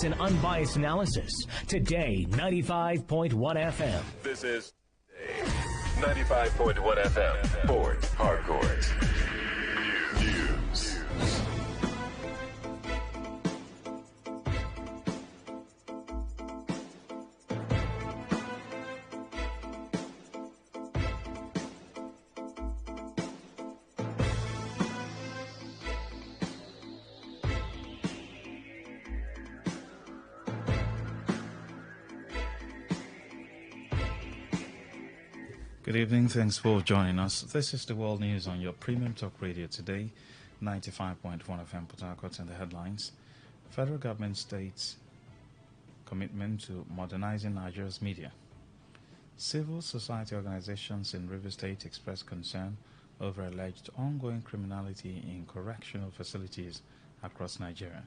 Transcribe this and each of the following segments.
expertise and unbiased analysis. Today, 95.1 FM. This is 95.1 FM. Sports Hardcore. News. Good evening, thanks for joining us. This is the World News on your Premium Talk Radio today, 95.1 FM Port Harcourt, and the headlines. Federal government states commitment to modernizing Nigeria's media. Civil society organizations in River State express concern over alleged ongoing criminality in correctional facilities across Nigeria.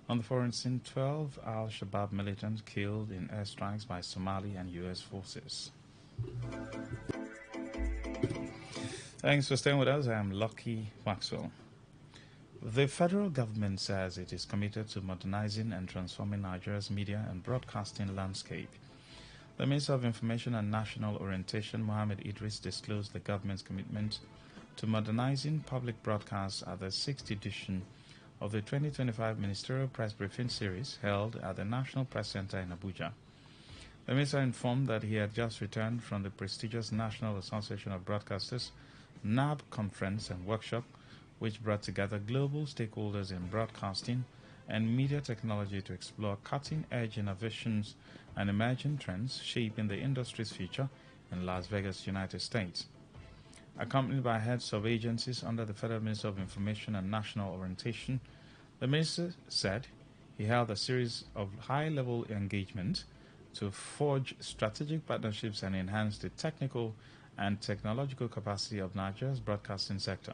On the foreign scene, 12 Al-Shabaab militants killed in airstrikes by Somali and U.S. forces. Thanks for staying with us. I am Lucky Maxwell. The federal government says it is committed to modernizing and transforming Nigeria's media and broadcasting landscape. The Minister of Information and National Orientation, Mohammed Idris, disclosed the government's commitment to modernizing public broadcasts at the 6th edition of the 2025 Ministerial Press Briefing Series held at the National Press Center in Abuja. The minister informed that he had just returned from the prestigious National Association of Broadcasters NAB conference and workshop, which brought together global stakeholders in broadcasting and media technology to explore cutting-edge innovations and emerging trends shaping the industry's future in Las Vegas, United States. Accompanied by heads of agencies under the Federal Ministry of Information and National Orientation, the minister said he held a series of high-level engagement to forge strategic partnerships and enhance the technical and technological capacity of Nigeria's broadcasting sector.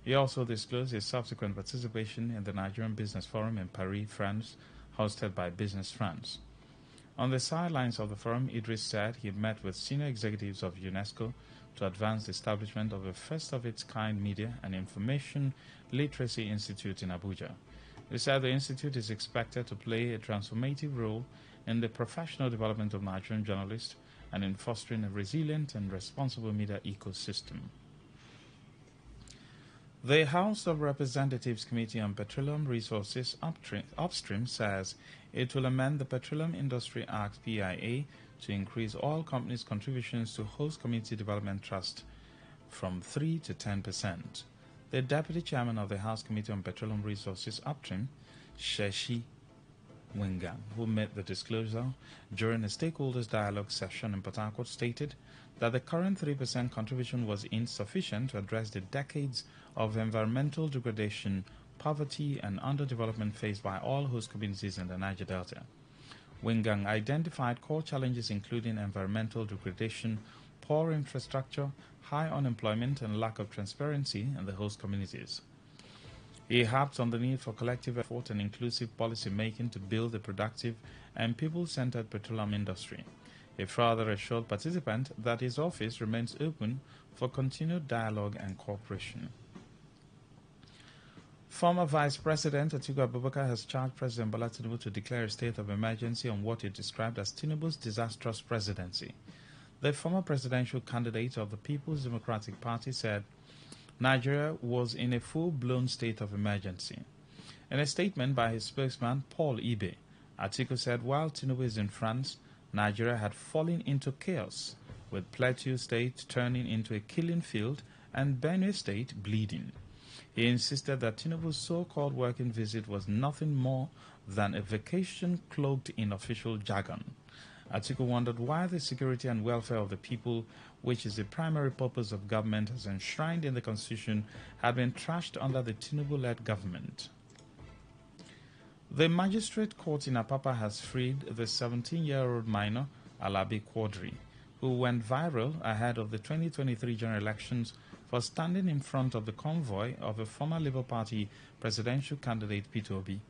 He also disclosed his subsequent participation in the Nigerian Business Forum in Paris, France, hosted by Business France. On the sidelines of the forum, Idris said he met with senior executives of UNESCO to advance the establishment of a first-of-its-kind media and information literacy institute in Abuja. He said the institute is expected to play a transformative role in the professional development of Nigerian journalists and in fostering a resilient and responsible media ecosystem. The House of Representatives Committee on Petroleum Resources Upstream says it will amend the Petroleum Industry Act (PIA) to increase oil companies' contributions to host community development trust from 3 to 10%. The Deputy Chairman of the House Committee on Petroleum Resources Upstream, Sheshi Wingang, who made the disclosure during a stakeholders dialogue session in Port Harcourt, stated that the current 3% contribution was insufficient to address the decades of environmental degradation, poverty, and underdevelopment faced by all host communities in the Niger Delta. Wingang identified core challenges including environmental degradation, poor infrastructure, high unemployment, and lack of transparency in the host communities. He harped on the need for collective effort and inclusive policy making to build a productive and people-centered petroleum industry. He further assured participants that his office remains open for continued dialogue and cooperation. Former Vice President Atiku Abubakar has charged President Bola Tinubu to declare a state of emergency on what he described as Tinubu's disastrous presidency. The former presidential candidate of the People's Democratic Party said Nigeria was in a full-blown state of emergency. In a statement by his spokesman, Paul Ibe, Atiku said while Tinubu is in France, Nigeria had fallen into chaos, with Plateau State turning into a killing field and Benue State bleeding. He insisted that Tinubu's so-called working visit was nothing more than a vacation cloaked in official jargon. Atiku wondered why the security and welfare of the people, which is the primary purpose of government as enshrined in the Constitution, had been trashed under the Tinubu-led government. The magistrate court in Apapa has freed the 17-year-old minor, Alabi Quadri, who went viral ahead of the 2023 general elections for standing in front of the convoy of a former Labour Party presidential candidate Peter Obi.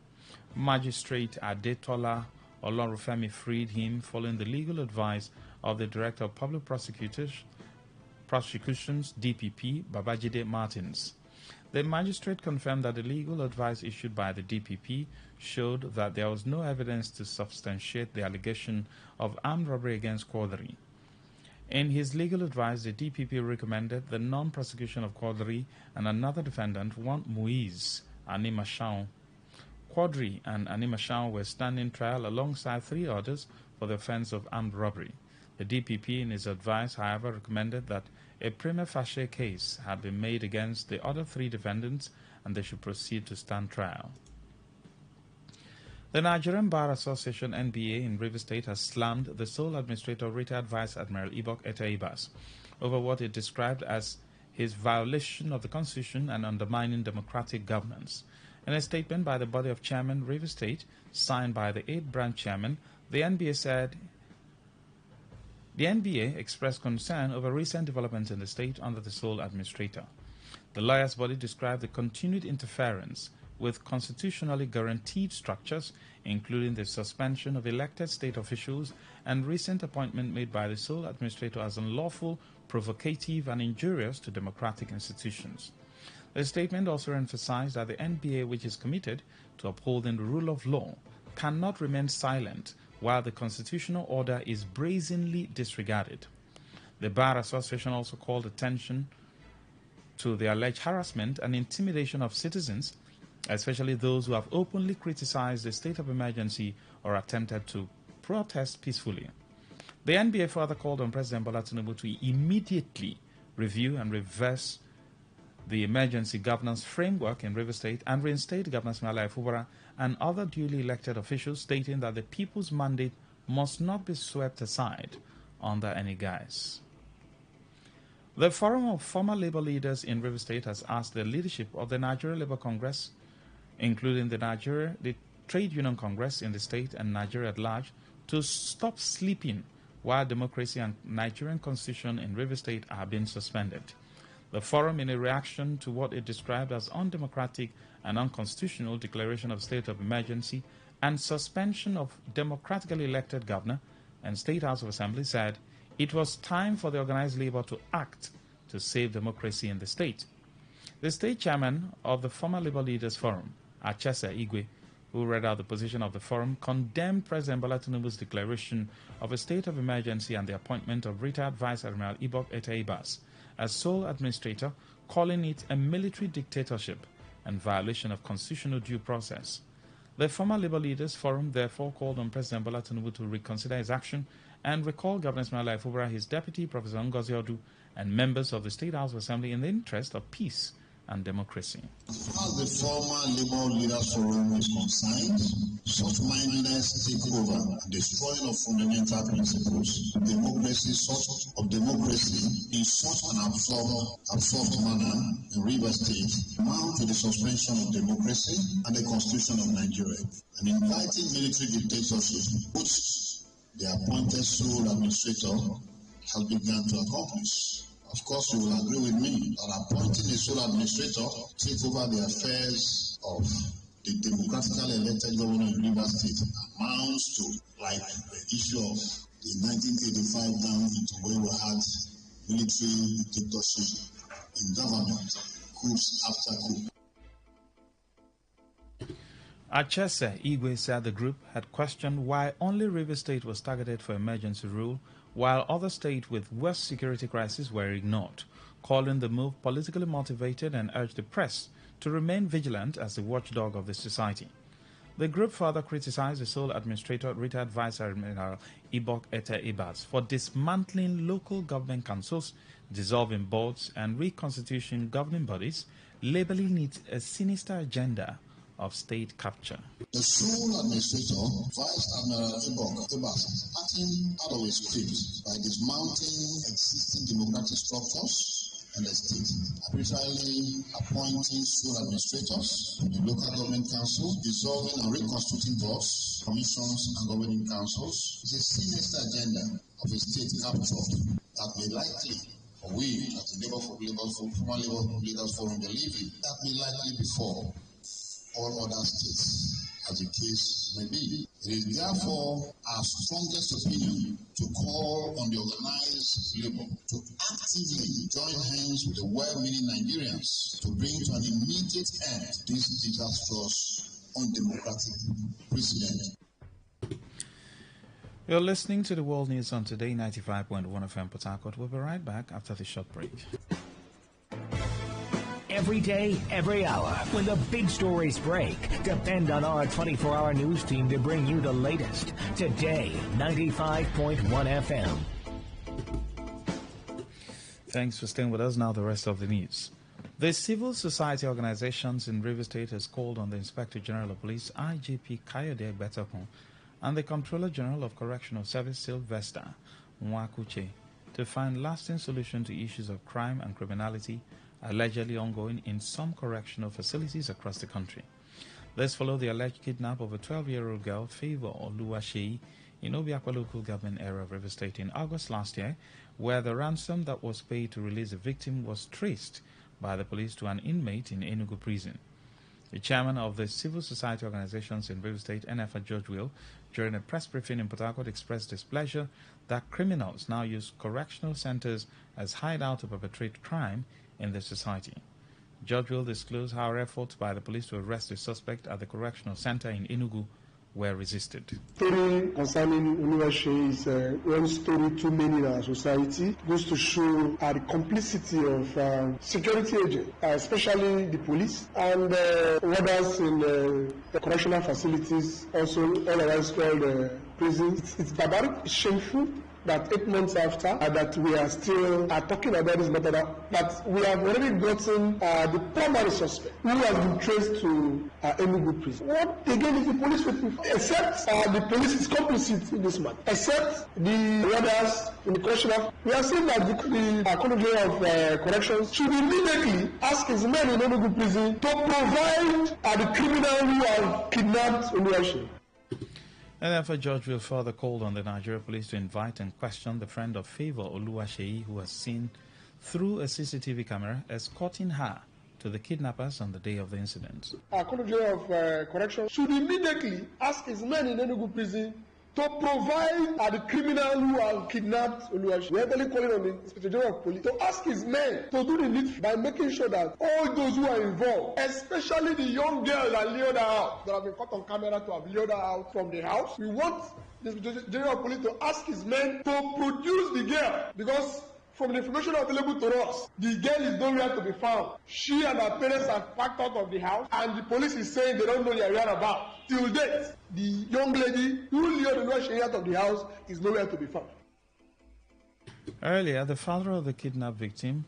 Magistrate Adetola Olorunfemi freed him following the legal advice of the Director of Public Prosecutions, DPP, Babajide Martins. The magistrate confirmed that the legal advice issued by the DPP showed that there was no evidence to substantiate the allegation of armed robbery against Quadri. In his legal advice, the DPP recommended the non-prosecution of Quadri and another defendant, one Muiz Animachon. Quadri and Animachon were standing trial alongside 3 others for the offense of armed robbery. The DPP, in his advice, however, recommended that a prima facie case had been made against the other 3 defendants and they should proceed to stand trial. The Nigerian Bar Association (NBA) in Rivers State has slammed the sole administrator, retired Vice Admiral Ibok Ete-Ibas, over what it described as his violation of the Constitution and undermining democratic governance. In a statement by the body of chairman Rivers State, signed by the 8th branch chairman, the NBA said the NBA expressed concern over recent developments in the state under the sole administrator. The lawyers' body described the continued interference with constitutionally guaranteed structures, including the suspension of elected state officials and recent appointment made by the sole administrator as unlawful, provocative, and injurious to democratic institutions. The statement also emphasized that the NBA, which is committed to upholding the rule of law, cannot remain silent while the constitutional order is brazenly disregarded. The Bar Association also called attention to the alleged harassment and intimidation of citizens, especially those who have openly criticized the state of emergency or attempted to protest peacefully. The NBA further called on President Bola Tinubu to immediately review and reverse the emergency governance framework in Rivers State and reinstate Governor Ismaila Efubara and other duly elected officials, stating that the people's mandate must not be swept aside under any guise. The Forum of Former Labour Leaders in Rivers State has asked the leadership of the Nigeria Labour Congress, including the Trade Union Congress in the state and Nigeria at large, to stop sleeping while democracy and Nigerian constitution in Rivers State are being suspended. The forum, in a reaction to what it described as undemocratic and unconstitutional declaration of state of emergency and suspension of democratically elected governor and State House of Assembly, said it was time for the organized labor to act to save democracy in the state. The state chairman of the Former Labour Leaders Forum, Achese Igwe, who read out the position of the forum, condemned President Bola Tinubu's declaration of a state of emergency and the appointment of retired Vice Admiral Ibok Ete-Ibas as sole administrator, calling it a military dictatorship and violation of constitutional due process. The Former Labour Leaders Forum therefore called on President Bola Tinubu to reconsider his action and recall Governor Ismaila Efubara, his deputy, Professor Ngozi Odu, and members of the State House of Assembly in the interest of peace and democracy. As the Former Labour Leaders Forum is concerned, such mindless takeover and destroying of fundamental principles of democracy in such an absurd manner in Rivers State amount to the suspension of democracy and the Constitution of Nigeria, and inviting military dictatorship, which the appointed sole administrator has begun to accomplish. Of course, you will agree with me that appointing a sole administrator to take over the affairs of the democratically elected governor in Rivers State amounts to like the issue of the 1985 down into where we had military dictatorship in government, coups after coup. Achese Igwe said the group had questioned why only Rivers State was targeted for emergency rule, while other states with worse security crises were ignored, calling the move politically motivated and urged the press to remain vigilant as the watchdog of the society. The group further criticized the sole administrator, retired Vice Admiral Ibok Ete-Ibas, for dismantling local government councils, dissolving boards, and reconstituting governing bodies, labeling it a sinister agenda of state capture. The sole administrator, Vice Admiral Ibok Ete-Ibas, is acting out of his script by dismounting existing democratic structures in the state, arbitrarily appointing sole administrators to the local government councils, dissolving and reconstituting boards, commissions, and governing councils. It's a sinister agenda of a state capture that may likely, or we at the Former Labour Leaders Forum believe in, that may likely befall all other states as the case may be. It is therefore our strongest opinion to call on the organized labor to actively join hands with the well-meaning Nigerians to bring to an immediate end this disastrous, undemocratic precedent. You're listening to the World News on Today 95.1 FM Port Harcourt. We'll be right back after the short break. Every day, every hour, when the big stories break, depend on our 24-hour news team to bring you the latest. Today, 95.1 FM. Thanks for staying with us. Now the rest of the news. The civil society organizations in Rivers State has called on the Inspector General of Police, IGP Kayode Betokun, and the Comptroller General of Correctional Service, Sylvester Nwakuche, to find lasting solution to issues of crime and criminality allegedly ongoing in some correctional facilities across the country. This followed the alleged kidnap of a 12-year-old girl, Favor Oluwaseyi, in Obiakwa local government area of Rivers State in August last year, where the ransom that was paid to release the victim was traced by the police to an inmate in Enugu prison. The chairman of the civil society organizations in Rivers State, NFA George Will, during a press briefing in Port Harcourt, expressed displeasure that criminals now use correctional centers as hideout to perpetrate crime in the society. George Will disclosed how efforts by the police to arrest the suspect at the correctional center in Enugu were resisted. Story concerning Oluwaseyi is one story too many in our society. It goes to show the complicity of security agents, especially the police and others in the correctional facilities, also all around called prisons. It's barbaric, it's shameful that 8 months after that we are still talking about this matter, that we have already gotten the primary suspect who has been traced to Enugu prison. What again is the police waiting for? Except the police is complicit in this matter. Except the others in the correctional. We are saying that the Commissioner of Corrections should immediately ask his men in Enugu prison to provide the criminal who have kidnapped Oluwaseyi. And therefore, George Will further called on the Nigeria police to invite and question the friend of Favor Oluwaseyi, who was seen through a CCTV camera escorting her to the kidnappers on the day of the incident. Our Commissioner of Corrections should immediately ask his men in Enugu prison to provide the criminal who have kidnapped Oluwaseyi. We are really calling on the Inspector General of Police to ask his men to do the needful by making sure that all those who are involved, especially the young girl that lured her out, that have been caught on camera to have lured her out from the house, we want the Inspector General of Police to ask his men to produce the girl, because from the information available to us, the girl is nowhere to be found. She and her parents are packed out of the house, and the police is saying they don't know their whereabouts. Till date, the young lady who lured Oluwaseyi out of the house is nowhere to be found. Earlier, the father of the kidnapped victim,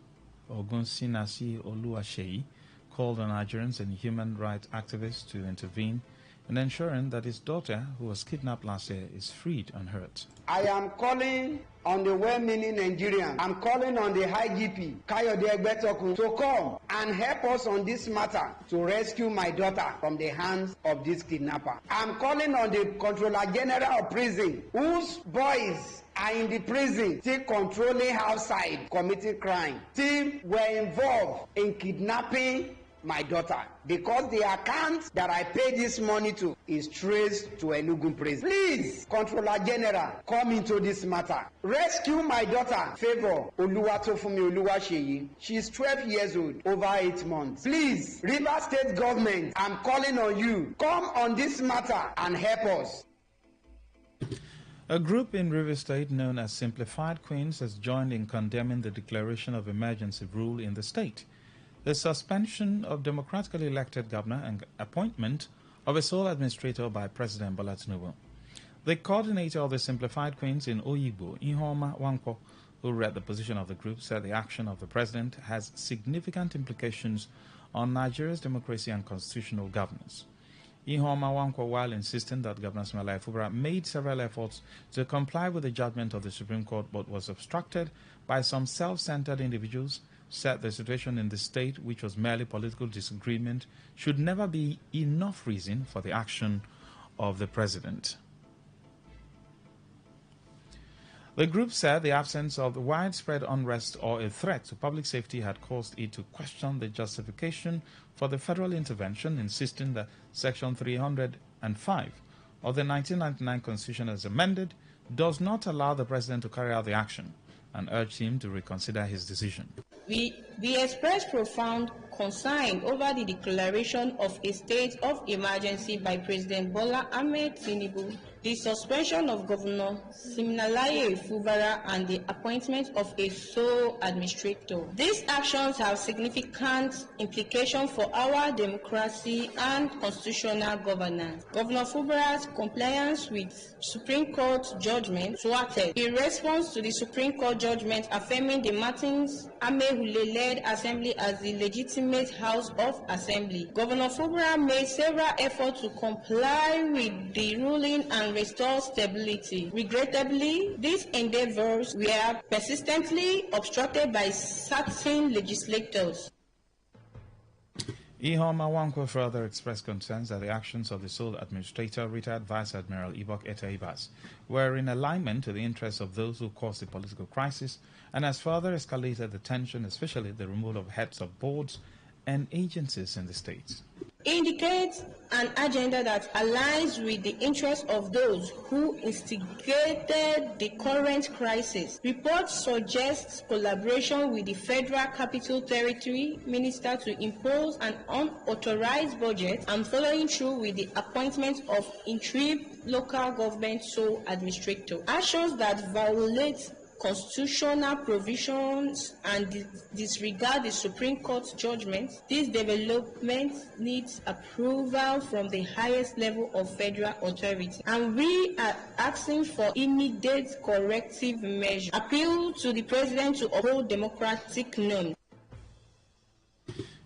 Ogunsinasi Oluwaseyi, called on Nigerians and human rights activists to intervene in ensuring that his daughter, who was kidnapped last year, is freed unhurt. I am calling on the well-meaning Nigerians. I'm calling on the High GP, Kayode Betokun, to come and help us on this matter to rescue my daughter from the hands of this kidnapper. I'm calling on the Comptroller General of Prison, whose boys are in the prison, still controlling outside, committing crime, still were involved in kidnapping my daughter, because the account that I pay this money to is traced to Enugu prison. Please, Comptroller General, come into this matter. Rescue my daughter, Favor Oluwatofumi Oluwaseyi. She is 12 years old, over 8 months. Please, River State government, I'm calling on you. Come on this matter and help us. A group in River State known as Simplified Queens has joined in condemning the declaration of emergency rule in the state, the suspension of democratically elected governor and appointment of a sole administrator by President Bola Tinubu. The coordinator of the Simplified Queens in Oyigbo, Ihoma Wankwo, who read the position of the group, said the action of the president has significant implications on Nigeria's democracy and constitutional governance. Ihoma Wankwo, while insisting that Governor Smaila Efubara made several efforts to comply with the judgment of the Supreme Court but was obstructed by some self-centered individuals, said the situation in the state, which was merely political disagreement, should never be enough reason for the action of the president. The group said the absence of widespread unrest or a threat to public safety had caused it to question the justification for the federal intervention, insisting that Section 300 and 5 of the 1999 Constitution as amended does not allow the President to carry out the action, and urged him to reconsider his decision. We express profound concern over the declaration of a state of emergency by President Bola Ahmed Tinubu, the suspension of Governor Siminalayi Fubara, and the appointment of a sole administrator. These actions have significant implications for our democracy and constitutional governance. Governor Fubara's compliance with Supreme Court judgment thwarted in response to the Supreme Court judgment affirming the Martins Amehule-led Assembly as the legitimate House of Assembly. Governor Fubara made several efforts to comply with the ruling and restore stability. Regrettably, these endeavors were persistently obstructed by certain legislators. Ihoma Wankwo further expressed concerns that the actions of the sole administrator, retired Vice Admiral Ibok Ete-Ibas, were in alignment to the interests of those who caused the political crisis and has further escalated the tension, especially the removal of heads of boards and agencies in the state. Indicates an agenda that aligns with the interests of those who instigated the current crisis. Reports suggest collaboration with the Federal Capital Territory Minister to impose an unauthorized budget and following through with the appointment of interim local government sole administrator. Actions that violate constitutional provisions and disregard the Supreme Court judgment. This development needs approval from the highest level of federal authority, and we are asking for immediate corrective measures. Appeal to the President to uphold democratic norms.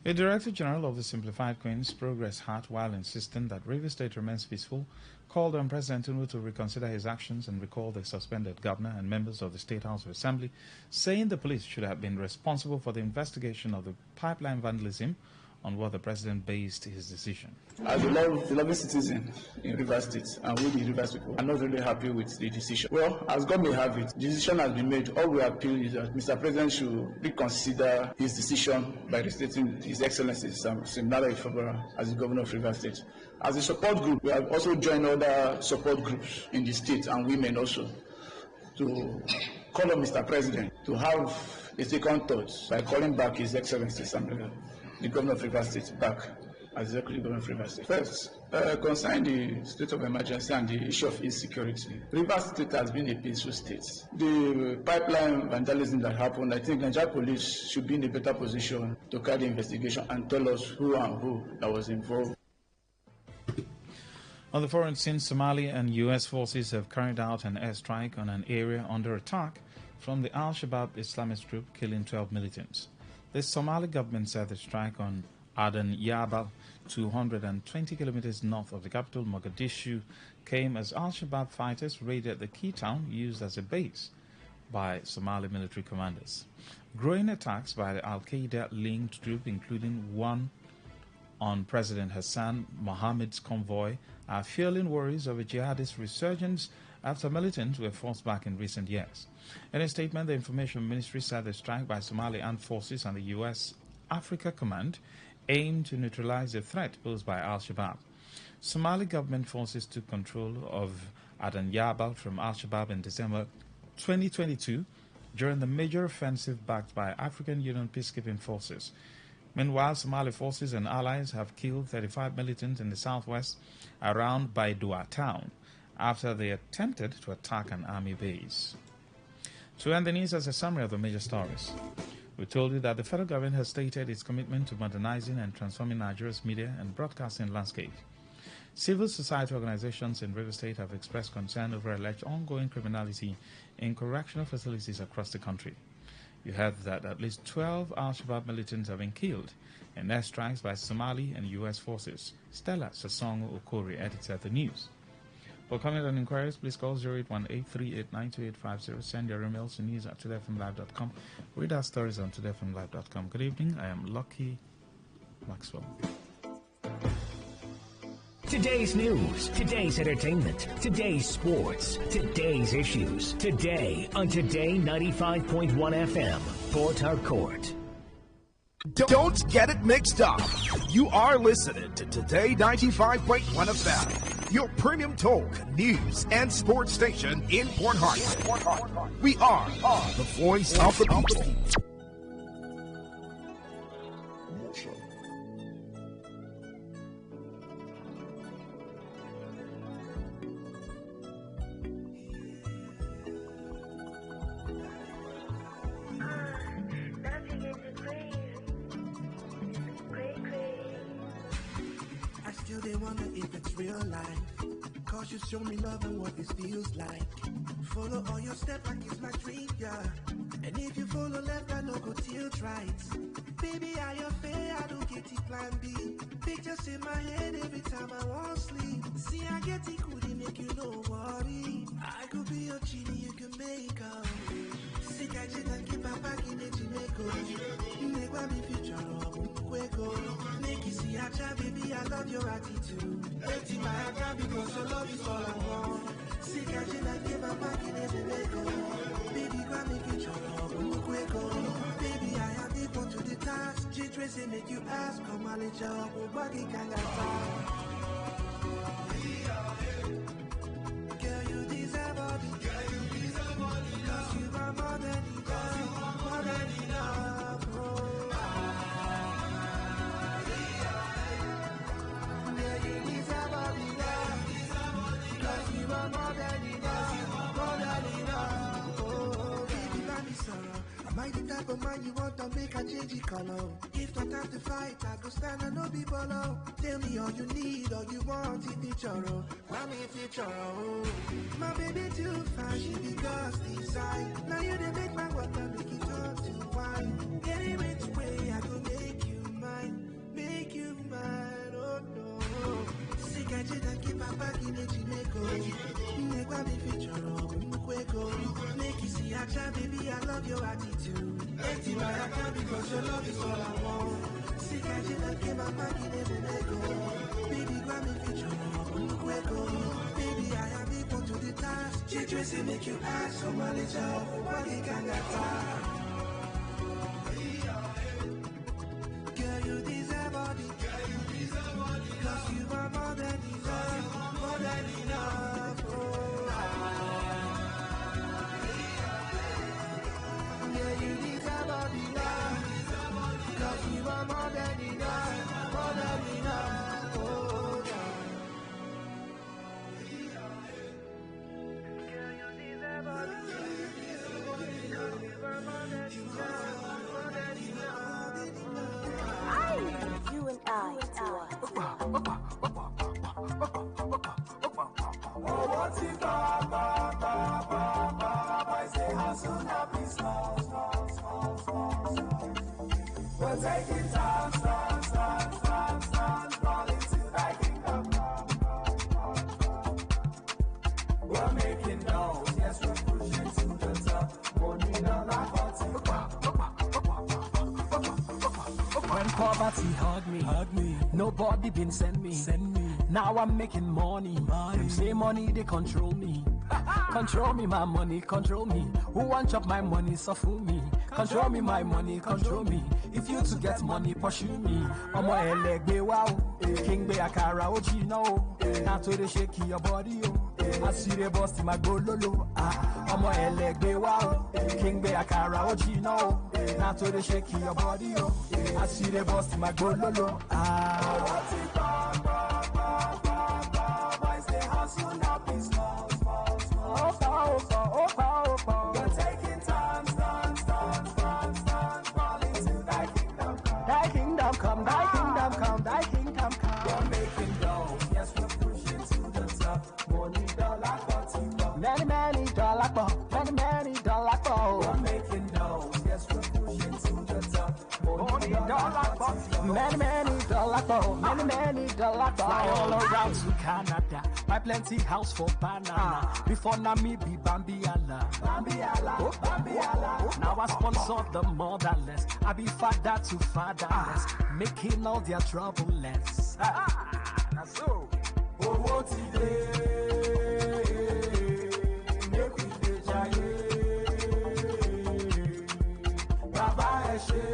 The Director General of the Simplified Queen's Progress Heart, while insisting that Rivers State remains peaceful, called on President Tinubu to reconsider his actions and recall the suspended governor and members of the State House of Assembly, saying the police should have been responsible for the investigation of the pipeline vandalism, on what the President based his decision. As a loving citizen in Rivers State and with the Rivers people, I'm not really happy with the decision. Well, as God may have it, the decision has been made. All we appeal is that Mr. President should reconsider his decision by restating His Excellency Siminalayi Fubara as the Governor of Rivers State. As a support group, we have also joined other support groups in the state and women also to call on Mr. President to have a second thought by calling back His Excellency the Governor of Rivers State back as Executive Governor of Rivers State. First, concerning the state of emergency and the issue of insecurity, Rivers State has been a peaceful state. The pipeline vandalism that happened, I think Nigeria police should be in a better position to carry the investigation and tell us who that was involved. On the foreign scene, Somali and U.S. forces have carried out an airstrike on an area under attack from the Al-Shabaab Islamist group, killing 12 militants. The Somali government said the strike on Aden Yabal, 220 kilometers north of the capital, Mogadishu, came as Al-Shabaab fighters raided the key town used as a base by Somali military commanders. Growing attacks by the Al-Qaeda-linked group, including one on President Hassan Mohammed's convoy, are fueling worries of a jihadist resurgence after militants were forced back in recent years. In a statement, the Information Ministry said the strike by Somali armed forces and the U.S. Africa Command aimed to neutralize the threat posed by Al-Shabaab. Somali government forces took control of Aden Yabal from Al-Shabaab in December 2022 during the major offensive backed by African Union peacekeeping forces. Meanwhile, Somali forces and allies have killed 35 militants in the southwest around Baidua town after they attempted to attack an army base. To end the news, as a summary of the major stories, we told you that the federal government has stated its commitment to modernizing and transforming Nigeria's media and broadcasting landscape. Civil society organizations in Rivers State have expressed concern over alleged ongoing criminality in correctional facilities across the country. You heard that at least 12 Al-Shabaab militants have been killed in airstrikes by Somali and U.S. forces. Stella Sasongo Okori edited the news. For comment and inquiries, please call 0818-389-2850. Send your emails to news@todayfmlive.com. Read our stories on todayfmlive.com. Good evening. I am Lucky Maxwell. Today's news, today's entertainment, today's sports, today's issues. Today on Today 95.1 FM, Port Harcourt. Don't get it mixed up. You are listening to Today 95.1 FM. your premium talk, news, and sports station in Port Harcourt. We are the voice of the people. I still they wonder if it's real life. Cause you show me love and what this feels like. Follow all your steps like it's my dream, yeah. And if you follow left, I know go tilt right. Baby, I your fair, I don't get it plan B. Pictures in my head every time I want sleep. See, I get it could make you no worry. I could be your genie, you can make up. Sick I did not keep my back in the Jamaica. Make me future make you see I try, baby, I love your attitude. Empty my account because your love is all I want. Sick I did not keep my back in the Jamaica. Baby, grab me future baby, I am equal to the task. G-Tracy make you ask, come on, let your buggy can get girl, you deserve all the cause you are more than enough, more than enough. Girl, you deserve all the love, cause you are more than enough, more than enough. Oh, baby, let me sorrow. Am I the type of man you want to make a change the color? If not time to fight, I go stand and no be below. Tell me all you need, all you want in the choro. Want me future, oh. My baby too fast, she be gusty side. Now you they make my water, make it up to wine. Any which way I go make you mine, oh no. Sick I did not keep my back in the Jamaica. Make me future, oh. Make you see I try, baby, I love your attitude. Empty my account because your love is all I want. Sick I did not keep my back in the Jamaica. Baby, grab me future, baby, I am equal to the task. G-Tracy make you ask, so my little, what they can get time. Girl, you deserve all the, cause you are more than enough, more than enough. Oh. Girl, you deserve all the love, cause you are more than enough, more than enough. Oh, yeah. Girl, you deserve all the love, cause you are more than enough, more than enough. You and I do what's it I say hustle now be small. We're taking time, falling to thy kingdom. We're making noise, yes, we're pushing to the top. Money down our When poverty hug me, nobody been send me. Now I'm making money. Them say money they control me. Control me, my money, control me. Who want chop my money, suffer me. Control me, my money, control me. If you to get money, pursue me. Omo elegbe wow, king be akara oji no. Now to the shake your body oh. As you the bust my go lolo. Omo elegbe wow, king be akara oji no. Now to the shake your body oh. As you the bust my go lolo. Hustle now be small. You're taking time, falling to thy kingdom come. Thy kingdom come, thy kingdom come, thy kingdom come. We're making dough, yes, we're pushing to the top. Money dollar, many dollar, we're making dough, yes, we're pushing to the top. Money dollar, many dollar, fly all around to Canada. Buy plenty house for banana. Before now me be Bambiala. Now I sponsor the motherless. I be father to fatherless, making all their trouble less. That's so. Oh, today, make we dey jaye. Baba Eshe.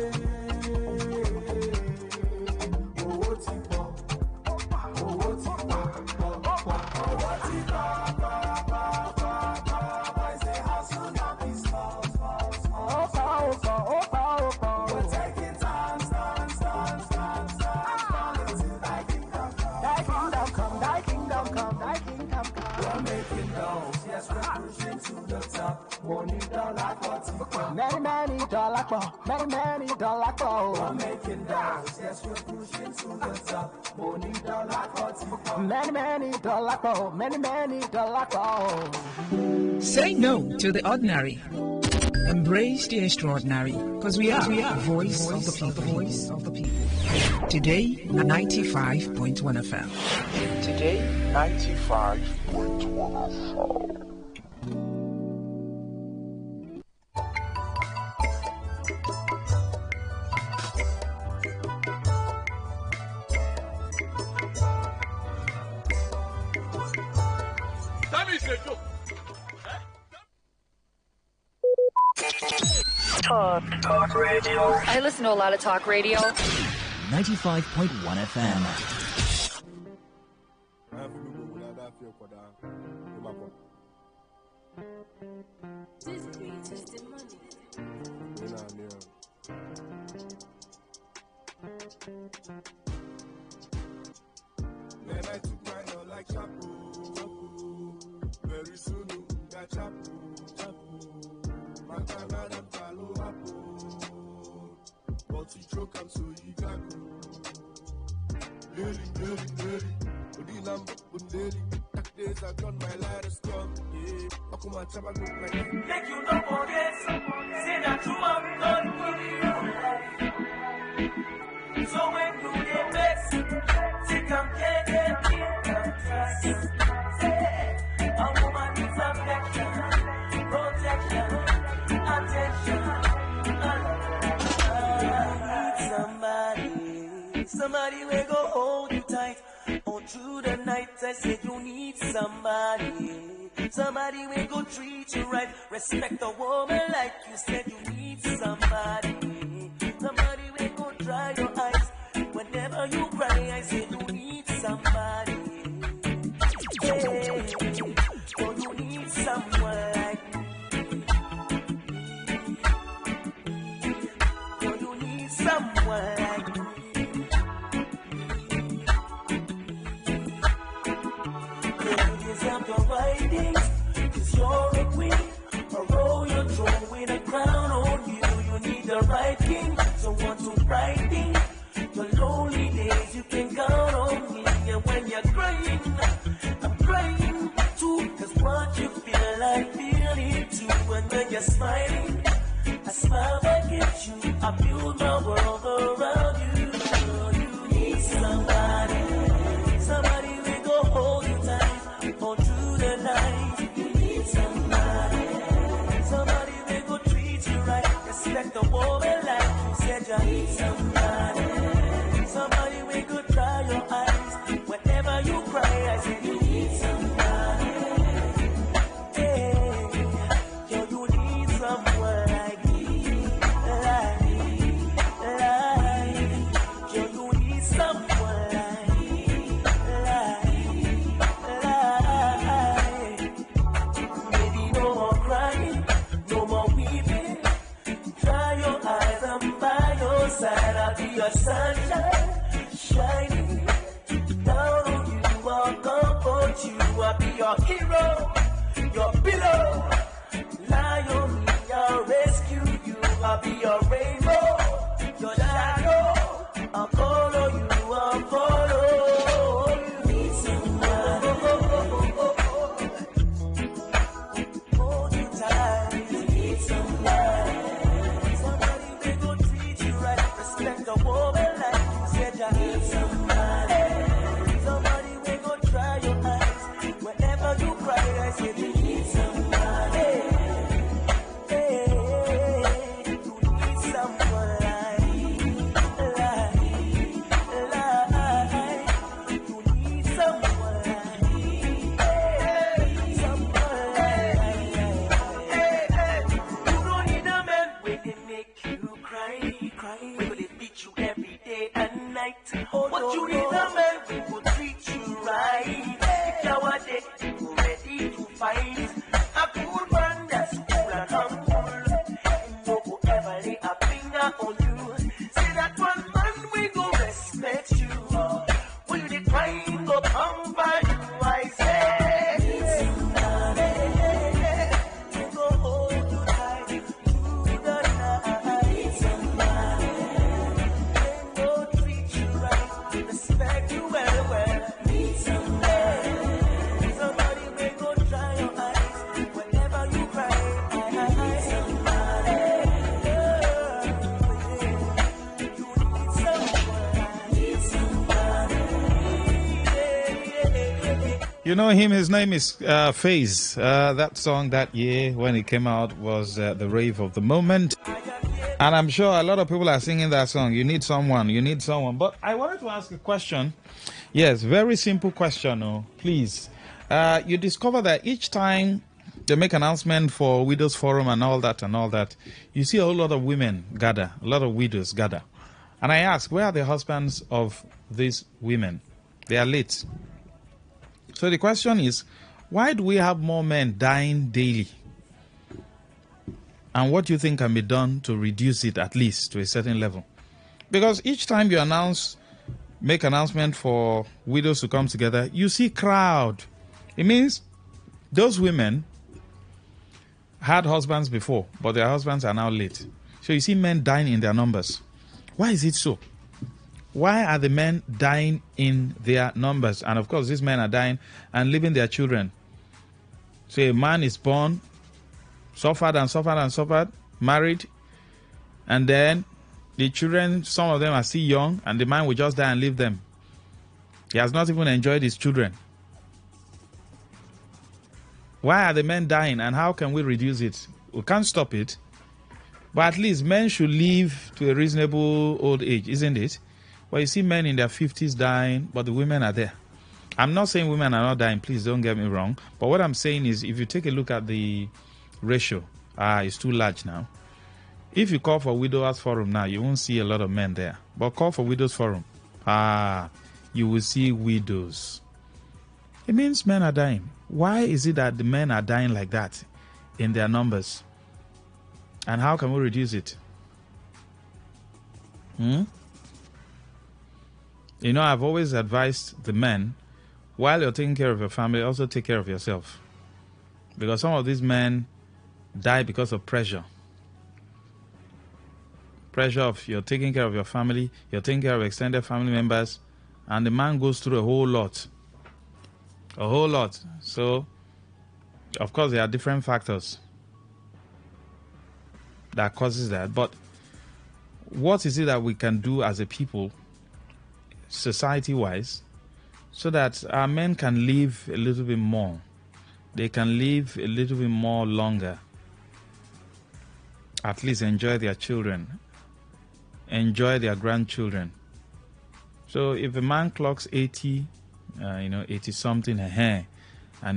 Money don't like what? Many don't like what? Many don't like what? We're making dollars, yes, we're pushing to the top. Money don't like what? Many don't like what? Many don't like what? Say no to the ordinary. Embrace the extraordinary, because we are voice of the people. Today, 95.1 FM. Today, 95.1 FM. Talk radio. I listen to a lot of talk radio. 95.1 FM. Then I took my hair like Chapo. Very soon, got Chapo. Matana and Palo Hapo. But he choke and so he got go. Lily. Udinam, Undeli. That days I done my lightest come. Yeah, Akuma Chaba go like that. Make you don't forget. Say that you have done good in your life. So when you get best, take and get it in the trust. Say, a woman needs affection, protection, attention. Somebody will go hold you tight. All through the night, I said you need somebody. Somebody will go treat you right. Respect a woman like you said you need somebody. Somebody will go dry your eyes. Whenever you cry, I said you need somebody. Hey, oh, you need someone like me. Oh, you need someone like me. Riding, 'cause you're a queen, a royal throne with a crown on you. You need the right king, someone to brighten your lonely days. You can count on me, and when you're crying, I'm crying too. 'Cause what you feel, I feel it too. And when you're smiling, I smile back at you. I build my world around you. You need somebody, somebody will go hold you tight. All through the night, you need somebody. Somebody will go treat you right. Respect the woman like you said you need somebody. Somebody will go dry your eyes. Whenever you cry, I said you need somebody. Hey, yo, you need someone like me. Yo, you need someone like me. I'll be your sunshine, shining down on you. I'll comfort you. I'll be your hero, your pillow. Lie on me, I'll rescue you. I'll be your rainbow, your shadow. I'll follow you, I'll follow you. Need somebody, hold you tight. Need somebody. Respect a woman like you said you need somebody. Somebody will go dry your eyes. Whenever you cry, I said you need somebody. Hey, you need someone like you need someone like someone like you don't need a man when they make you cry. We will beat you every day and night. But you need a man who will treat you right. If you're dead, you're ready to fight. You know him, his name is FaZe. That song that year when it came out was the rave of the moment. And I'm sure a lot of people are singing that song. You need someone. But I wanted to ask a question. Yes, very simple question. Please. You discover that each time they make announcement for Widows Forum and all that, you see a whole lot of women gather, a lot of widows gather. And I ask, where are the husbands of these women? They are late. So the question is, why do we have more men dying daily? And what do you think can be done to reduce it at least to a certain level? Because each time you make announcement for widows to come together, you see crowd. It means those women had husbands before, but their husbands are now late. So you see men dying in their numbers. Why is it so? Why are the men dying in their numbers? And of course, these men are dying and leaving their children. So a man is born, suffered, married, and then the children, some of them are still young, and the man will just die and leave them. He has not even enjoyed his children. Why are the men dying, and how can we reduce it? We can't stop it, but at least men should live to a reasonable old age, isn't it? Well, you see men in their 50s dying, but the women are there. I'm not saying women are not dying, please don't get me wrong. But what I'm saying is, if you take a look at the ratio, it's too large now. If you call for Widowers Forum now, you won't see a lot of men there. But call for Widows Forum, you will see widows. It means men are dying. Why is it that the men are dying like that in their numbers? And how can we reduce it? You know, I've always advised the men, while you're taking care of your family, also take care of yourself. Because some of these men die because of pressure. Pressure of you're taking care of your family, you're taking care of extended family members, and the man goes through a whole lot. A whole lot. So, of course, there are different factors that causes that. But what is it that we can do as a people, society-wise, so that our men can live a little bit more? They can live a little bit more longer. At least enjoy their children. Enjoy their grandchildren. So if a man clocks 80, 80-something, and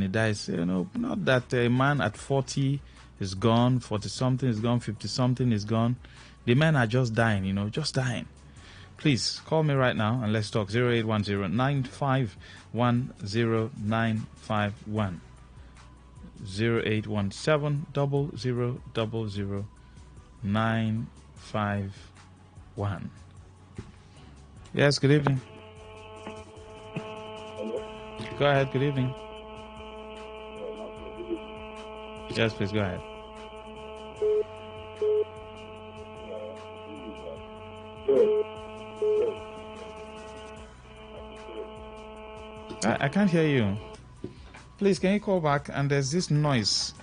he dies, not that a man at 40 is gone, 40-something is gone, 50-something is gone. The men are just dying, just dying. Please call me right now and let's talk. 0810-951-0951. 0817-0000-951. Yes, good evening. Go ahead, good evening. Yes, please, go ahead. I can't hear you. Please, can you call back? And there's this noise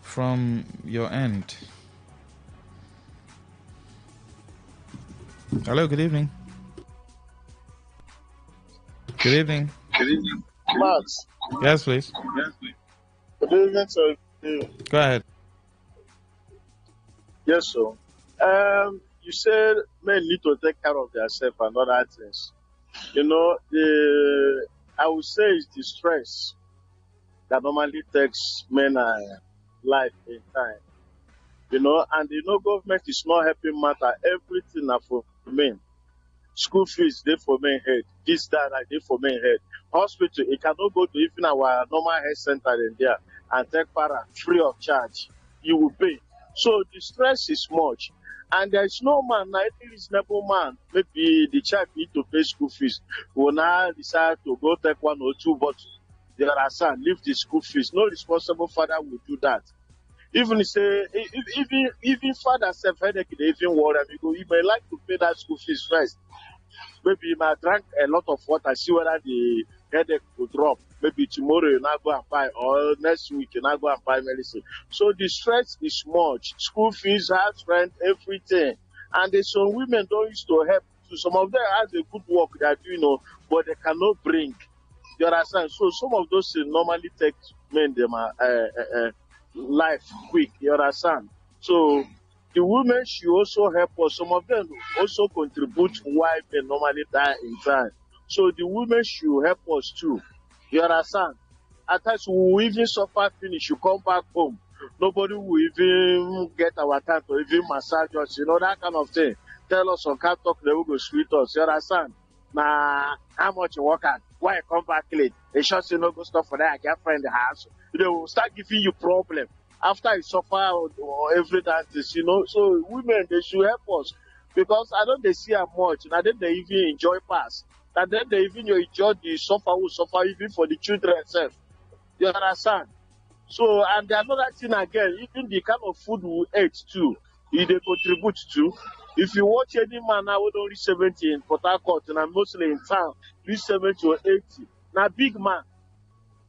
from your end. Hello, good evening. Good evening. Good evening. Max. Yes, please. Yes, please. Good evening, sir. Go ahead. Yes, sir. You said men need to take care of themselves and other things. I would say it's the stress that normally takes men life in time. And government is not helping matter. Everything are for men. School fees, they for men head. This, that, they for men head. Hospital, it cannot go to even our normal health center in there and take para free of charge. You will pay. So the stress is much. And there is no man, not any reasonable man, maybe the child need to pay school fees, will now decide to go take 1 or 2 bottles. There are son, leave the school fees. No responsible father will do that. Even father self headache, they even worry, he may like to pay that school fees first. Maybe he might drink a lot of water, see whether the headache will drop. Maybe tomorrow you not go and buy, or next week you not go and buy medicine. So the stress is much. School fees, house rent, everything. And there's some women don't used to help. So some of them has a good work they are doing, but they cannot bring. You understand? So some of those things normally take men them life quick. You understand? So the women should also help us. Some of them also contribute why they normally die in time. So the women should help us too. You understand? At times we will even suffer finish. You come back home. Nobody will even get our time to even massage us, that kind of thing. Tell us on can't talk, they will go sweet us. You understand? Now, how much you work at? Why you come back late? They shall say no go stuff for that. I can't find the house. They will start giving you problem after you suffer or every that is, So women, they should help us because I don't they see how much. And I think they even enjoy pass. And then they even enjoy the suffer who suffer even for the children itself. You understand? So, and another thing again, even the kind of food we eat too, they contribute to. If you watch any man now who don't reach 70 in Port Harcourt, and I'm mostly in town, reach 70 or 80, now big man.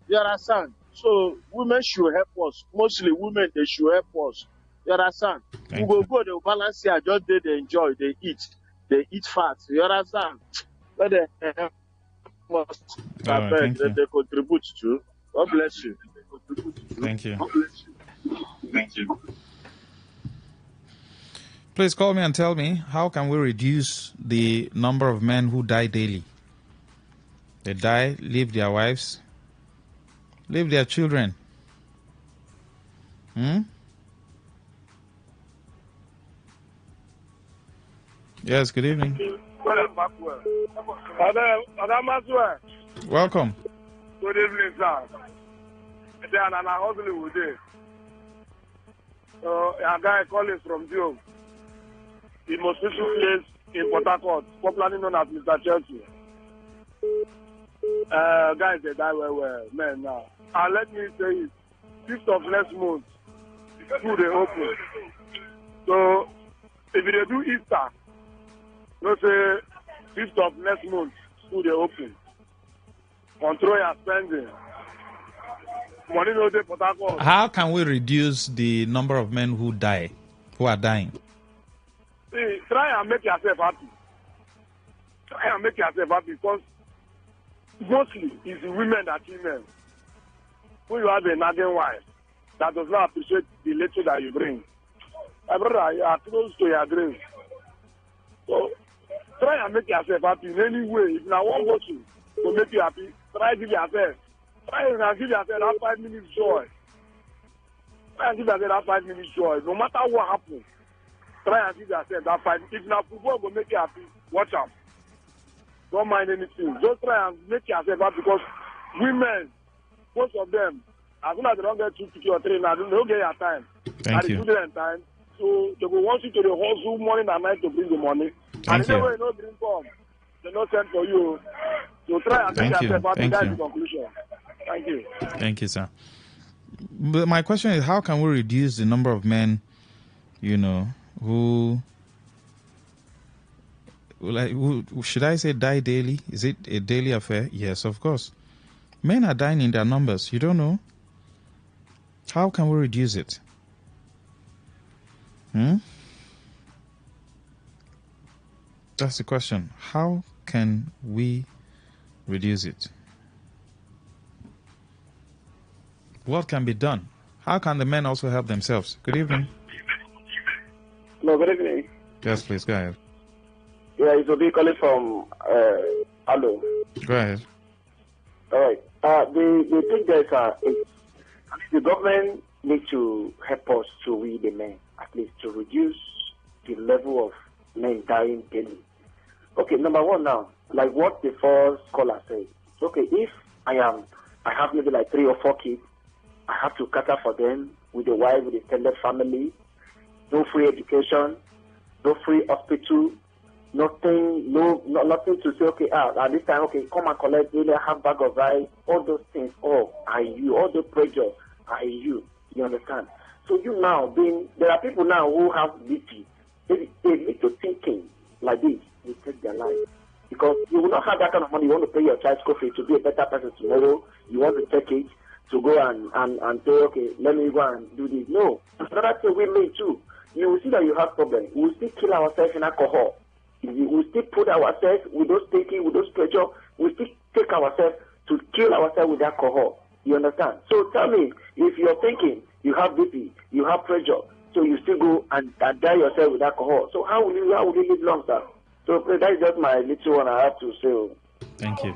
You understand? So, women should help us. Mostly women, they should help us. You understand? We go, they will balance here, just they enjoy, they eat fat. You understand? But they help us. They contribute to. God bless you. Thank you. Thank you. Please call me and tell me, how can we reduce the number of men who die daily? They die, leave their wives, leave their children. Yes, good evening. Welcome. Good evening, sir. And I'm hustling with it. A guy calling from Joe, the most peaceful place in Port Harcourt, popularly known as Mr. Chelsea. Guys, they die well, man, now. And let me say it, 5th of next month, school they open. So, if they do Easter, let's say 5th of next month, school they open. Control your spending. How can we reduce the number of men who are dying? See, try and make yourself happy. Try and make yourself happy because mostly it's the women that kill men. When you have a nagging wife that does not appreciate the little that you bring, my brother, you are close to your grave. So try and make yourself happy in any way. If you want watching to make you happy, try to give yourself. Try and give yourself that 5 minutes joy. Try and give yourself that 5 minutes joy. No matter what happens, try and give yourself that 5 minutes. If now football will make you happy, watch out. Don't mind anything. Just try and make yourself happy because women, most of them, as soon as they don't get 2, 3 or 3, now they don't get your time. Thank you. Time. So they will want you to the hustle morning and night to bring the money. Thank you. And anyway, no bring come. They don't send for you. So try and make yourself happy. That's the conclusion. Thank you. Thank you, sir. But my question is, how can we reduce the number of men, who should I say die daily? Is it a daily affair? Yes, of course. Men are dying in their numbers. You don't know? How can we reduce it? That's the question. How can we reduce it? What can be done? How can the men also help themselves? Good evening. No, good evening. Yes, please, go ahead. Yeah, it's Obi calling from Hello. Go ahead. All right. The thing is, the government needs to help us to we the men, at least to reduce the level of men dying daily. Okay, number one now, like what the first caller said. Okay, if I have maybe like 3 or 4 kids, I have to cater for them with a wife, with a extended family, no free education, no free hospital, nothing to say, okay, at this time, okay, come and collect really half bag of rice, all those things, all the pressure are you understand? So you now, there are people now who have BP, they need to thinking like this, they take their life. Because you will not have that kind of money, you want to pay your child school fee to be a better person tomorrow, you want to take it, to go and say, okay, let me go and do this. No. Another thing we may too. You will see that you have problems. We will still kill ourselves in alcohol. We will still put ourselves with those taking, with those pressure. We still take ourselves to kill ourselves with alcohol. You understand? So tell me, if you're thinking you have BP, you have pressure, so you still go and die yourself with alcohol. So how will you live long, sir? So that's just my little one I have to say. Thank you.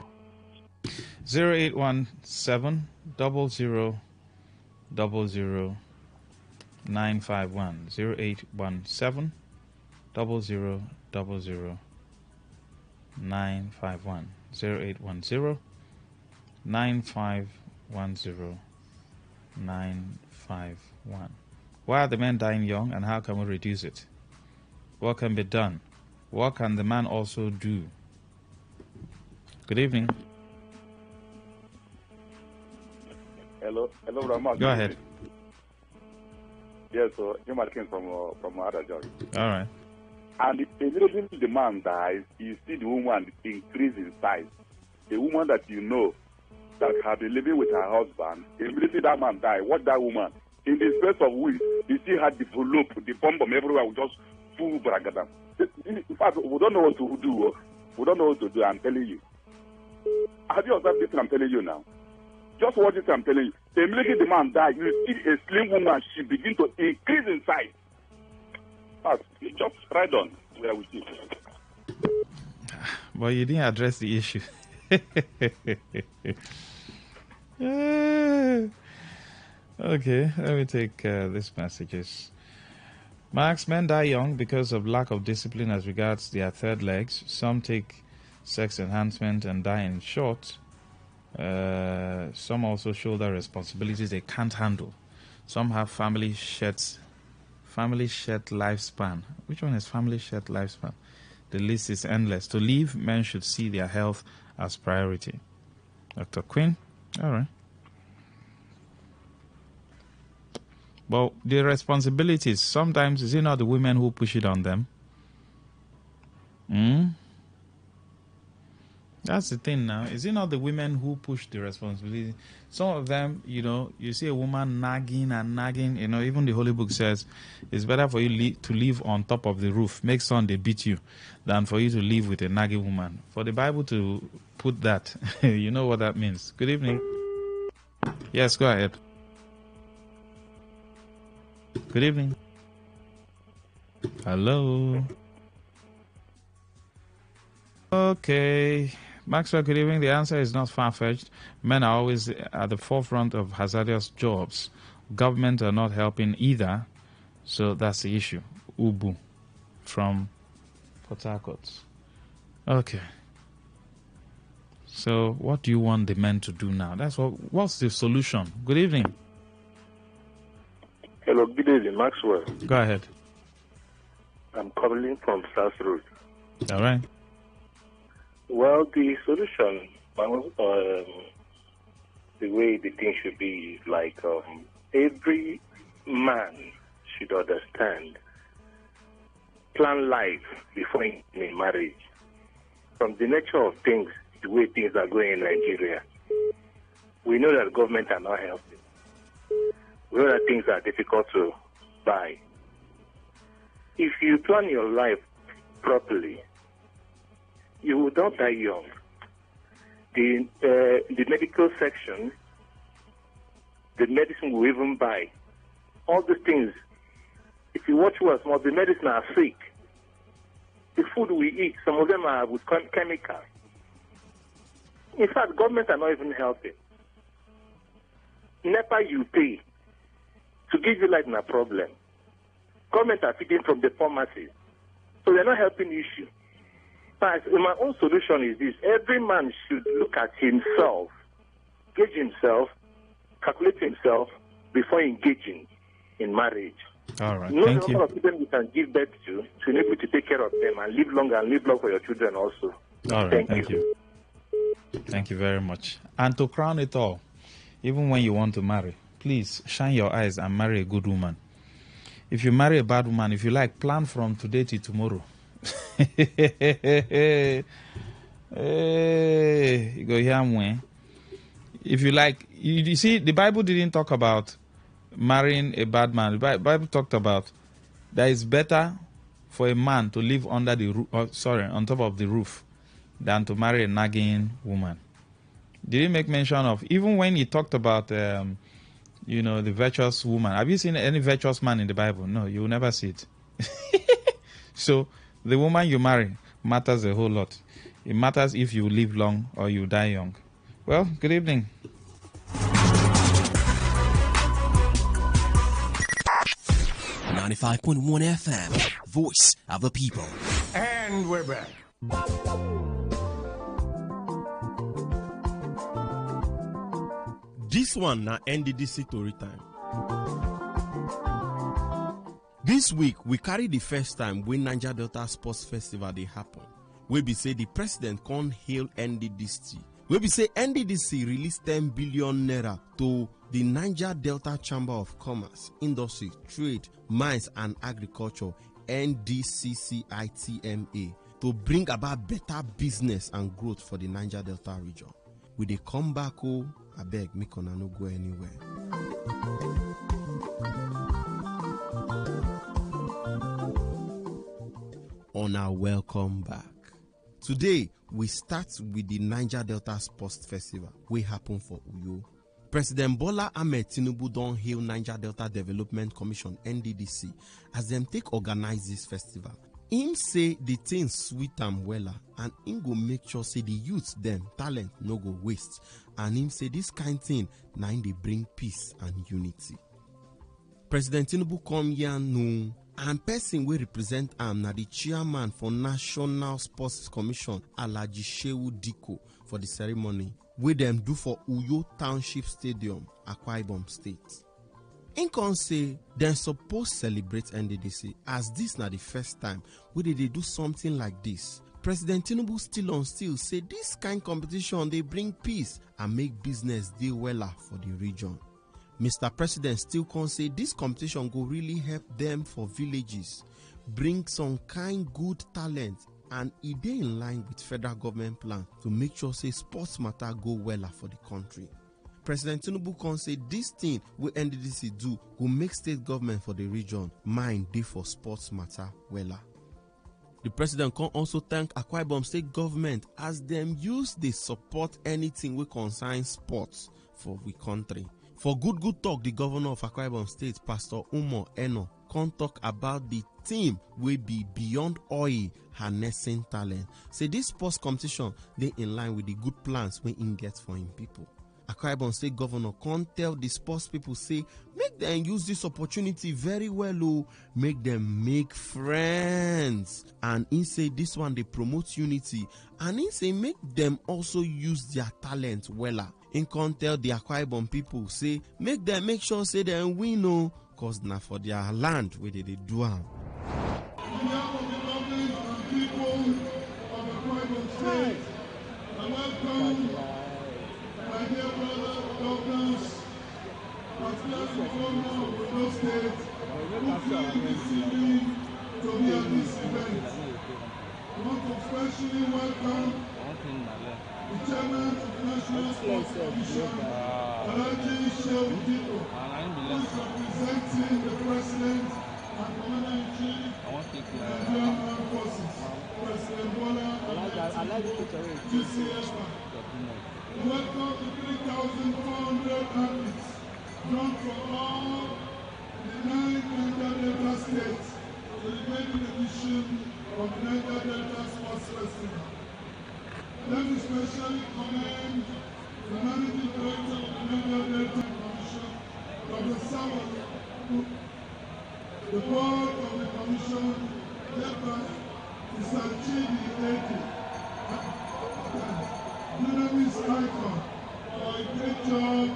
0817 00 00 951 0817 00 00 951 0810 9510 951. Why are the men dying young, and how can we reduce it? What can be done? What can the man also do? Good evening. Hello, Ramon. Go ahead. Yes, so Jim Atkins from Adajog. All right. And immediately the man dies, you see the woman increase in size. The woman that you know that had been living with her husband, immediately that man died. What that woman? In the space of weeks, you see her develop, the bomb everywhere, we just full bragadam. In fact, we don't know what to do. We don't know what to do, I'm telling you. Have you observed this I'm telling you now? Just watch this I'm telling you. Immediately the man died, you see a slim woman, she begin to increase in size. Just right on where we see. But you didn't address the issue. Okay, let me take these messages. Max, men die young because of lack of discipline as regards their third legs. Some take sex enhancement and die in short. Some also shoulder responsibilities they can't handle. Some have family shed lifespan. Which one is family shed lifespan? The list is endless. To live, men should see their health as priority. Dr. Quinn? All right. Well, the responsibilities, sometimes, is it not the women who push it on them? That's the thing now. Is it not the women who push the responsibility? Some of them, you see a woman nagging and nagging. Even the Holy Book says it's better for you to live on top of the roof, make son they beat you, than for you to live with a nagging woman. For the Bible to put that, you know what that means. Good evening. Yes, go ahead. Good evening. Hello. Okay. Maxwell, good evening. The answer is not far-fetched. Men are always at the forefront of hazardous jobs. Government are not helping either. So that's the issue. Ubu from Port Harcourt. Okay. So what do you want the men to do now? What's the solution? Good evening. Hello, good evening, Maxwell. Go ahead. I'm calling from South Road. All right. Well, the solution, the way the thing should be is like every man should understand, plan life before in marriage. From the nature of things, the way things are going in Nigeria, we know that government are not helping. We know that things are difficult to buy. If you plan your life properly, you will not die young. The medical section, the medicine we even buy, all these things, if you watch well, some of the medicine are sick. The food we eat, some of them are with chemicals. In fact, government are not even helping. NEPA you pay to give you light in a problem. Government are feeding from the pharmacies. So they're not helping the issue. But my own solution is this. Every man should look at himself, gauge himself, calculate himself before engaging in marriage. All right. Know Thank the you. number of people you can give birth to be able to take care of them and live long for your children also. All right. Thank you. Thank you very much. And to crown it all, even when you want to marry, please shine your eyes and marry a good woman. If you marry a bad woman, if you like, plan from today to tomorrow. Hey, you go here and if you like, you see, the Bible didn't talk about marrying a bad man. The Bible talked about that it's better for a man to live under the on top of the roof than to marry a nagging woman. Did he make mention of, even when he talked about, the virtuous woman? Have you seen any virtuous man in the Bible? No, you will never see it. So the woman you marry matters a whole lot. It matters if you live long or you die young. Well, good evening. .1 FM, voice of the people. And we're back. This one na NDDC story time. This week, we carry the first time when Niger Delta Sports Festival they happen. We be say the president can't hail NDDC. We be say NDDC released 10 billion naira to the Niger Delta Chamber of Commerce, Industry, Trade, Mines and Agriculture, NDCCITMA, to bring about better business and growth for the Niger Delta region. We they come back, I beg, me can no go anywhere. On our welcome back. Today, we start with the Niger Delta Sports Festival, wey happen for Uyo. President Bola Ahmed Tinubu don hail Niger Delta Development Commission (NDDC) as them take organize this festival. Him say the thing sweet am wella, and him go make sure say the youth them talent no go waste. And him say this kind thing na him dey bring peace and unity. President Tinubu come here no, and person wey represent am na the chairman for National Sports Commission, Alhaji Shehu Diko, for the ceremony wey dem do for Uyo Township Stadium, Akwa Ibom State. Im come say dem suppose celebrate NDDC as this na the first time wey they do something like this. President Tinubu still on still say this kind competition dey bring peace and make business dey wella for the region. Mr. President still can say this competition go really help them for villages, bring some kind good talent, and it dey in line with federal government plan to make sure say sports matter go wella for the country. President Tinubu can say this thing wey NDDC do will make state government for the region mind dey for sports matter wella. The president can also thank Akwa Ibom state government as them use dey support anything wey concern sports for we country. For good talk, the governor of Akwa Ibom State, Pastor Umo Eno, can talk about the team will be beyond oil harnessing talent. Say this sports competition they in line with the good plans we in get for him people. Akwa Ibom State governor can tell the sports people say make them use this opportunity very well, make them make friends. And he say this one they promote unity, and he say make them also use their talent wella. In can tell the Akwa Ibom people say make them make sure say them win, cause na for their land where they do am. My dear brother, governors, particularly the governor of Ondo State, who flew this evening to be at this event. I want to especially welcome the chairman of the National Sports Commission, Alhaji Shehu Diko, who is representing the president and commander-in-chief of the Nigerian Armed Forces, President Bola Ahmed Tinubu. Welcome to 3,400 athletes drawn from all the 9 Niger Delta states to the maiden edition of the Niger Delta Sports Festival. Let me especially commend the managing director of the Niger Delta Commission, Dr. Samuel, the board of the commission, led by Mr. Chidi Eke, Dunamis icon, for a great job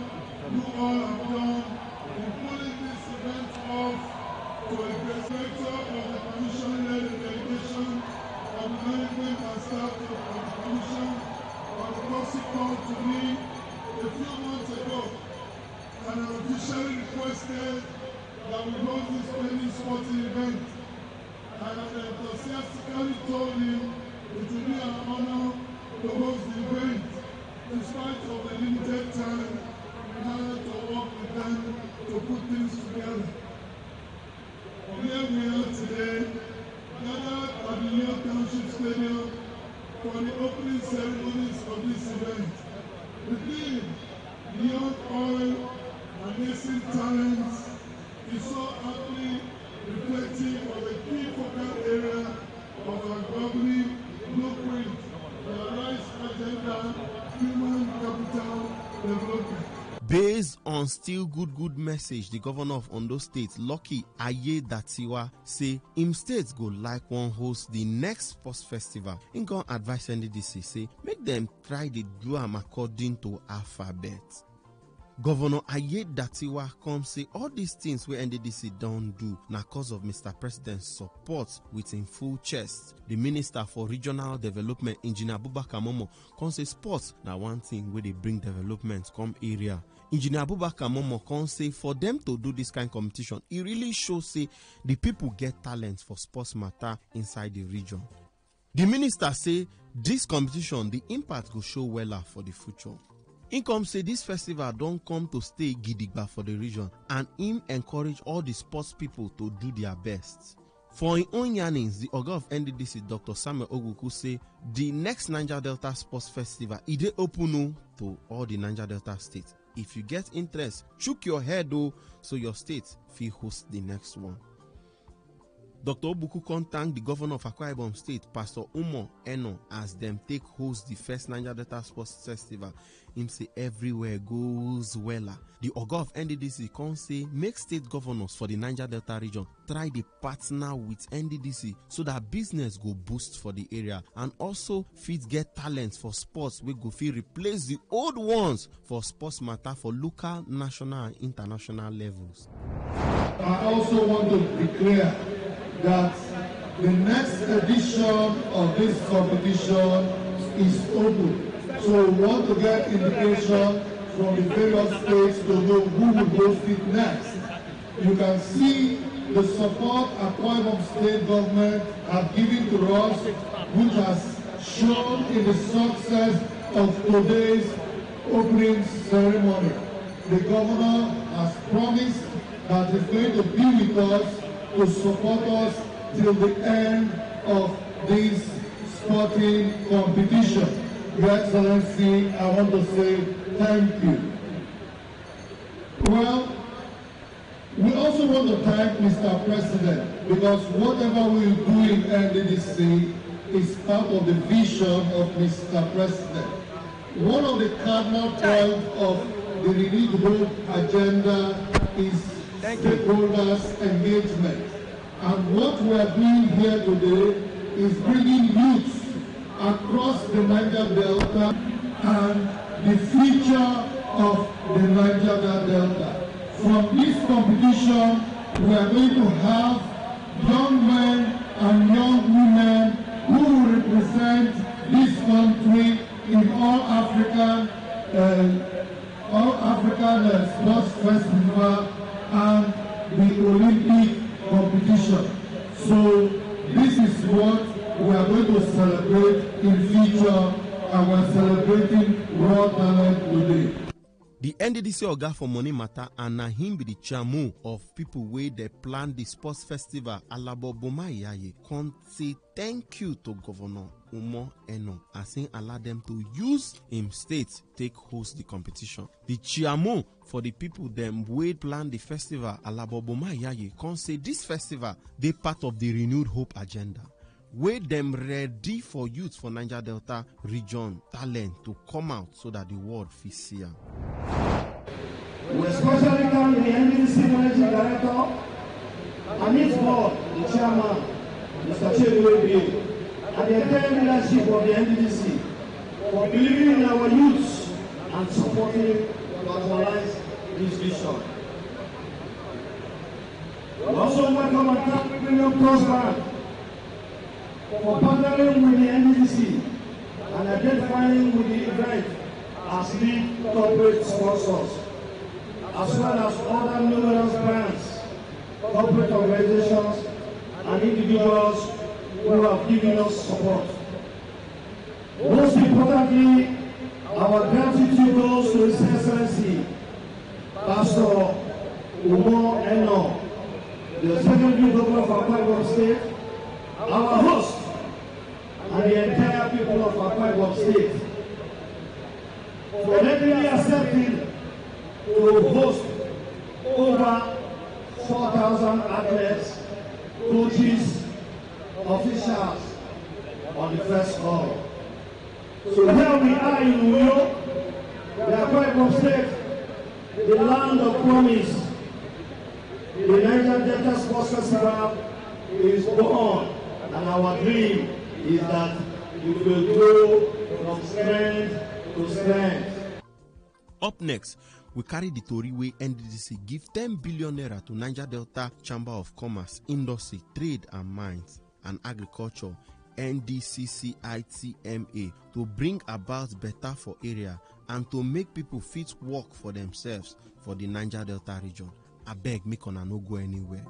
you all have done in pulling this event off to a great director of the commission led a delegation of the management and staff of the commission on the proxy call to me a few months ago, and I officially requested that we host this very sporting event, and I enthusiastically told him it would be an honor to host the event, in spite of the limited time in order to work with them to put things together. Here we are today, gathered at the Uyo Township Stadium for the opening ceremonies of this event. The theme, Beyond Oil and Nascent Talents, is so aptly reflective of a key focal area of our governing blueprint, the RISE agenda, human capital development. Based on still good message, the governor of Ondo State, Lucky Ayedatiwa, say him state go like one host the next sports festival. Him go advise NDDC say make them try the do am according to alphabet. Governor Ayedatiwa come say all these things where NDDC don't do na cause of Mr. President's support with him full chest. The Minister for Regional Development, Engineer Abubakar Momo, come say sports na one thing where they bring development come area. Engineer Abubakar Momo come say for them to do this kind of competition, it really shows say the people get talent for sports matter inside the region. The minister say this competition, the impact will show weller for the future. Income say this festival don't come to stay gidigba for the region, and him encourage all the sports people to do their best. For his own yarnings, the Oga of NDDC, Dr. Samuel Oguku, say the next Niger Delta Sports Festival is open to all the Niger Delta states. If you get interest, chook your head so your state will host the next one. Dr. Obuku thank the governor of Akwa Ibom State, Pastor Umo Eno, as them take host the first Niger Delta Sports Festival. Him say everywhere goes wella. The Oga of NDDC can say make state governors for the Niger Delta region try the partner with NDDC so that business go boost for the area, and also fit get talents for sports we go fit replace the old ones for sports matter for local, national and international levels. I also want to declare that the next edition of this competition is open. So we want to get indication from the various states to know who will host it next. You can see the support Akwa Ibom State government have given to us, which has shown in the success of today's opening ceremony. The governor has promised that he's going to be with us to support us till the end of this sporting competition. Your Excellency, I want to say thank you. Well, we also want to thank Mr. President, because whatever we do in NDDC is part of the vision of Mr. President. One of the cardinal points of the renewed hope agenda is stakeholders engagement. And what we are doing here today is bringing youth across the Niger Delta and the future of the Niger Delta. From this competition, we are going to have young men and young women who will represent this country in all African sports festival and the Olympic competition. So this is what we are going to celebrate in future, and we are celebrating raw talent today. The NDDC Oga for money matter, and na him be the chairman of people where they plan the sports festival Alabo Boma Yaye, can say thank you to Governor Umo Eno, as he allow them to use him state take host the competition. The chairman for the people them way plan the festival Alabo Boma Yaye can say this festival they part of the renewed hope agenda, where them ready for youth for Niger Delta region talent to come out so that the world will see them. We especially thank the NDDC Managing Director and its board, the chairman, Mr. Chedu, and the entire leadership of the NDDC for believing in our youth and supporting to actualize this vision. We also welcome and thank Premium Cross Bank for partnering with the NDDC and identifying with the event as lead corporate sponsors, as well as other numerous brands, corporate organizations, and individuals who have given us support. Most importantly, our gratitude goes to His Excellency, Pastor Umo Eno, the Secretary Governor of Akwa Ibom State, our host, and the entire people of Akwa Ibom State already accepted to host over 4,000 athletes, coaches, officials on the first call. So here we are in Uyo, the Akwa Ibom State, the land of promise. The Niger Delta Sports Festival is born, and our dream is that it will grow from strength to strength. Up next, we carry the tori wey NDDC give 10 billion naira to Niger Delta Chamber of Commerce, Industry, Trade and Mines and Agriculture, NDCCITMA, to bring about better for area and to make people fit work for themselves for the Niger Delta region. Abeg, make una no go anywhere.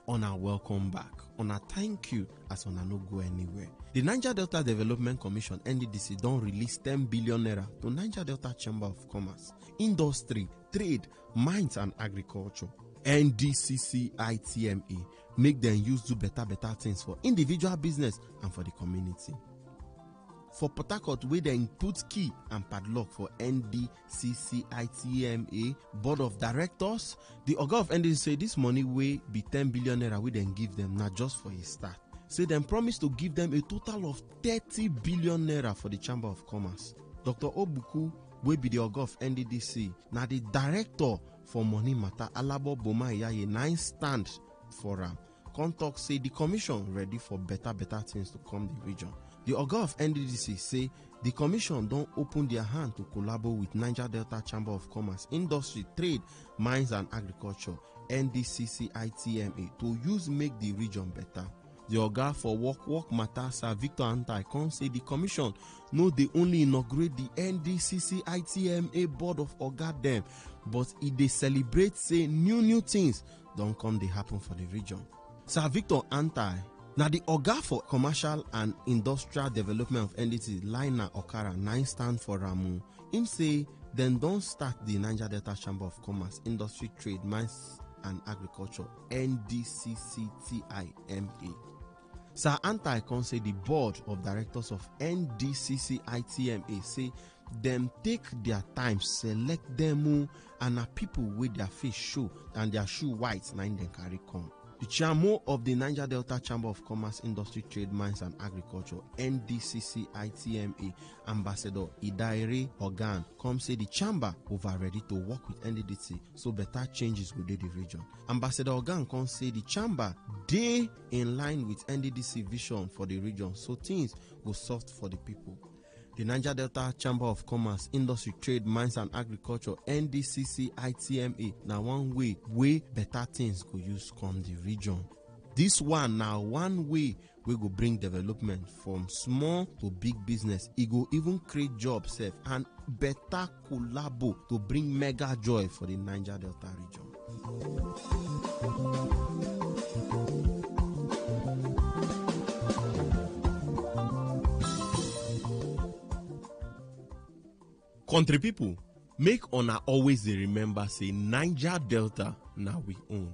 Una welcome back. Una thank you as una no go anywhere. The Niger Delta Development Commission (NDDC) don release 10 billion naira to Niger Delta Chamber of Commerce, Industry, Trade, Mines and Agriculture, NDCCITMA, make them use do better things for individual business and for the community. For Port Harcourt, where they put key and padlock for NDCCITMA Board of Directors, the Oga of NDC say this money will be 10 billion naira we then give them, not just for a start. Say them promise to give them a total of 30 billion naira for the Chamber of Commerce. Dr. Obuku will be the Oga of NDDC. Now the director for money matter, Alabo Boma Yaye 9 stand for him. Contact say the commission ready for better things to come the region. The Oga of NDDC say the commission don't open their hand to collaborate with Niger Delta Chamber of Commerce, Industry, Trade, Mines and Agriculture, NDCCITMA, to use make the region better. The Oga for work matter, Sir Victor Antai, can say the commission no they only inaugurate the NDCCITMA board of Oga them, but if they celebrate say new things don't come they happen for the region. Sir Victor Antai, now the Oga for Commercial and Industrial Development of NDC, Lina Okara, 9 stand for Ramu. Him say then don't start the Niger Delta Chamber of Commerce, Industry, Trade, Mines and Agriculture, NDCCTIMA. Sir Antai can say the board of directors of NDCCITMA say them take their time, select them and a people with their face show and their shoe white, nine then carry come. The chairman of the Niger Delta Chamber of Commerce, Industry, Trade, Mines and Agriculture, NDCCITMA, Ambassador Idaire Ogan, come say the chamber over ready to work with NDDC so better changes within the region. Ambassador Ogan come say the chamber they in line with NDDC vision for the region so things go soft for the people. The Niger Delta Chamber of Commerce, Industry, Trade, Mines and Agriculture, NDCCITMA, now one way better things go use come the region. This one now one way we go bring development from small to big business. It go even create jobs safe and better collabo to bring mega joy for the Niger Delta region. Country people, make una always remember say Niger Delta now we own.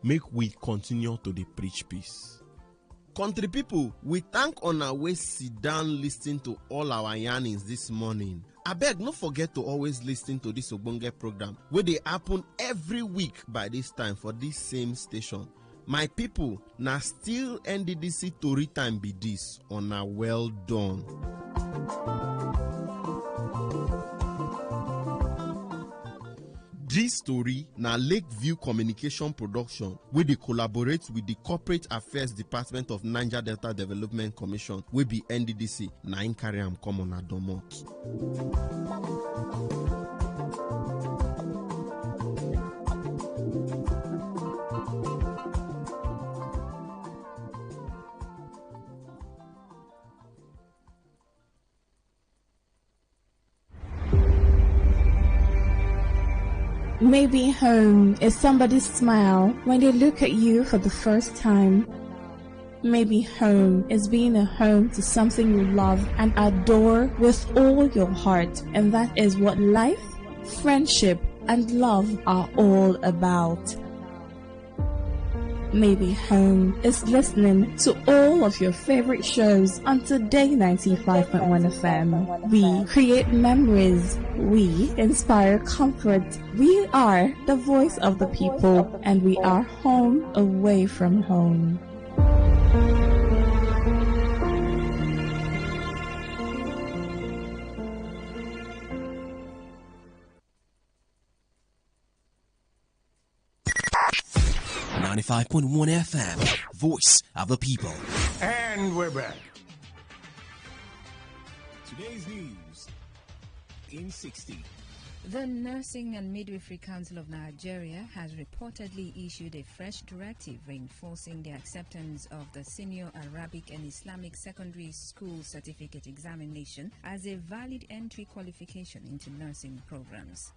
Make we continue to the preach peace. Country people, we thank una we sit down listening to all our yarnings this morning. Abeg, no forget to always listen to this Ogbonge program where they happen every week by this time for this same station. My people, na still NDDC Tori time be this. Una well done. This story na Lakeview Communication Production where they collaborate with the Corporate Affairs Department of Niger Delta Development Commission wey be NDDC na in carry am come on Adomot. Maybe home is somebody's smile when they look at you for the first time. Maybe home is being a home to something you love and adore with all your heart, and that is what life, friendship, and love are all about. Maybe home is listening to all of your favorite shows on Today 95.1 FM. We create memories. We inspire comfort. We are the voice of the people, and we are home away from home. .1 FM, voice of the people. And we're back. Today's news in 60. The Nursing and Midwifery Council of Nigeria has reportedly issued a fresh directive reinforcing the acceptance of the Senior Arabic and Islamic Secondary School Certificate Examination as a valid entry qualification into nursing programs.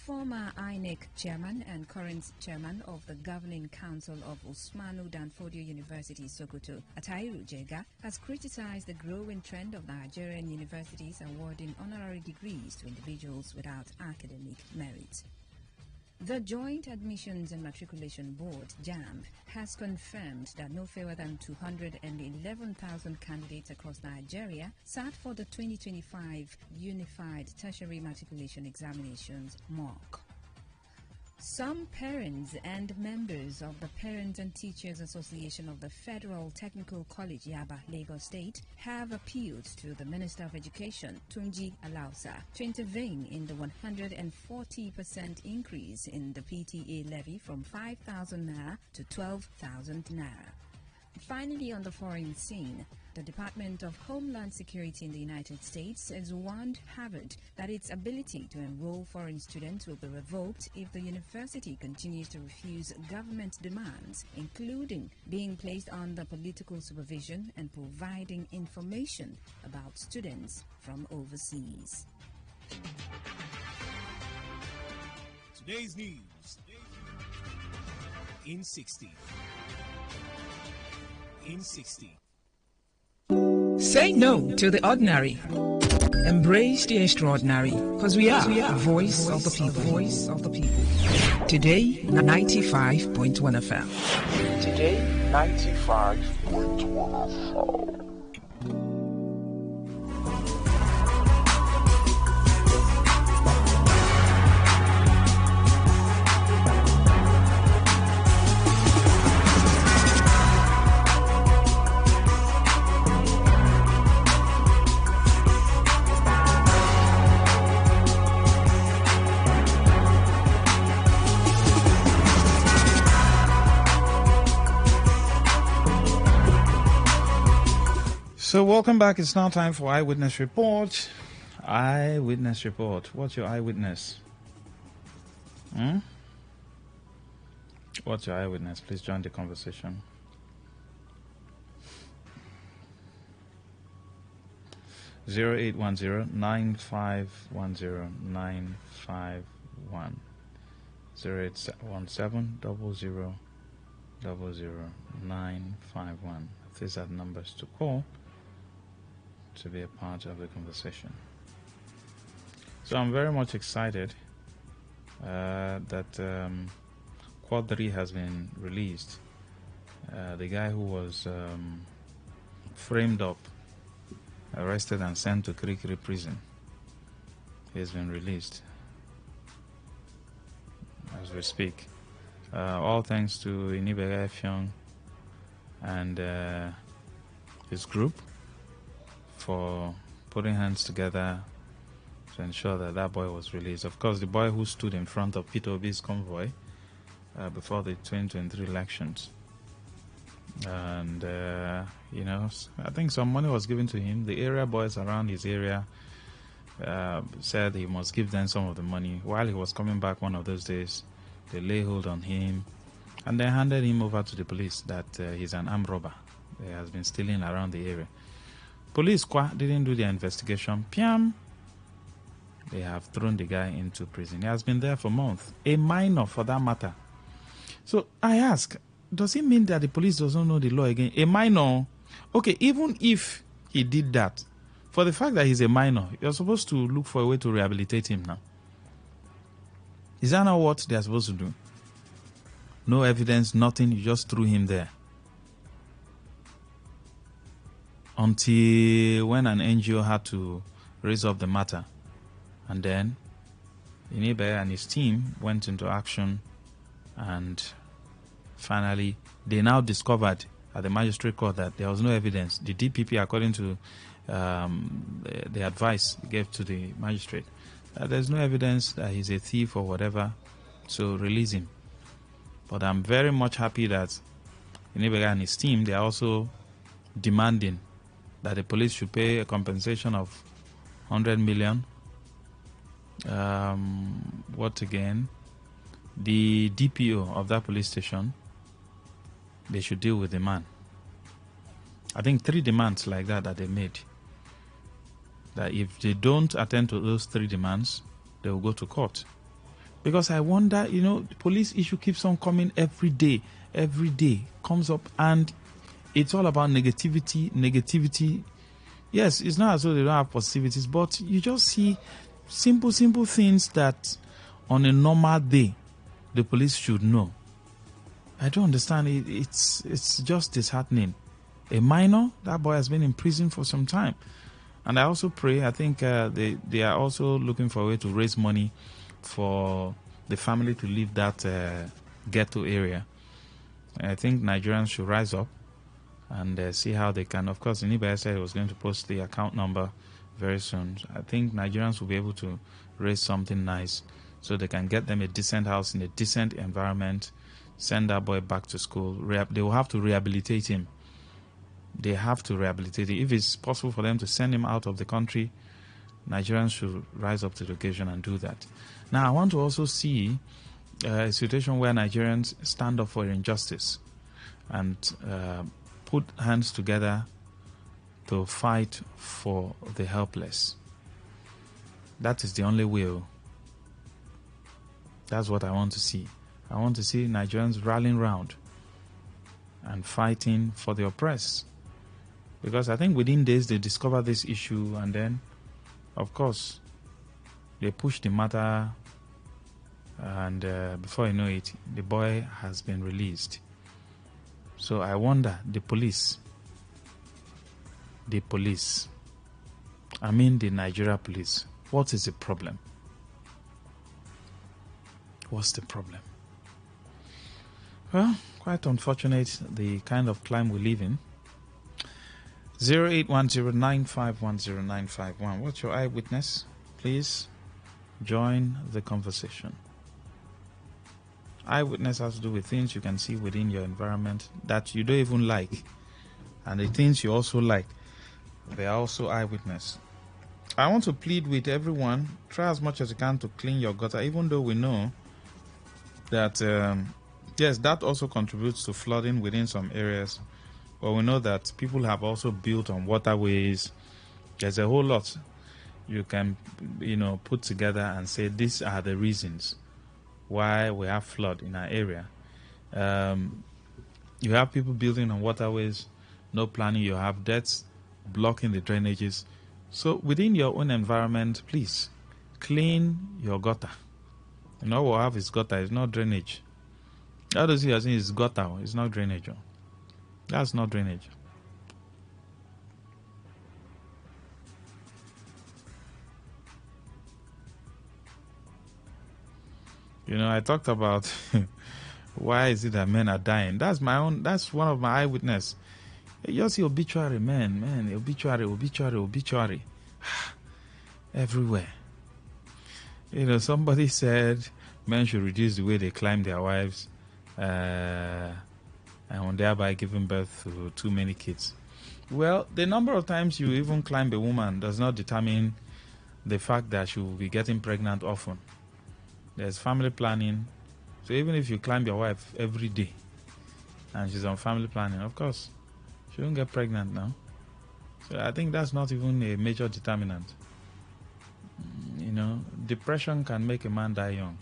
Former INEC chairman and current chairman of the Governing Council of Usmanu Danfodio University, Sokoto, Atairu Jega, has criticized the growing trend of Nigerian universities awarding honorary degrees to individuals without academic merit. The Joint Admissions and Matriculation Board, JAMB, has confirmed that no fewer than 211,000 candidates across Nigeria sat for the 2025 Unified Tertiary Matriculation Examinations, MOOC. Some parents and members of the Parents and Teachers Association of the Federal Technical College, Yaba, Lagos State, have appealed to the Minister of Education, Tunji Alausa, to intervene in the 140% increase in the PTA levy from 5,000 naira to 12,000 naira. Finally, on the foreign scene, the Department of Homeland Security in the United States has warned Harvard that its ability to enroll foreign students will be revoked if the university continues to refuse government demands, including being placed under political supervision and providing information about students from overseas. Today's news in 60. In 60. Say no to the ordinary. Embrace the extraordinary, because we are the voice of the people. Voice of the people. Today, 95.1 FM. Today, 95.1 FM. So welcome back. It's now time for Eyewitness Report. Eyewitness Report. What's your eyewitness? What's your eyewitness? Please join the conversation. Zero 0810-9510-951. 0817-0000-951. These are the numbers to call to be a part of the conversation. So I'm very much excited that Quad 3 has been released. The guy who was framed up, arrested and sent to Kirikiri prison, he has been released as we speak. All thanks to Inibega Efyong and his group for putting hands together to ensure that that boy was released. Of course, the boy who stood in front of Peter Obi's convoy before the 2023 elections. And, you know, I think some money was given to him. The area boys around his area said he must give them some of the money. While he was coming back one of those days, they lay hold on him and they handed him over to the police that he's an armed robber. He has been stealing around the area. Police didn't do their investigation. Piam! They have thrown the guy into prison. He has been there for months. A minor, for that matter. So I ask, does it mean that the police doesn't know the law again? A minor? Okay, even if he did that, for the fact that he's a minor, you're supposed to look for a way to rehabilitate him now. Is that not what they're supposed to do? No evidence, nothing. You just threw him there. Until when an NGO had to raise up the matter. And then Inibe and his team went into action, and finally they now discovered at the magistrate court that there was no evidence. The DPP, according to the advice he gave to the magistrate, there's no evidence that he's a thief or whatever, so release him. But I'm very much happy that Inibe and his team, they are also demanding that the police should pay a compensation of 100 million. What again? The DPO of that police station, they should deal with the man. I think 3 demands like that they made. That if they don't attend to those 3 demands, they will go to court. Because I wonder, the police issue keeps on coming every day, comes up, and it's all about negativity. Yes, it's not as though they don't have positivities, but you just see simple things that on a normal day, the police should know. I don't understand. It's just disheartening. A minor, that boy has been in prison for some time. And I also pray, I think they are also looking for a way to raise money for the family to leave that ghetto area. And I think Nigerians should rise up and see how they can. Of course, Inibe said he was going to post the account number very soon. I think Nigerians will be able to raise something nice so they can get them a decent house in a decent environment, send that boy back to school. They will have to rehabilitate him. They have to rehabilitate him. If it's possible for them to send him out of the country, Nigerians should rise up to the occasion and do that. Now, I want to also see a situation where Nigerians stand up for injustice and put hands together to fight for the helpless. That is the only way. That's what I want to see. I want to see Nigerians rallying round and fighting for the oppressed. Because I think within days they discover this issue, and then, of course, they push the matter, and before you know it, the boy has been released. So I wonder, the police, I mean the Nigeria police, what is the problem? What's the problem? Well, quite unfortunate, the kind of climate we live in. 0810951091. What's your eyewitness? Please join the conversation. Eyewitness has to do with things you can see within your environment that you don't even like, and the things you also like. They are also eyewitness. I want to plead with everyone, try as much as you can to clean your gutter, even though we know that, yes, that also contributes to flooding within some areas. But we know that people have also built on waterways. There's a whole lot you can, put together and say these are the reasons why we have flood in our area. You have people building on waterways, no planning. You have debts blocking the drainages. So within your own environment, please clean your gutter. What we have is gutter, it's not drainage. How does he think it's gutter? It's not drainage. That's not drainage. I talked about why is it that men are dying. That's one of my eyewitness. You see obituary, man, obituary. Everywhere. Somebody said men should reduce the way they climb their wives, and thereby giving birth to too many kids. Well, the number of times you even climb a woman does not determine the fact that she will be getting pregnant often. There's family planning. So even if you climb your wife every day and she's on family planning, of course, she won't get pregnant now. So I think that's not even a major determinant. Depression can make a man die young.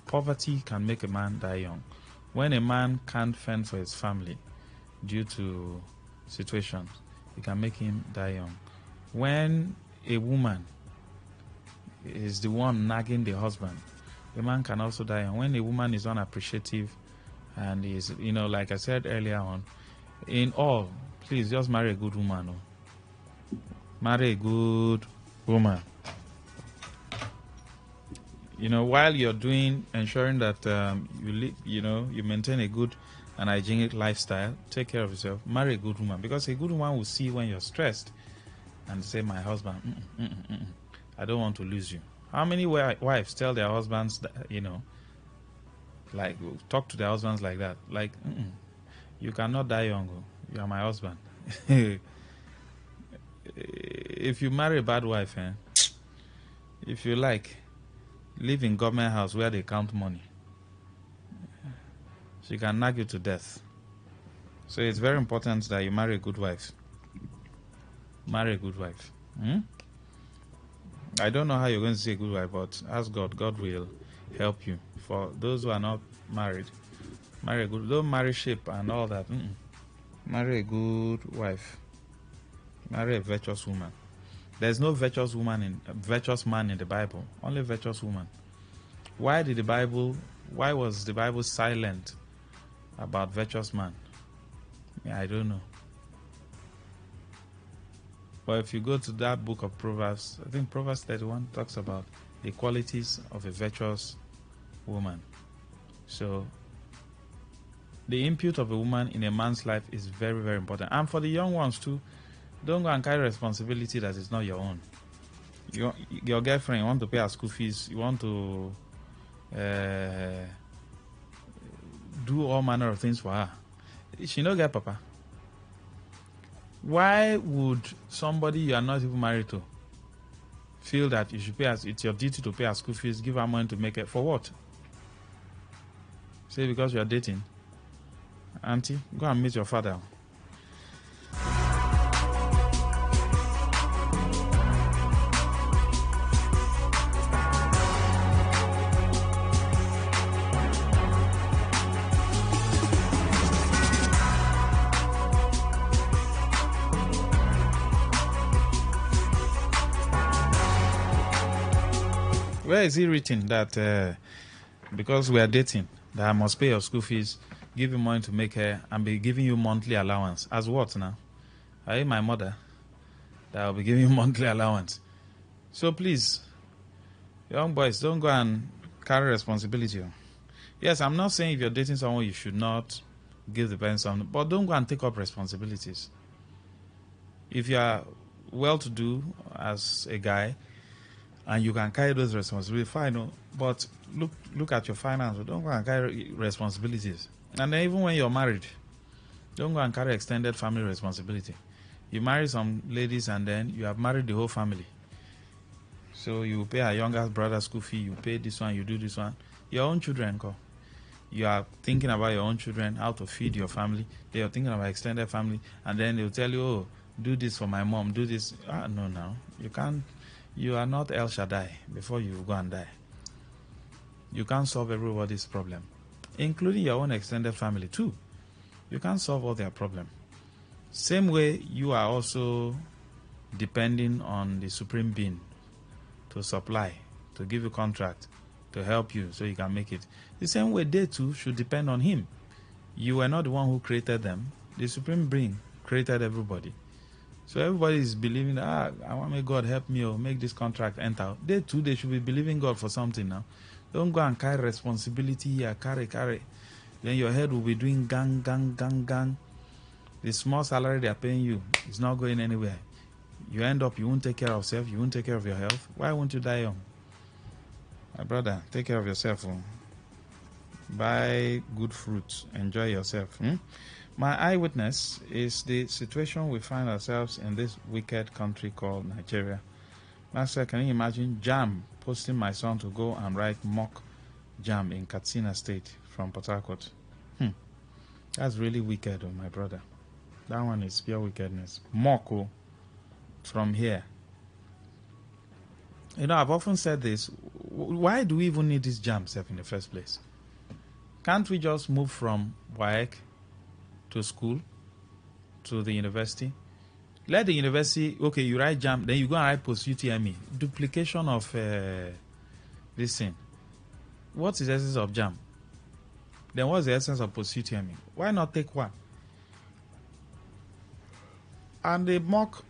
Poverty can make a man die young. When a man can't fend for his family due to situations, it can make him die young. When a woman is the one nagging the husband a man can also die young. When a woman is unappreciative and is, you know, like I said earlier on, in all, please just marry a good woman. Oh. Marry a good woman. You know, while you're ensuring that you maintain a good and hygienic lifestyle, take care of yourself, marry a good woman. Because a good woman will see when you're stressed and say, my husband, I don't want to lose you. How many wives tell their husbands that, you know, like, talk to their husbands like that? Like, you cannot die young. You are my husband. If you marry a bad wife, if you like, live in government house where they count money. She can nag you to death. So it's very important that you marry a good wife. Marry a good wife. I don't know how you're going to say a good wife, but ask God. God will help you. For those who are not married, marry a good. Don't marry sheep and all that. Marry a good wife. Marry a virtuous woman. There's no virtuous man in the Bible. Only virtuous woman. Why was the Bible silent about virtuous man? I don't know. But if you go to that book of Proverbs, I think Proverbs 31 talks about the qualities of a virtuous woman. So the input of a woman in a man's life is very, very important. And for the young ones too, don't go and carry responsibility that is not your own. Your girlfriend, you want to pay her school fees, you want to do all manner of things for her. She no get papa. Why would somebody you are not even married to feel that you should pay it's your duty to pay her school fees, give her money to make it? For what? Say because you are dating? Auntie, go and meet your father. Where is it written that because we are dating, that I must pay your school fees, give you money to make hair, and be giving you monthly allowance? As what now? Are you my mother that will be giving you monthly allowance? So please, young boys, don't go and carry responsibility. Yes, I'm not saying if you're dating someone you should not give the person something, but don't go and take up responsibilities. If you are well-to-do as a guy, and you can carry those responsibilities, fine. But look at your finances. Don't go and carry responsibilities. And then even when you're married, don't go and carry extended family responsibility. You marry some ladies and then you have married the whole family. So you pay a younger brother school fee, you pay this one, you do this one. Your own children, you are thinking about your own children, how to feed your family. They are thinking about extended family. And then they'll tell you, oh, do this for my mom, do this. No. You can't. You are not El Shaddai before you go and die. You can't solve everybody's problem, including your own extended family too. You can't solve all their problem. Same way, you are also depending on the Supreme Being to supply, to give you contract, to help you so you can make it. The same way, they too should depend on Him. You were not the one who created them. The Supreme Being created everybody. So everybody is believing that, I want my God help me or make this contract enter. They too, they should be believing God for something now. Don't go and carry responsibility here, carry. Then your head will be doing gang. The small salary they are paying you is not going anywhere. You end up, you won't take care of yourself, you won't take care of your health. Why won't you die young? My brother, take care of yourself. Buy good fruits, enjoy yourself. My eyewitness is the situation we find ourselves in this wicked country called Nigeria. Last year, can you imagine JAM posting my son to go and write mock JAM in Katsina State from Port Harcourt? That's really wicked, my brother. That one is pure wickedness. Mock from here. You know, I've often said this. Why do we even need this JAM stuff in the first place? Can't we just move from WAEC to school, to the university? Let the university, okay, you write JAM, then you go and write post-UTME. Duplication of this thing. What is the essence of JAM? Then what's the essence of post-UTME? Why not take one? And the mock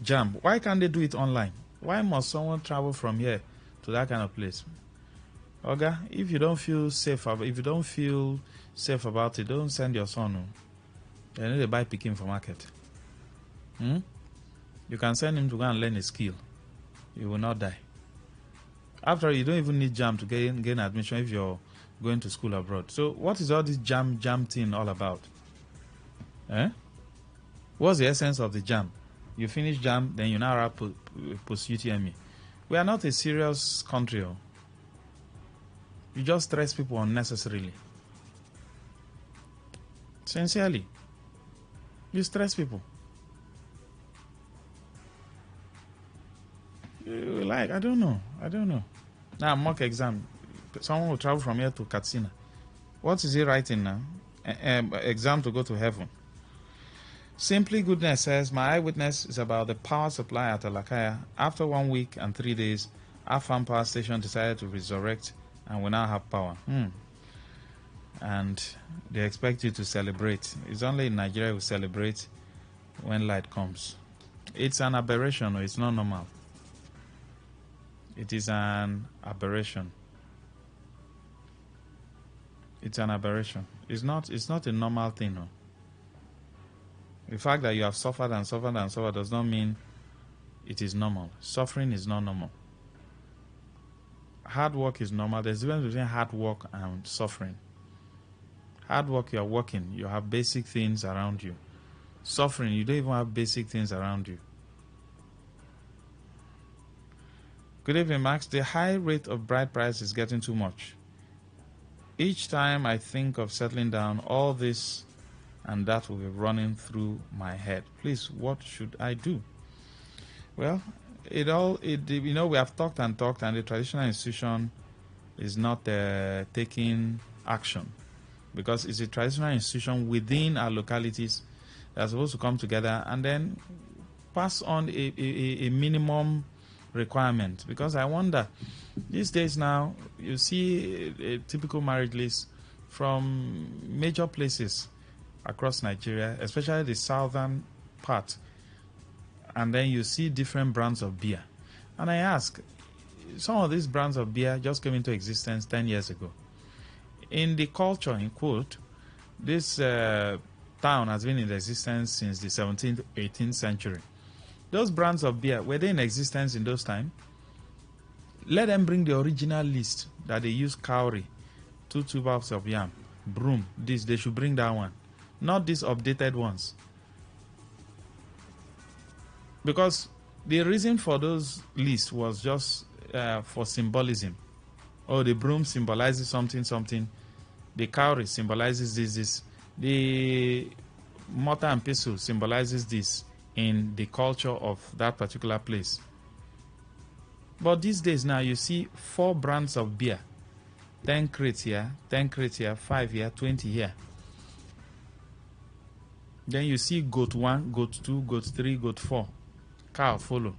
JAM, why can't they do it online? Why must someone travel from here to that kind of place? Okay, if you don't feel safe about it, don't send your son. They need to buy picking for market. You can send him to go and learn a skill. You will not die. After all, you don't even need JAM to gain admission if you're going to school abroad. So what is all this JAM thing all about? What's the essence of the JAM? You finish JAM, then you now have post-UTME. We are not a serious country. You just stress people unnecessarily. Sincerely. You stress people. Like, I don't know. Now, mock exam. Someone will travel from here to Katsina. What is he writing now? Exam to go to heaven. Simply Goodness says, my eyewitness is about the power supply at Alakaya. After 1 week and 3 days, our farm power station decided to resurrect and we now have power. And they expect you to celebrate. It's only in Nigeria we celebrate when light comes. It's an aberration, or it's not normal. It is an aberration. It's an aberration. It's not a normal thing. No. The fact that you have suffered and suffered and suffered does not mean it is normal. Suffering is not normal. Hard work is normal. There's a difference between hard work and suffering. Hard work, you are working. You have basic things around you. Suffering, you don't even have basic things around you. Good evening, Max. The high rate of bride price is getting too much. Each time I think of settling down, all this and that will be running through my head. Please, what should I do? Well, we have talked, and the traditional institution is not taking action because it's a traditional institution within our localities that are supposed to come together and then pass on a minimum requirement. Because I wonder, these days now, you see a typical marriage list from major places across Nigeria, especially the southern part, and then you see different brands of beer. And I ask, some of these brands of beer just came into existence 10 years ago. In the culture, in quote, this town has been in existence since the 17th, 18th century. Those brands of beer, were they in existence in those times? Let them bring the original list that they use cowrie, 2 tubers of yam, broom, this, they should bring that one. Not these updated ones. Because the reason for those lists was just for symbolism. Oh, the broom symbolizes something. The cowrie symbolizes this. The mortar and pestle symbolizes this in the culture of that particular place. But these days now, you see 4 brands of beer. 10 crates here, 10 crates here, 5 here, 20 here. Then you see goat 1, goat 2, goat 3, goat 4. Cow follow.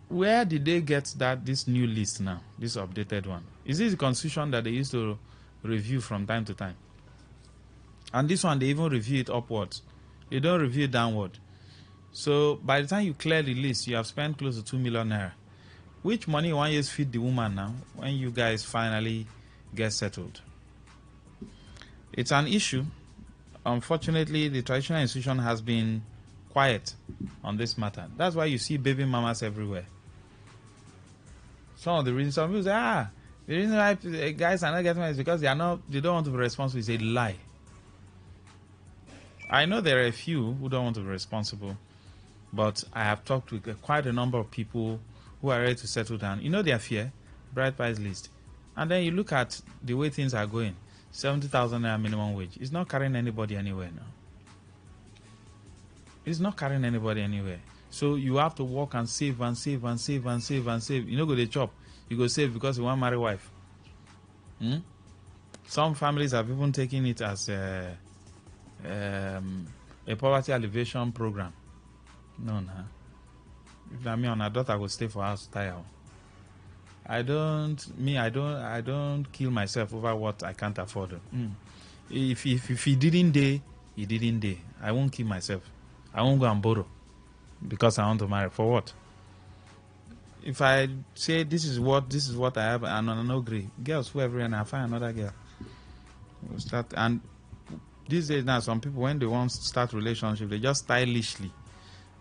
Where did they get this new list now? This updated one? Is this the constitution that they used to review from time to time? And this one, they even review it upwards. They don't review it downward. So by the time you clear the list, you have spent close to 2 million naira. Which money you want to feed the woman now when you guys finally get settled? It's an issue. Unfortunately, the traditional institution has been quiet on this matter. That's why you see baby mamas everywhere. Some of the reasons, some people say, the reason why guys are not getting married is because they don't want to be responsible. It's a lie. I know there are a few who don't want to be responsible, but I have talked with quite a number of people who are ready to settle down. You know their fear, bride price list. And then you look at the way things are going. 70,000 naira minimum wage. It's not carrying anybody anywhere now. It's not carrying anybody anywhere. So you have to work and save and save and save and save and save. You know, go to chop. You go save because you want to marry wife. Some families have even taken it as a poverty alleviation program. No. If I mean, on a daughter, I will stay for house, tire. I don't kill myself over what I can't afford. If he didn't day, he didn't day. I won't kill myself. I won't go and borrow because I want to marry. For what? If I say this is what I have and I no agree, girls whoever and I find another girl. We'll start. And these days now, some people when they want to start relationship, they just stylishly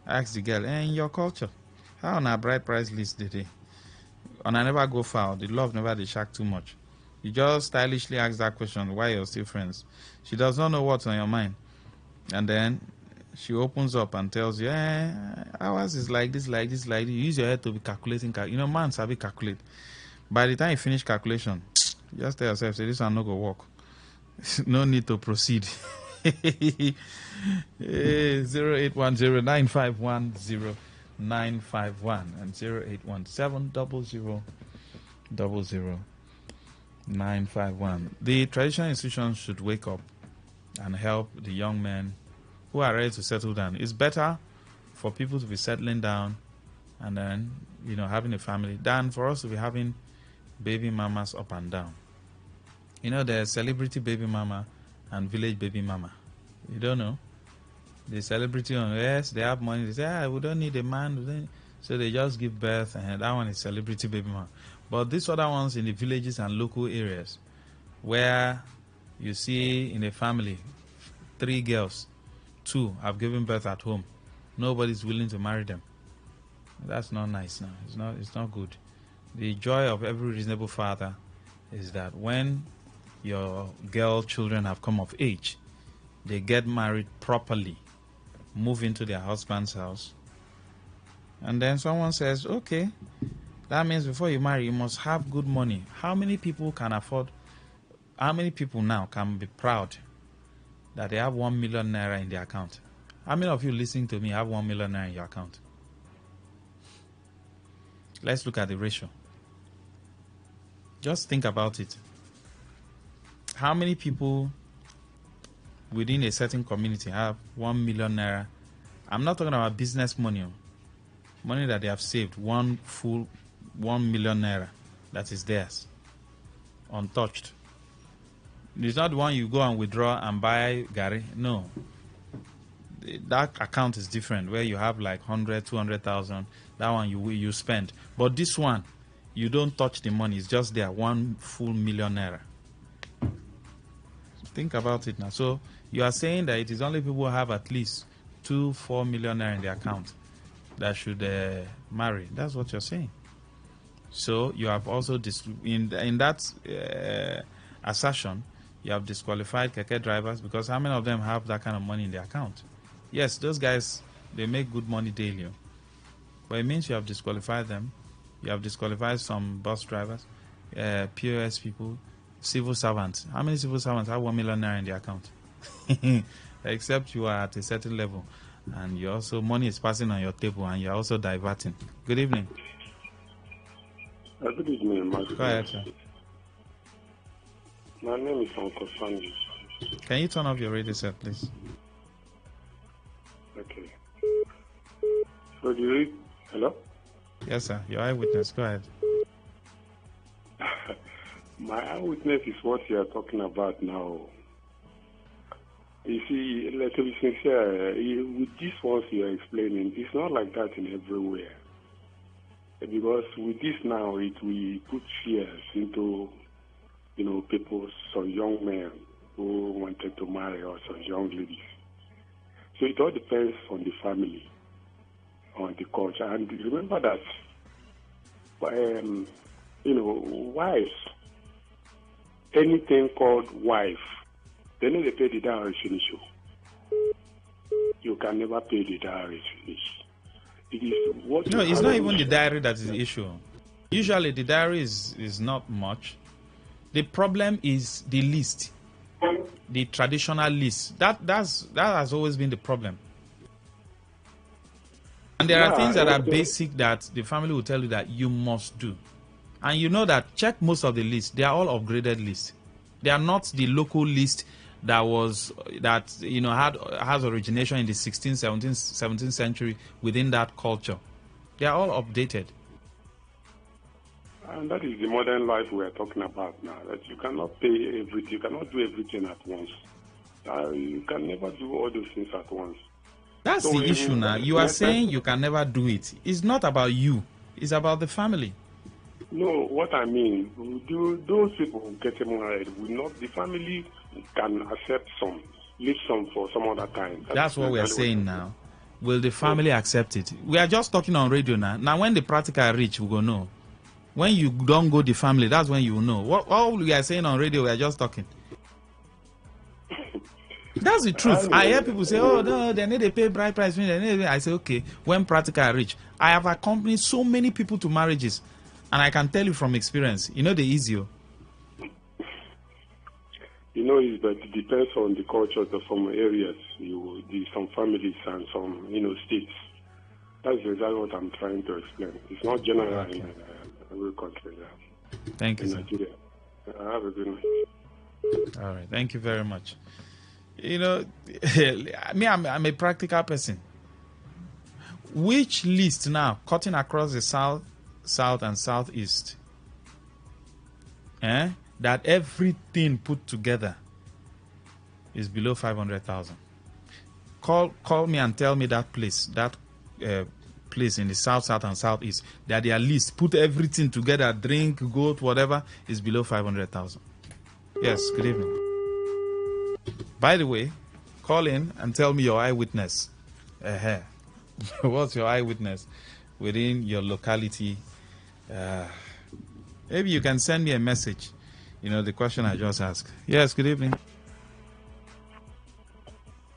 ask the girl, in your culture, how on a bride price list did they? And I never go far. The love never they shack too much. You just stylishly ask that question, why you're still friends. She does not know what's on your mind. And then she opens up and tells you, ours is like this, like this, like this. You use your head to be calculating. Man sabi calculate. By the time you finish calculation, just tell yourself, say, this one no go work. No need to proceed. 0810-951-0951 and 0817-000951. The traditional institutions should wake up and help the young men who are ready to settle down. It's better for people to be settling down and then, having a family than for us to be having baby mamas up and down. There's celebrity baby mama and village baby mama. You don't know? The celebrity yes, they have money. They say, we don't need a man. So they just give birth, and that one is celebrity baby mama. But these other ones in the villages and local areas where you see in a family 3 girls, 2 have given birth at home. Nobody's willing to marry them. That's not nice now. It's not good. The joy of every reasonable father is that when your girl children have come of age, they get married properly, move into their husband's house, and then someone says, okay, that means before you marry, you must have good money. How many people now can be proud that they have 1 million naira in their account? How many of you listening to me have 1 million naira in your account? Let's look at the ratio. Just think about it. How many people within a certain community have 1 million naira? I'm not talking about business money. Money that they have saved, 1 million naira that is theirs, untouched. It's not the one you go and withdraw and buy Gary. No. That account is different, where you have like 100, 200,000. That one you spend. But this one, you don't touch the money. It's just there, 1 full million naira. Think about it now. So you are saying that it is only people who have at least 2-4 million naira in their account that should marry. That's what you're saying. So you have also in that assertion, you have disqualified keke drivers, because how many of them have that kind of money in their account? Yes, those guys, they make good money daily, but it means you have disqualified them. You have disqualified some bus drivers, POS people, civil servants. How many civil servants have 1 million naira in their account? Except you are at a certain level, and you also, money is passing on your table, and you're also diverting. Good evening. Good evening, Master. Go ahead, sir. My name is Uncle Sanji. Can you turn off your radio set, please? Okay. So do you... Hello? Yes, sir. Your eyewitness. Go ahead. My eyewitness is what you are talking about now. You see, let's be sincere, with these ones you are explaining, it's not like that in everywhere. Because with this now, it will put fears into, people, some young men who wanted to marry, or some young ladies. So it all depends on the family, on the culture. And remember that, wives, anything called wife, they need to pay the dowry finish. You can never pay the dowry finish. It is what no, it's not even the dowry that is the issue. Usually the dowry is not much. The problem is the list, the traditional list. That has always been the problem. And there are things that are basic that the family will tell you that you must do. And you know that, check most of the lists, they are all upgraded lists. They are not the local list has origination in the 16th, 17th century within that culture. They are all updated. And that is the modern life we are talking about now, that you cannot pay everything, you cannot do everything at once. You can never do all those things at once. That's So the issue now. You are saying you can never do it. It's not about you. It's about the family. No, what I mean, those people who get married, the family can accept some, leave some for some other time. That's what we are saying now. Will the family accept it? We are just talking on radio now. Now, when the practical reach, we go know. When you don't go the family, that's when you will know. What all we are saying on radio, we are just talking. That's the truth. I hear people say, oh, no, they need to pay bride price. I say, okay, when practical reach. I have accompanied so many people to marriages, and I can tell you from experience, the easier. But it depends on the cultures of some areas, some families and some, states. That's exactly what I'm trying to explain. It's not general in every country. Yeah. Thank you, in Nigeria. Have a good night. All right. Thank you very much. Me, I'm a practical person. Which list now, cutting across the south and southeast, that everything put together is below 500,000? Call me and tell me that place in the south and southeast, that their list put everything together, drink, goat, whatever, is below 500,000. Yes, good evening. By the way, call in and tell me your eyewitness. What's your eyewitness within your locality? Maybe you can send me a message. The question I just asked. Yes, good evening.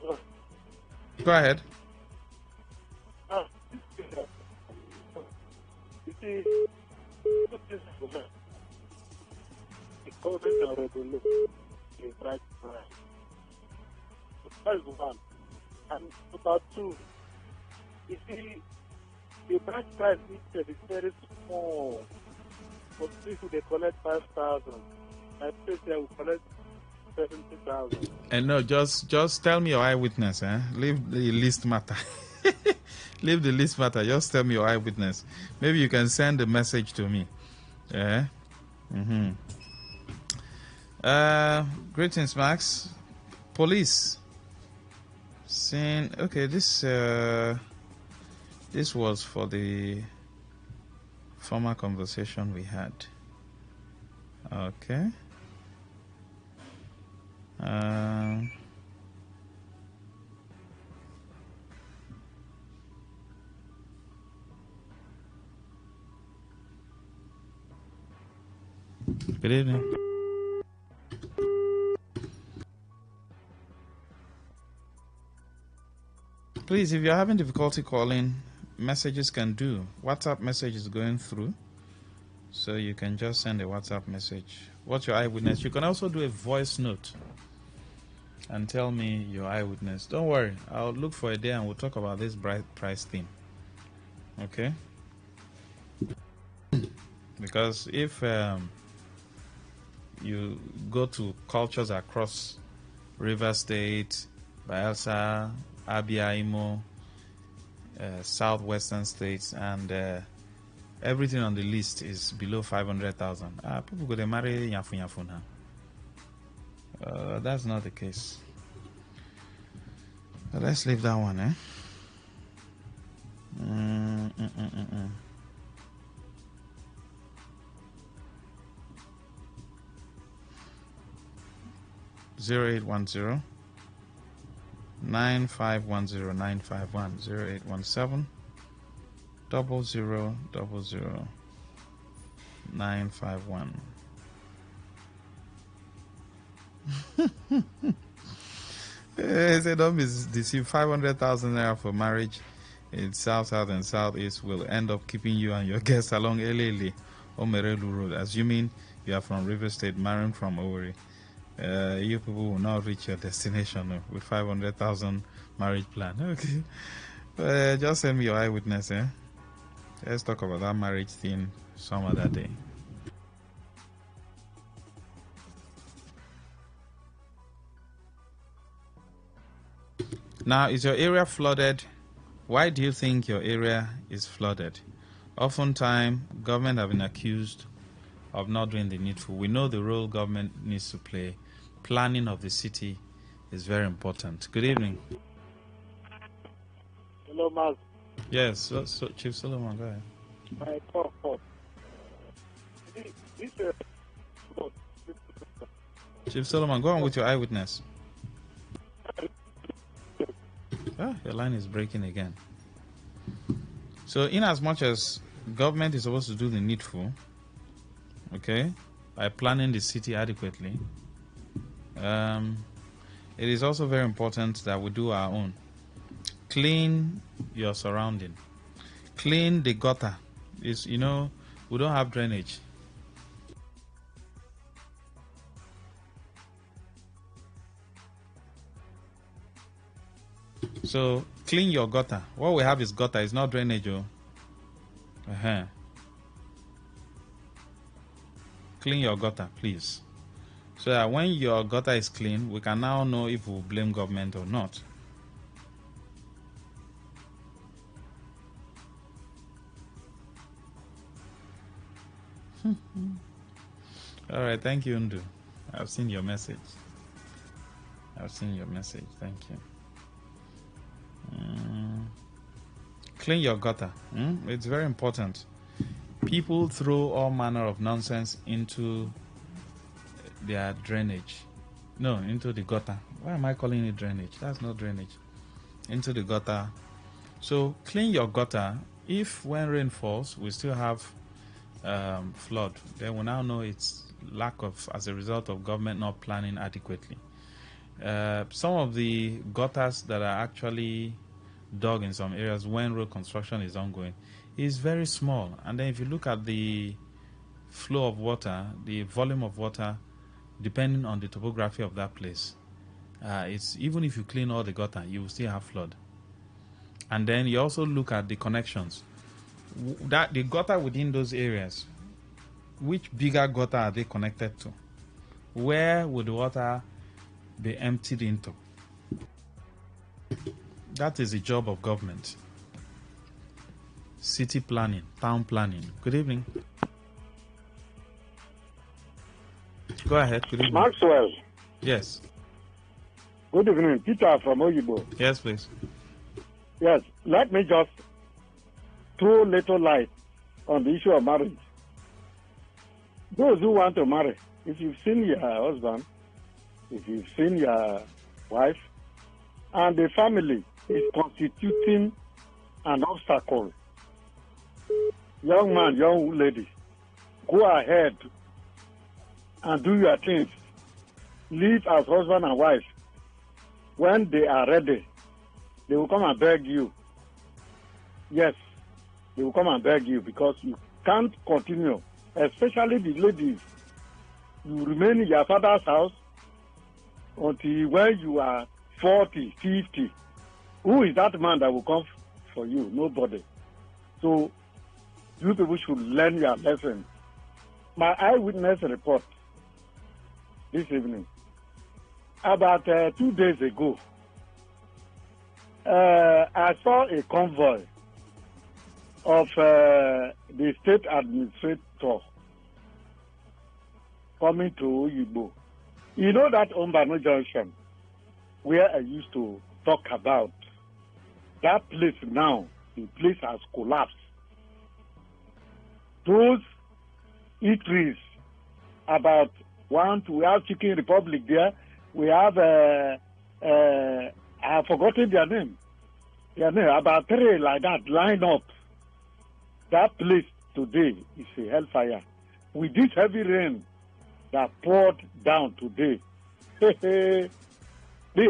Go ahead. You see, this government is right. That is one. And about two, you see, the bride price is very small. For people, they collect 5,000. I think they will collect 70,000. And no, just tell me your eyewitness. Leave the list matter. Leave the list matter. Just tell me your eyewitness. Maybe you can send a message to me. Greetings, Max. Police. Saying, okay, this was for the former conversation we had. Okay. Good evening. Please, if you're having difficulty calling, messages can do. WhatsApp message is going through, so you can just send a WhatsApp message. What's your eyewitness? You can also do a voice note and tell me your eyewitness. Don't worry, I'll look for a day and we'll talk about this bride price thing. Okay? Because if you go to cultures across River State, Bayelsa, Abia, Imo, southwestern states, and everything on the list is below 500,000. People go to marry yafu now. That's not the case. But let's leave that one, 0810 9510 951 0817 0000 951. Say don't be deceived. 500,000 naira for marriage in south and southeast will end up keeping you and your guests along Elele or Merelu Road, assuming you are from River State, marrying from Oweri. You people will not reach your destination with 500,000 marriage plan. Okay, just send me your eyewitness. Let's talk about that marriage thing some other day. Now, is your area flooded? Why do you think your area is flooded? Oftentimes, government have been accused of not doing the needful. We know the role government needs to play. Planning of the city is very important. Good evening. Hello, Mark. Yes, so Chief Solomon, go ahead. My call. Chief Solomon, go on with your eyewitness. Your line is breaking again. So, in as much as government is supposed to do the needful, okay, by planning the city adequately, it is also very important that we do our own. Clean your surrounding. Clean the gutter. We don't have drainage. So clean your gutter. What we have is gutter. It's not drainage. Clean your gutter, please. So that when your gutter is clean, we can now know if we blame government or not. All right, thank you, Ndu. I've seen your message. Thank you. Clean your gutter. It's very important. People throw all manner of nonsense into their drainage. No, into the gutter. Why am I calling it drainage? That's not drainage. Into the gutter. So clean your gutter. If when rain falls, we still have flood, then we now know it's lack of, as a result of government not planning adequately. Some of the gutters that are actually dug in some areas when road construction is ongoing is very small. And then if you look at the flow of water, the volume of water, depending on the topography of that place, it's even if you clean all the gutter, you will still have flood. And then you also look at the connections. That the gutter within those areas, which bigger gutter are they connected to? Where would the water be emptied into? That is the job of government. City planning, town planning. Good evening. Go ahead. Good evening. Maxwell. Yes. Good evening. Peter from Oyibo. Yes, please. Yes. Let me just throw little light on the issue of marriage. Those who want to marry, if you've seen your husband, if you've seen your wife, and the family is constituting an obstacle, young man, young lady, go ahead and do your things. Live as husband and wife. When they are ready, they will come and beg you. Yes, they will come and beg you because you can't continue, especially the ladies. You remain in your father's house until when you are 40, 50. Who is that man that will come for you? Nobody. So you people should learn your lesson. My eyewitness report this evening. About 2 days ago, I saw a convoy of the state administrator coming to Oyibo. You know that Ombano Junction, where I used to talk about, that place now, the place has collapsed. Those eateries, about we have Chicken Republic there, we have, I have forgotten their name. About 3 like that, line up. That place today is a hellfire. With this heavy rain that poured down today,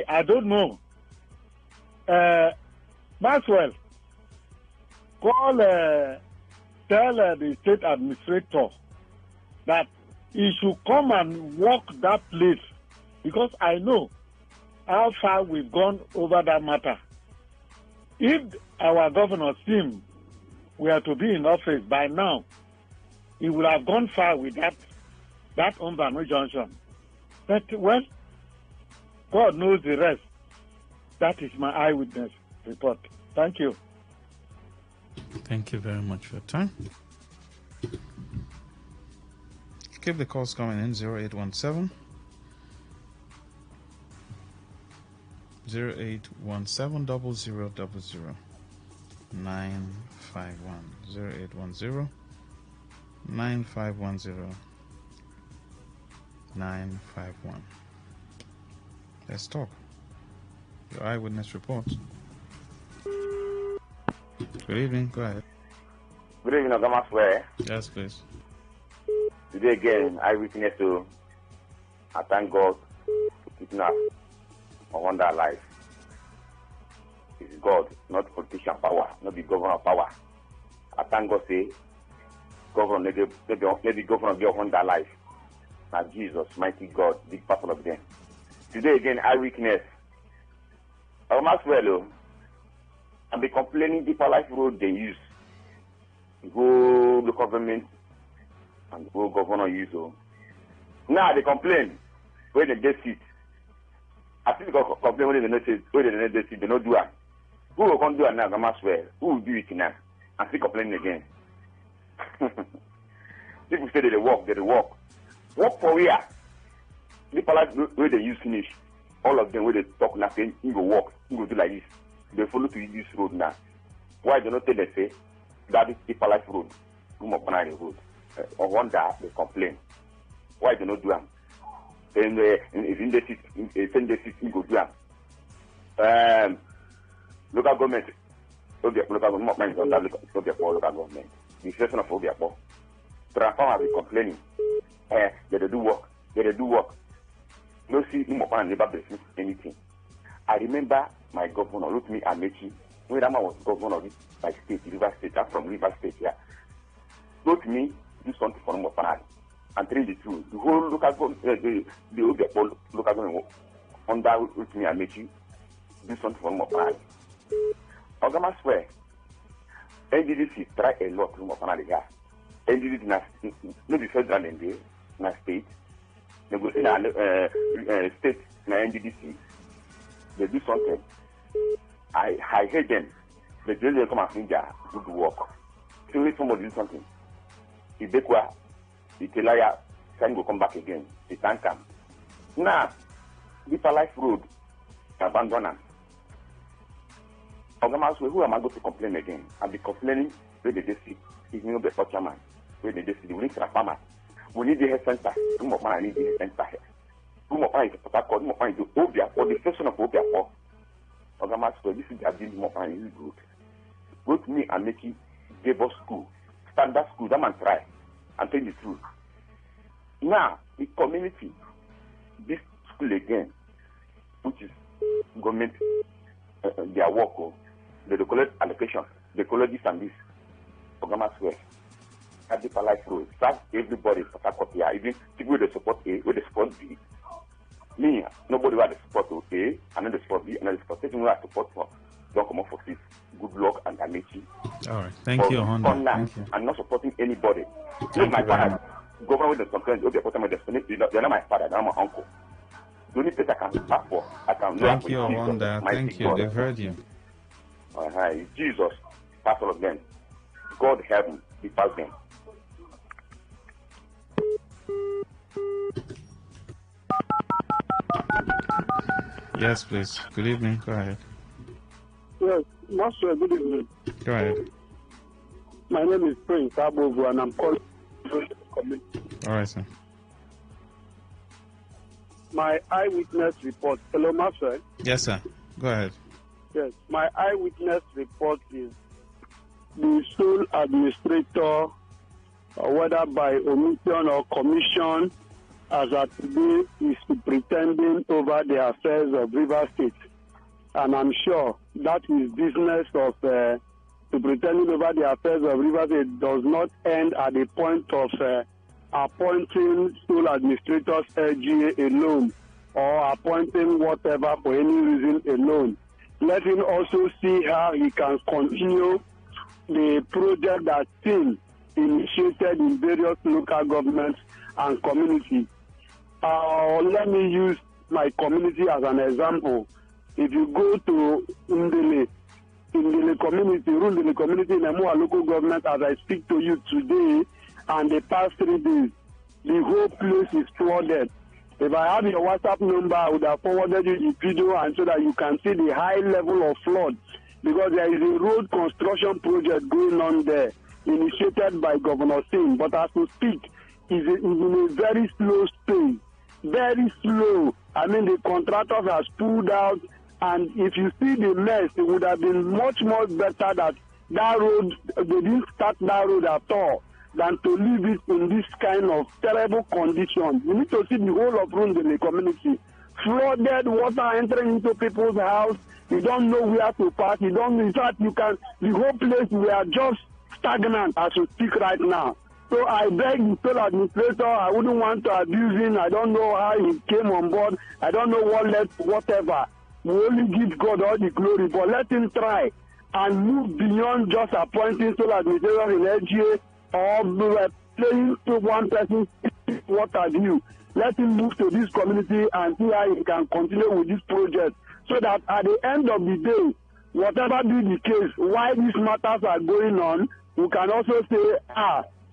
I don't know. Maxwell, tell the state administrator that he should come and walk that place, because I know how far we've gone over that matter. If our governor Sim were to be in office by now, he would have gone far with that Ombano Junction. But well, God knows the rest. That is my eyewitness report. Thank you. Thank you very much for your time. Keep the calls coming in. 0817 0817 0000 951 0810 9510 951. Let's talk. Your eyewitness report. Good evening. Go ahead. Good evening, Ogamas. Where? Yes, please. Today again, eyewitness to I thank God for keeping us on that life. It's God, not politician power, not the governor power. I thank God say, governor, maybe governor be on that life. Now Jesus, mighty God, big person of them. Today again, eyewitness. Ogamas well, I'll be complaining deeper life road they use. Go the government and go governor use. Now they complain when they get seat. I think they complain when they don't say when they don't seat, they don't do it. Who will come do it now? I must swear. Who will do it now? And still complaining again. People say they walk, they walk. Walk for where? People like where they use finish. All of them where they talk nothing, you go walk, you go do like this. They follow to this road now. Why do not tell them say that is Deeper Life Road, Umopana Road? Or one that they complain. Why do not do them? Then if in the city, send the city go do them. Local government, local government, local government. The situation of Obiapo. Transformers be complaining. They do work. They do work. No see Umopana never business anything. I remember my governor, Rotimi Amechi, when that man was governor of my state, River State, I'm from River State here. Rotimi do something for Umopana and tell the truth. The whole local government, the Obiapo local government under Rotimi Amechi do something for Umopana. Ogama swear, NDDC try a lot to Umopana here. NDDC no be federal in there, na state. They go in a state, na NDDC. They do something. I hate them. They don't come and think they are good work. So if somebody do something, if they go, if they liar, can go come back again. They can't come. Now, Deeper Life Road, abandon them. Who am I going to complain again? I'll be complaining where they see. If you know the chairman, where they see. We need a farmer. We need the health center. I need the health center. Umopana is Umopana is the Obiapo, or the station of Obiapo. Ogamas, this is the abuse Umopana is good. Go to me and make it gave us school, standard school, that man try and tell the truth. Now, the community, this school again, which is government, their work, they collect allocation, they collect this and this. Ogamas well. At Deeper Life Road, serve everybody for Takopia, even people with the support A, with the support B. Me, nobody will support A, another support B, another support C. Everyone will support for. Don't come up for this. Good luck and Amici. All right. Thank you, Honda. Thank you. I'm not supporting anybody. Not my father. Governor with the complaint, they're not my father, they're my uncle. The only place I can ask for, I can do. Thank you, Honda. Thank you. They've heard you. Jesus, pass all of them. God help them. He pass them. Yes, please. Good evening. Go ahead. Yes, Master, good evening. Go ahead. My name is Prince Abogo and I'm calling from the community. All right, sir. My eyewitness report. Hello, Master. Yes, sir. Go ahead. Yes, my eyewitness report is the sole administrator, whether by omission or commission, as at today, is pretending over the affairs of River State. And I'm sure that is business of pretending over the affairs of River State does not end at the point of appointing sole administrators LGA alone or appointing whatever for any reason alone. Let him also see how he can continue the project that team initiated in various local governments and communities. Let me use my community as an example. If you go to Ndele community, Rundele community in Emua local government, as I speak to you today, and the past 3 days, the whole place is flooded. If I have your WhatsApp number, I would have forwarded you the video and so that you can see the high level of flood, because there is a road construction project going on there, initiated by Governor Singh. But as we speak, is in a very slow pace, very slow. I mean, the contractors has pulled out, and if you see the mess, it would have been much more better that road, they didn't start that road at all, than to leave it in this kind of terrible condition. You need to see the whole of Rundele community. Flooded, water entering into people's house. You don't know where to pass. You don't know. In fact, the whole place, we are just stagnant as we speak right now. So I beg the sole administrator, I wouldn't want to abuse him. I don't know how he came on board. I don't know what led to whatever. We only give God all the glory, but let him try and move beyond just appointing sole administrator in LGA or playing to one person what have you. Let him move to this community and see how he can continue with this project, so that at the end of the day, whatever be the case, why these matters are going on, we can also say,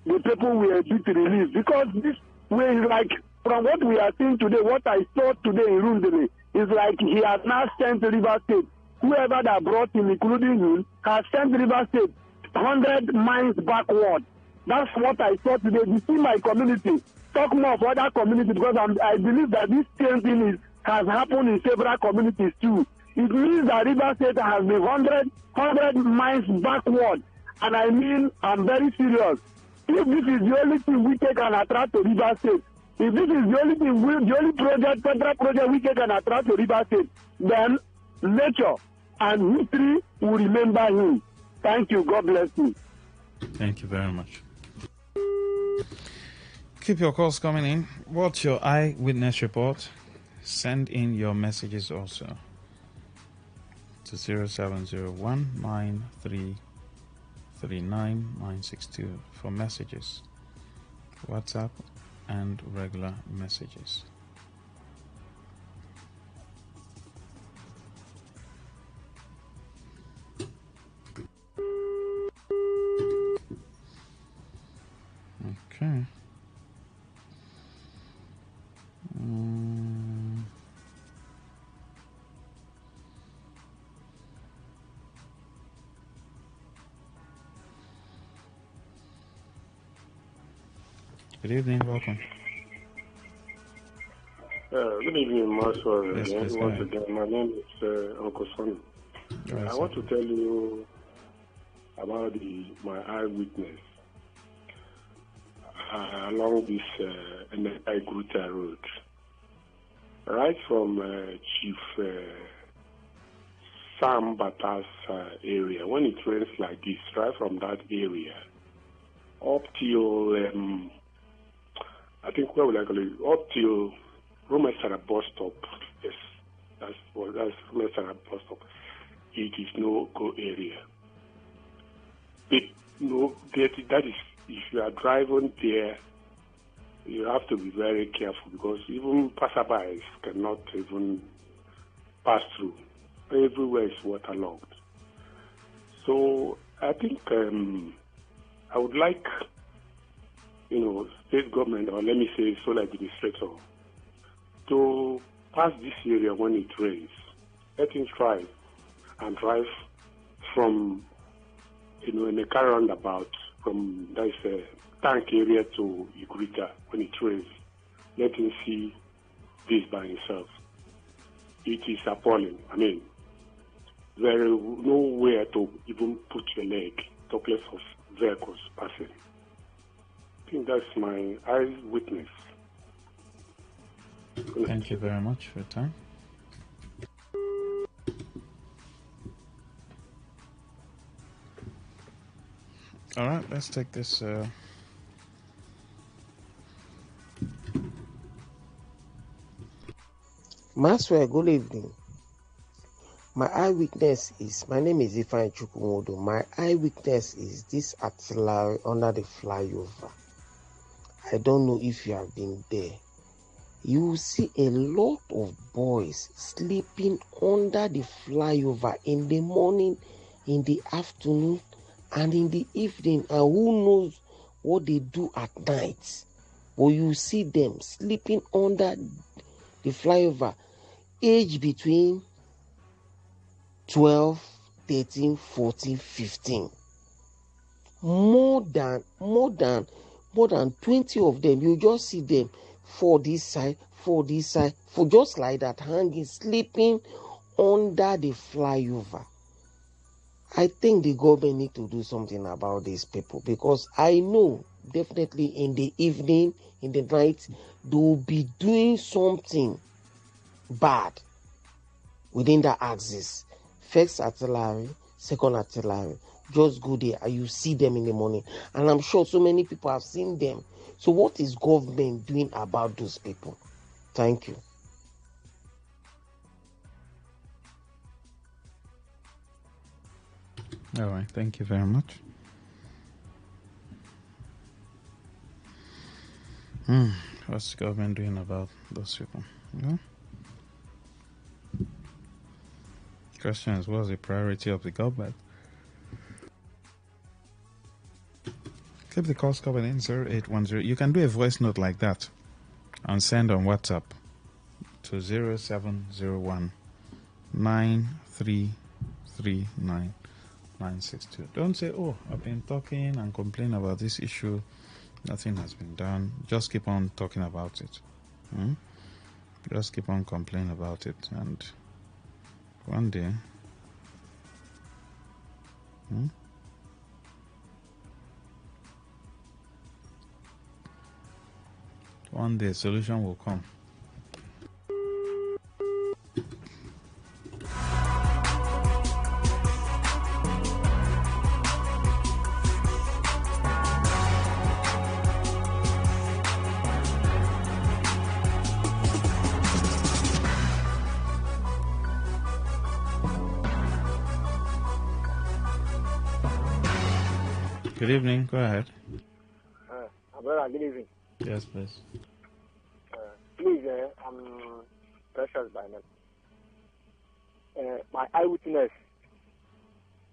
the people will a bit relieved. Because this way, like, from what we are seeing today, what I saw today in Rundele, is like he has now sent River State. Whoever that brought him, including him, has sent River State 100 miles backward. That's what I saw today. You see my community. Talk more of other communities, because I believe that this same thing has happened in several communities too. It means that River State has been 100 miles backward. And I mean, I'm very serious. If this is the only thing we can attract to River State, if this is the only thing, the only project, federal project we can attract to River State, then nature and history will remember him. Thank you. God bless you. Thank you very much. Keep your calls coming in. What's your eyewitness report? Send in your messages also to 0701-9339-962 for messages, WhatsApp, and regular messages. Okay. Good evening, welcome. Good evening, Master. Yes, please, Once again, my name is Uncle Sonny. I want to tell you about my eyewitness along this Gruta Road. Right from Chief Sam Bata's area, when it rains like this, right from that area up till I think where will I call it? Up till Romesara bus stop. Yes, that's Romesara bus stop. It is no go area. That is, if you are driving there, you have to be very careful, because even passerbys cannot even pass through. Everywhere is waterlogged. So I think I would like, state government, or let me say sole administrator, to pass this area when it rains. Let him try and drive from, in a car roundabout from tank area to Igrita when it rains. Let him see this by himself. It is appalling. I mean, there is nowhere to even put your leg, talk less of vehicles passing. I think that's my eyewitness. Thank you very much for your time. All right, let's take this. Maxwell, good evening. My eyewitness is, my name is Ifeanyi Chukwumodo. My eyewitness is this artillery under the flyover. I don't know if you have been there. You will see a lot of boys sleeping under the flyover in the morning, in the afternoon, and in the evening. And who knows what they do at night? But you see them sleeping under the flyover, age between 12, 13, 14, 15. More than 20 of them. You just see them for this side, for just like that, hanging, sleeping under the flyover. I think the government need to do something about these people, because I know definitely in the evening, in the night, they will be doing something bad within that axis. First artillery, second artillery. Just go there and you see them in the morning. And I'm sure so many people have seen them. So what is government doing about those people? Thank you. All right, thank you very much. What's the government doing about those people? Yeah. Question is, what's the priority of the government? Keep the calls coming in 0810. You can do a voice note like that and send on WhatsApp to 0701 9339 962. Don't say, oh, I've been talking and complaining about this issue. Nothing has been done. Just keep on talking about it. Just keep on complaining about it. And one day, one day, a solution will come. Good evening. Go ahead. Brother, good evening. Yes, please. Please, I'm Precious by name. My eyewitness,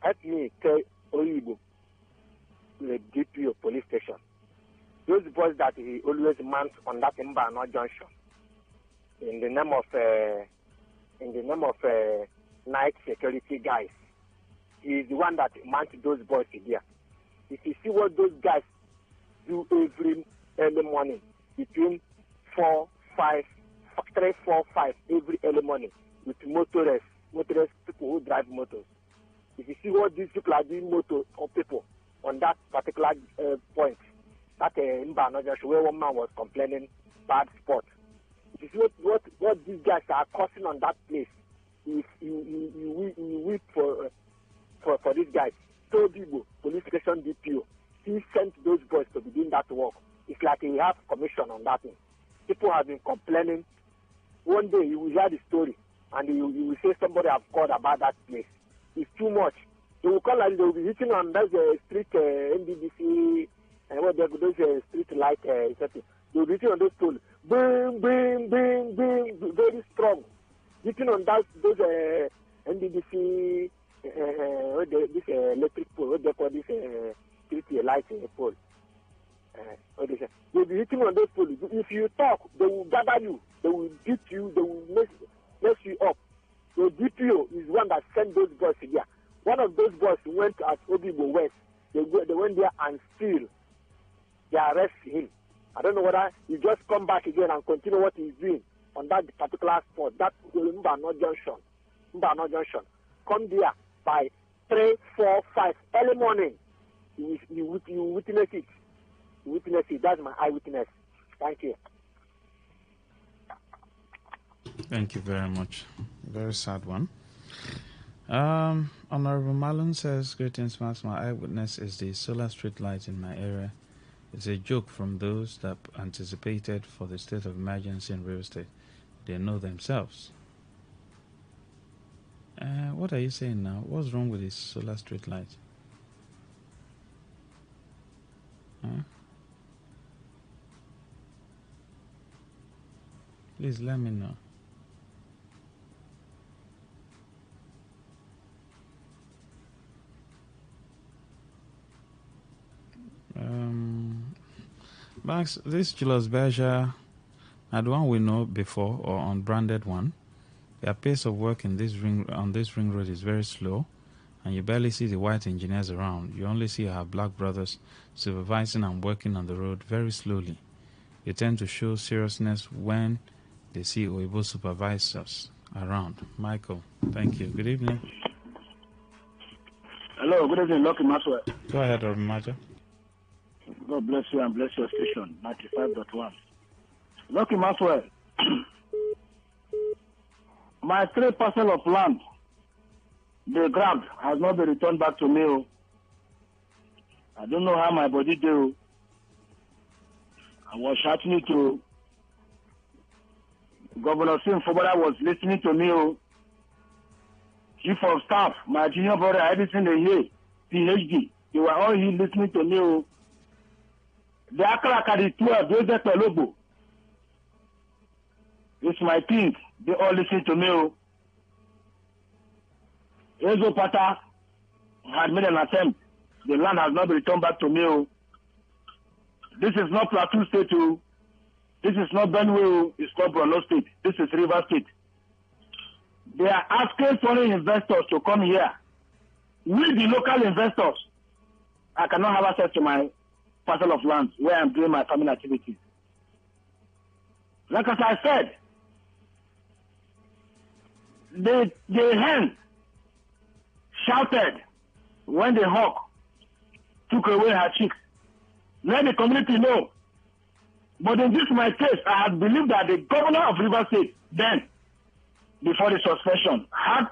help me tell Oyibo, the DPO police station, those boys that he always mounts on that Mbano junction, in the name of night security guys. He is the one that mounts those boys here. If you see what those guys do every early morning, between 3, 4, 5 every early morning, with motorists, people who drive motors. If you see what these people are doing, motor or people on that particular point, that Mbano junction where one man was complaining bad spot. If you see what these guys are causing on that place, you weep for these guys. So Bibo, police station DPO, he sent those boys to be doing that work. It's like he has commission on that thing. People have been complaining. One day you will hear the story and you will say somebody have called about that place. It's too much. They will call and they will be hitting on those street NBBC and what those street light setting. They will be hitting on those poles. Boom, boom, boom, boom, very strong. Hitting on those NBBC this electric pole, what they call this street light pole. They'll be hitting on those poles. If you talk, they will gather you, they will beat you, they will mess you up. The DPO is one that sent those boys here. One of those boys went at Obibo West. They went there and still they arrest him. I don't know whether he just come back again and continue what he's doing on that particular spot, that Mbano Junction. Come there by 3, 4, 5 early morning. You witness it. You witness it. That's my eyewitness. Thank you. Thank you very much. Very sad one. Honorable Malone says, greetings, Max. My eyewitness is the solar street light in my area. It's a joke from those that anticipated for the state of emergency in real estate. They know themselves. What are you saying now? What's wrong with this solar street light? Please let me know. Max, this Julius Berger, the one we know before or unbranded one, their pace of work in this on this ring road is very slow, and you barely see the white engineers around. You only see our black brothers supervising and working on the road very slowly. They tend to show seriousness when they see Oibo supervisors around. Michael, thank you. Good evening. Hello, good evening, Lucky Maxwell. Go ahead, Robin Maja. God bless you and bless your station, 95.1. Lucky Maxwell, my 3 parcel of land they grabbed has not been returned back to me. I don't know how my body do. I was shouting it to Governor Sim Fobola was listening to me. Chief of Staff, my junior brother, everything they hear, PhD, they were all here listening to me. The Akalakadi 12, those that logo. It's my thing. They all listen to me. Ezo Pata had made an attempt. The land has not been returned back to me. This is not Plateau State. This is not Benue. It's not Borno State. This is River State. They are asking foreign investors to come here. We, the local investors, I cannot have access to my parcel of land where I'm doing my farming activities. Like as I said, the hen shouted when the hawk took away her chicks. Let the community know. But in this my case, I had believed that the governor of River State then, before the suspension, had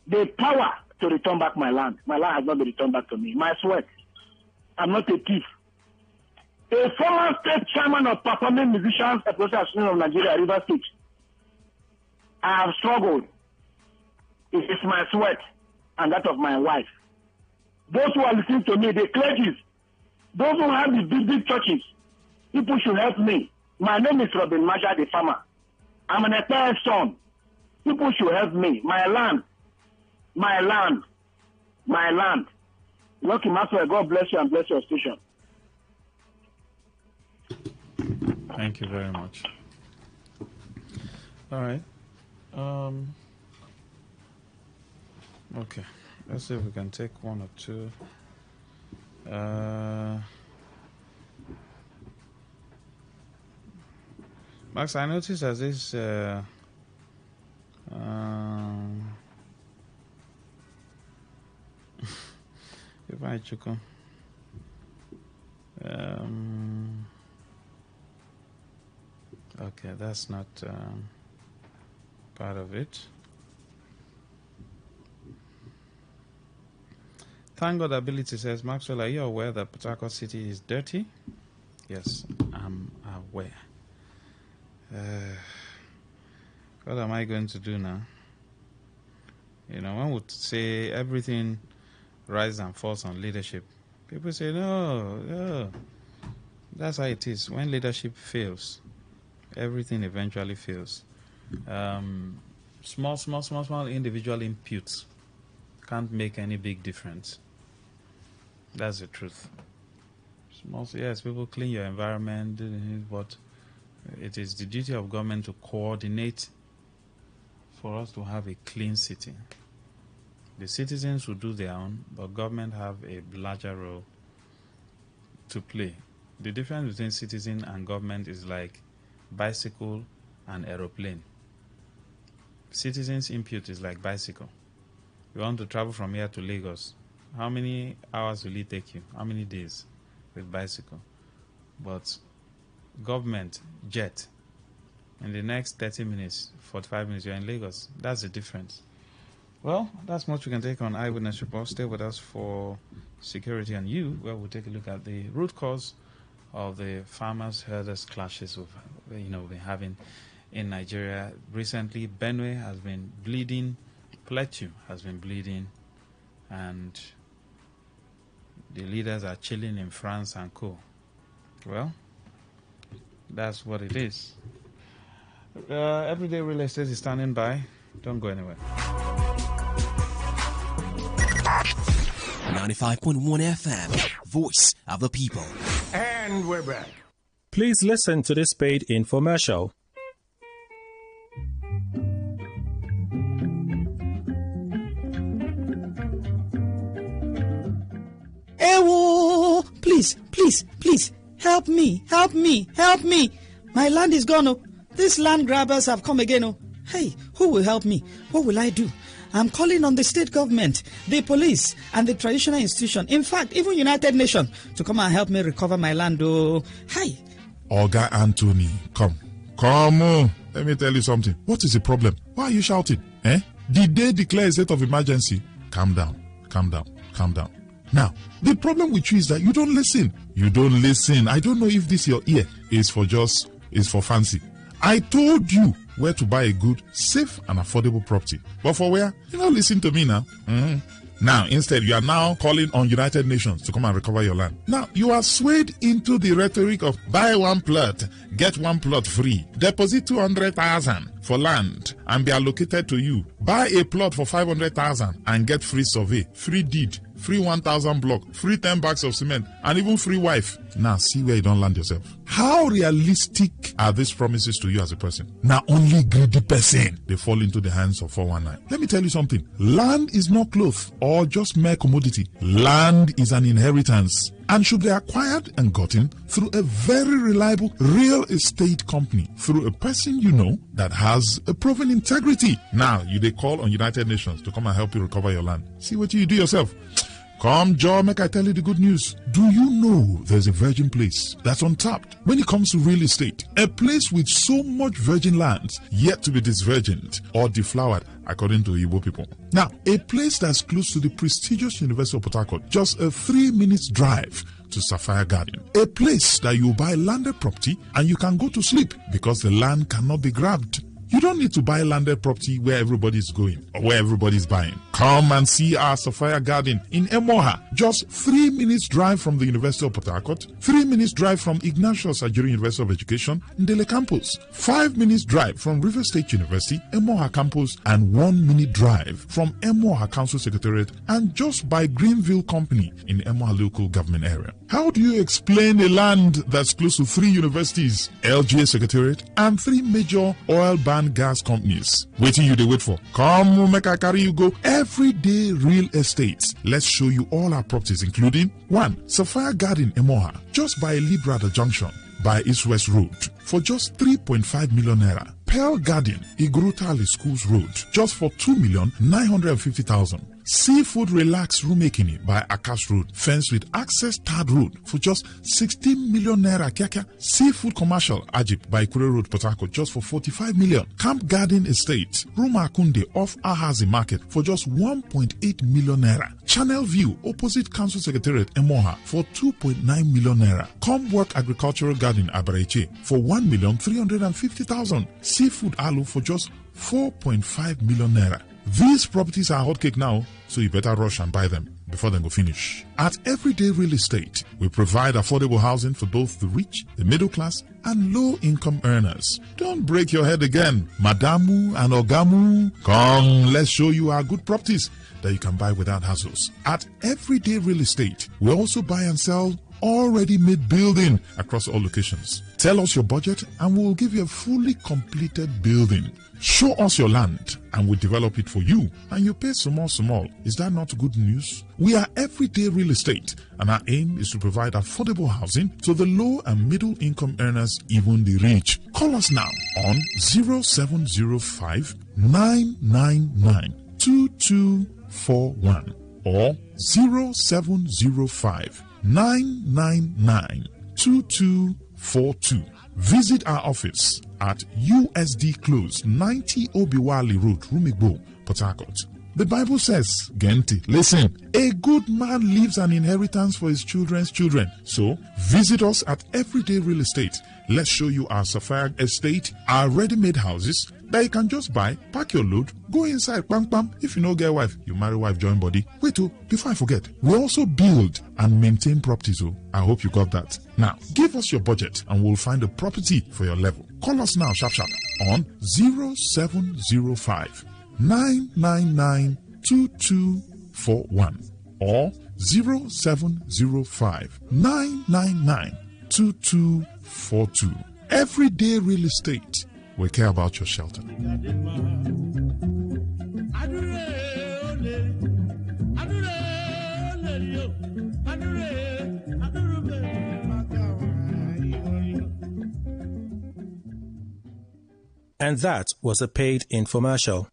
the power to return back my land. My land has not been returned back to me. My sweat. I'm not a thief. A former state chairman of Performing Musicians Association of Nigeria, River State. I have struggled. It is my sweat and that of my wife. Those who are listening to me, the clergies, those who have the big churches, people should help me. My name is Robin Maja, the farmer. I'm an entire son. People should help me. My land. Lucky Maxwell, God bless you and bless your station. Thank you very much. All right. Okay. Let's see if we can take one or two. Max, I noticed as this if I check okay, that's not part of it. Thank God Ability says, Maxwell, are you aware that Port Harcourt City is dirty? Yes, I'm aware. What am I going to do now? You know, one would say everything rises and falls on leadership. People say, no. That's how it is. When leadership fails, everything eventually fails. Small individual inputs can't make any big difference. That's the truth. Yes, people clean your environment, but it is the duty of government to coordinate for us to have a clean city. The citizens will do their own, but government have a larger role to play. The difference between citizen and government is like bicycle and aeroplane. Citizens' input is like bicycle. You want to travel from here to Lagos. How many hours will it take you? How many days with bicycle? But government, jet, in the next 30 minutes, 45 minutes, you're in Lagos. That's the difference. Well, that's much we can take on Eyewitness Report. Stay with us for Security and You, where we'll take a look at the root cause of the farmers-herders clashes we've been having in Nigeria. Recently, Benue has been bleeding, Plateau has been bleeding, and the leaders are chilling in France and co. Well, that's what it is. Everyday Real Estate is standing by. Don't go anywhere. 95.1 FM, Voice of the People. And we're back. Please listen to this paid infomercial. Ewo! Please, help me. My land is gone. These land grabbers have come again. Hey, who will help me? What will I do? I'm calling on the state government, the police, and the traditional institution. In fact, even United Nations to come and help me recover my land. Hi. Oga Anthony, come. Let me tell you something. What is the problem? Why are you shouting? Did they declare a state of emergency? Calm down. Now, the problem with you is that you don't listen. I don't know if this your ear is for fancy. I told you where to buy a good, safe, and affordable property. But for where? You don't listen to me now. Now, instead, you are now calling on United Nations to come and recover your land. Now, you are swayed into the rhetoric of buy one plot, get one plot free. Deposit 200,000 for land and be allocated to you. Buy a plot for 500,000 and get free survey, free deed, free 1,000 block, free 10 bags of cement, and even free wife. Now, see where you don't land yourself. How realistic are these promises to you as a person? Now, only greedy person, they fall into the hands of 419. Let me tell you something. Land is not cloth or just mere commodity. Land is an inheritance and should be acquired and gotten through a very reliable real estate company, through a person you know that has a proven integrity. Now, they call on United Nations to come and help you recover your land. See what you do yourself. Come, Joe, make I tell you the good news. Do you know there's a virgin place that's untapped when it comes to real estate? A place with so much virgin lands yet to be disvirgined or deflowered, according to Igbo people. Now, a place that's close to the prestigious University of Port Harcourt, just a 3-minute drive to Sapphire Garden. A place that you buy landed property and you can go to sleep because the land cannot be grabbed. You don't need to buy landed property where everybody's going or where everybody's buying. Come and see our Sapphire Garden in Emoha. Just 3 minutes drive from the University of Port Harcourt, 3 minutes drive from Ignatius Ajuri University of Education, Ndele Campus, 5 minutes drive from River State University, Emoha Campus, and 1 minute drive from Emoha Council Secretariat and just by Greenville Company in Emoha local government area. How do you explain a land that's close to 3 universities, LGA Secretariat, and 3 major oil gas companies? Waiting you they wait for. Come, make I carry you go. Everyday real estate. Let's show you all our properties, including 1. Sapphire Garden Emoha, just by Librada Junction, by East West Road, for just 3.5 million naira. Pearl Garden, Igrutali Schools Road, just for 2,950,000. Seafood Relax Roommaking by Akash Road, fenced with access third road for just 16 million naira. Kaka. Seafood Commercial Ajip by Kure Road, Port Harcourt, just for 45 million. Camp Garden Estate, Ruma Kunde off Ahazi Market for just 1.8 million naira. Channel View opposite Council Secretariat Emoha for 2.9 million naira. Comwork Agricultural Garden Abareche for 1,350,000. Seafood Alu for just 4.5 million naira. These properties are hotcake now, so you better rush and buy them before they go finish. At Everyday Real Estate, we provide affordable housing for both the rich, the middle class, and low-income earners. Don't break your head again. Madamu and Ogamu, come, let's show you our good properties that you can buy without hassles. At Everyday Real Estate, we also buy and sell already made building across all locations. Tell us your budget and we will give you a fully completed building. Show us your land and we'll develop it for you, and you pay small. Is that not good news? We are Everyday Real Estate, and our aim is to provide affordable housing to the low and middle income earners, even the rich. Call us now on 0705 999 2241 or 0705 999 2242. Visit our office at USD Close, 90 Obiwali Road, Rumigbo, Port Harcourt. The Bible says, Genti, listen, a good man leaves an inheritance for his children's children. So, visit us at Everyday Real Estate. Let's show you our Sapphire Estate, our ready-made houses that you can just buy, pack your load, go inside, bam bam. If you no get wife, you marry wife, join body. Wait, before I forget, we also build and maintain properties. I hope you got that. Now, give us your budget and we'll find a property for your level. Call us now, sharp on 0705 999 2241 or 0705 999 2242. Everyday Real Estate. We care about your shelter. And that was a paid infomercial.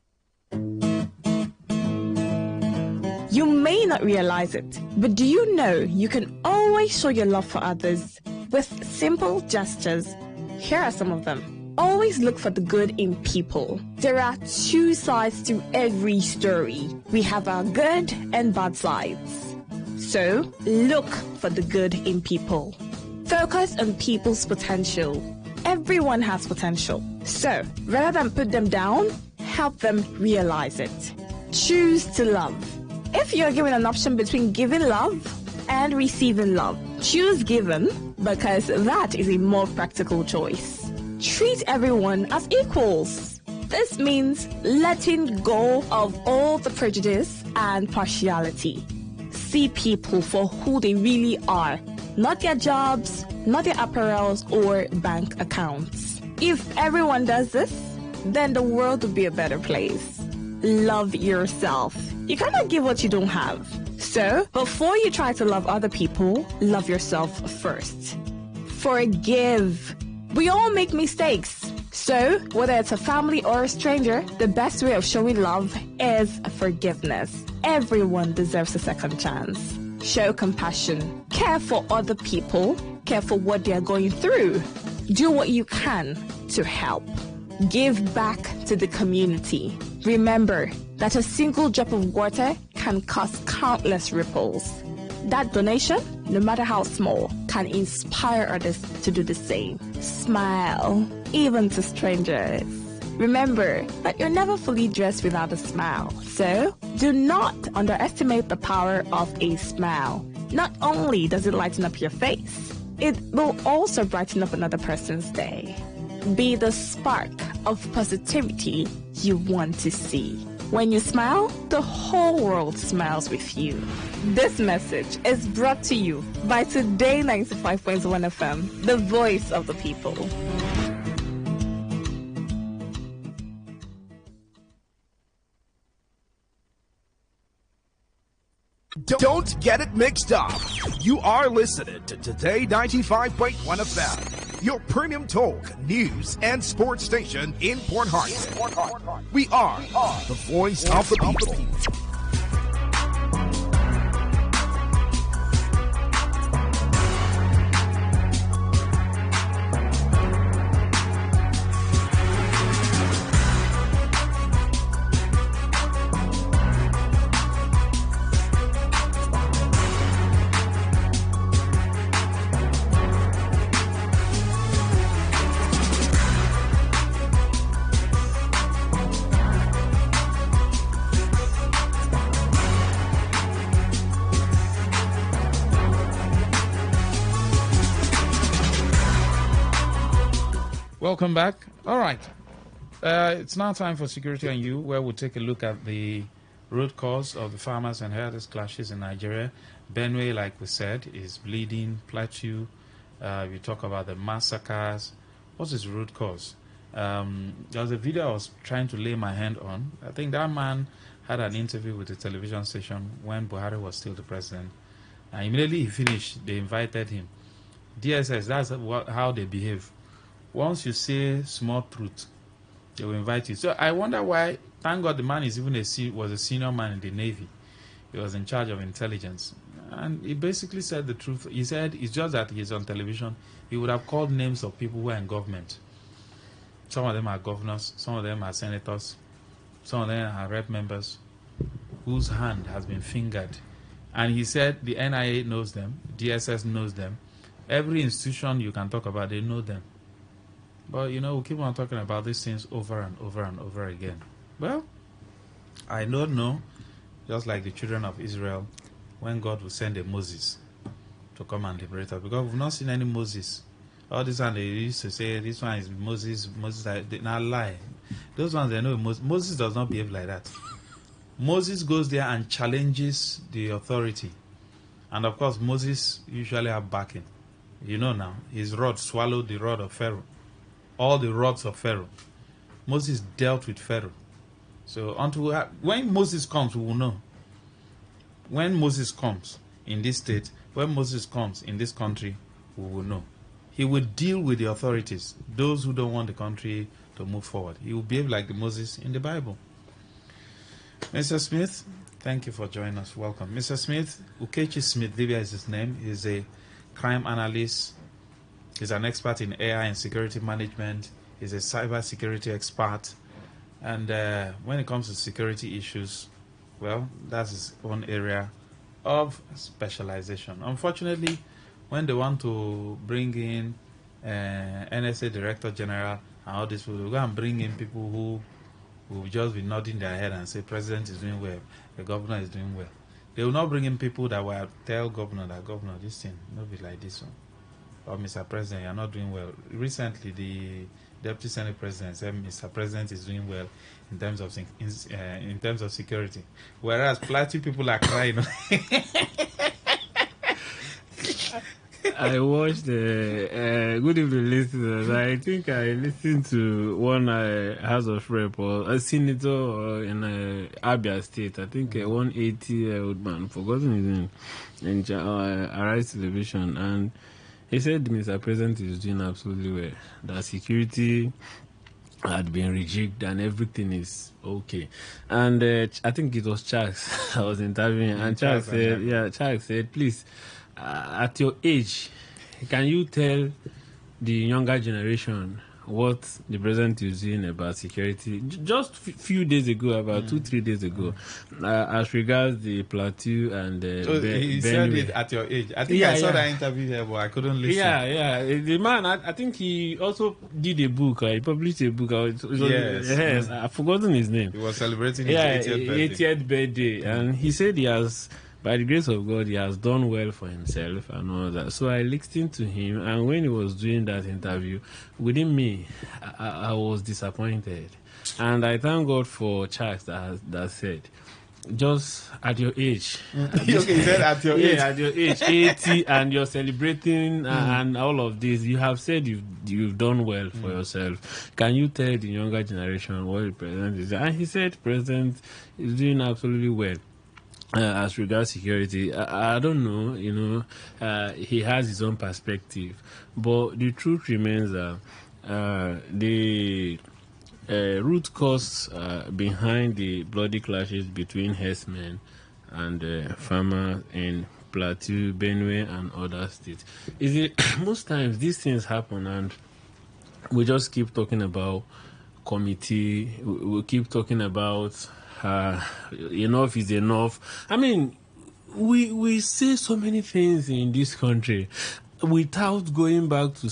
You may not realize it, but do you know you can always show your love for others with simple gestures? Here are some of them. Always look for the good in people. There are two sides to every story. We have our good and bad sides. So, look for the good in people. Focus on people's potential. Everyone has potential. So, rather than put them down, help them realize it. Choose to love. If you're given an option between giving love and receiving love, choose giving because that is a more practical choice. Treat everyone as equals. This means letting go of all the prejudice and partiality. See people for who they really are, not their jobs, not their apparels or bank accounts. If everyone does this, then the world will be a better place. Love yourself. You cannot give what you don't have. So, before you try to love other people, love yourself first. Forgive. We all make mistakes. So, whether it's a family or a stranger, the best way of showing love is forgiveness. Everyone deserves a second chance. Show compassion. Care for other people. Care for what they are going through. Do what you can to help. Give back to the community. Remember that a single drop of water can cause countless ripples. That donation, no matter how small, can inspire others to do the same. Smile, even to strangers. Remember that you're never fully dressed without a smile. So, do not underestimate the power of a smile. Not only does it lighten up your face, it will also brighten up another person's day. Be the spark of positivity you want to see. When you smile, the whole world smiles with you. This message is brought to you by Today95.1 FM, the voice of the people. Don't get it mixed up. You are listening to Today 95.1 FM, your premium talk, news, and sports station in Port Harcourt. We are the voice of the people. Welcome back. All right. It's now time for Security and You, where we'll take a look at the root cause of the farmers and herders clashes in Nigeria. Benue, like we said, is bleeding. Plateau, we talk about the massacres. What's its root cause? There was a video I was trying to lay my hand on. I think that man had an interview with a television station when Buhari was still the president. And immediately he finished, they invited him. DSS, that's how they behave. Once you say small truth, they will invite you. So I wonder why. Thank God the man is even was a senior man in the Navy. He was in charge of intelligence, and he basically said the truth. He said it's just that he's on television. He would have called names of people who are in government. Some of them are governors. Some of them are senators. Some of them are rep members whose hand has been fingered. And he said the NIA knows them. DSS knows them. Every institution you can talk about, they know them. But, you know, we keep on talking about these things over and over and over again. Well, I don't know, just like the children of Israel, when God will send a Moses to come and liberate us. Because we've not seen any Moses. All this one they used to say, this one is Moses, they now lie. Those ones, they know Moses does not behave like that. Moses goes there and challenges the authority. And, of course, Moses usually have backing. You know now, his rod swallowed the rod of Pharaoh. All the rods of Pharaoh. Moses dealt with Pharaoh. So when Moses comes, we will know. When Moses comes in this state, when Moses comes in this country, we will know. He will deal with the authorities, those who don't want the country to move forward. He will behave like the Moses in the Bible. Mr. Smith, thank you for joining us. Welcome. Mr. Smith, Ukechi Smith, Livia is his name. He's a crime analyst. He's an expert in AI and security management. He's a cyber security expert. And when it comes to security issues, well, that's his own area of specialization. Unfortunately, when they want to bring in NSA Director General and all this, we'll go and bring in people who will just be nodding their head and say, President is doing well, the governor is doing well. They will not bring in people that will tell governor that, Governor, this thing, not be like this one. Or Mr. President, you're not doing well. Recently, the Deputy Senate President said Mr. President is doing well in terms of security. Whereas plenty people are crying. I watched good evening listeners. I think I listened to one House of Rep or a senator in Abia State. I think a 180-year-old man, forgotten his name, in Arise Television, and he said Mr. President is doing absolutely well. That security had been rejigged and everything is okay. And I think it was Charles I was interviewing, and Charles said, please, at your age, can you tell the younger generation what the president is doing about security? Just few days ago, about 2-3 days ago, as regards the plateau and so he said it at your age. I think I saw that interview here, but I couldn't listen. The man, I think he also did a book. He published a book. Yes, I've forgotten his name. He was celebrating his 80th birthday, and he said he has, by the grace of God, he has done well for himself and all that. So I listened to him, and when he was doing that interview, within me, I was disappointed. And I thank God for Charles that said, just at your age. He said at your age. At your age, 80, and you're celebrating and all of this. You have said you've done well for yourself. Can you tell the younger generation what the president is? And he said president is doing absolutely well. As regards security, I don't know, he has his own perspective, but the truth remains that the root cause behind the bloody clashes between herdsmen and farmers in Plateau, Benue, and other states is it most times these things happen and we just keep talking about committee, we keep talking about enough is enough. I mean, we say so many things in this country without going back to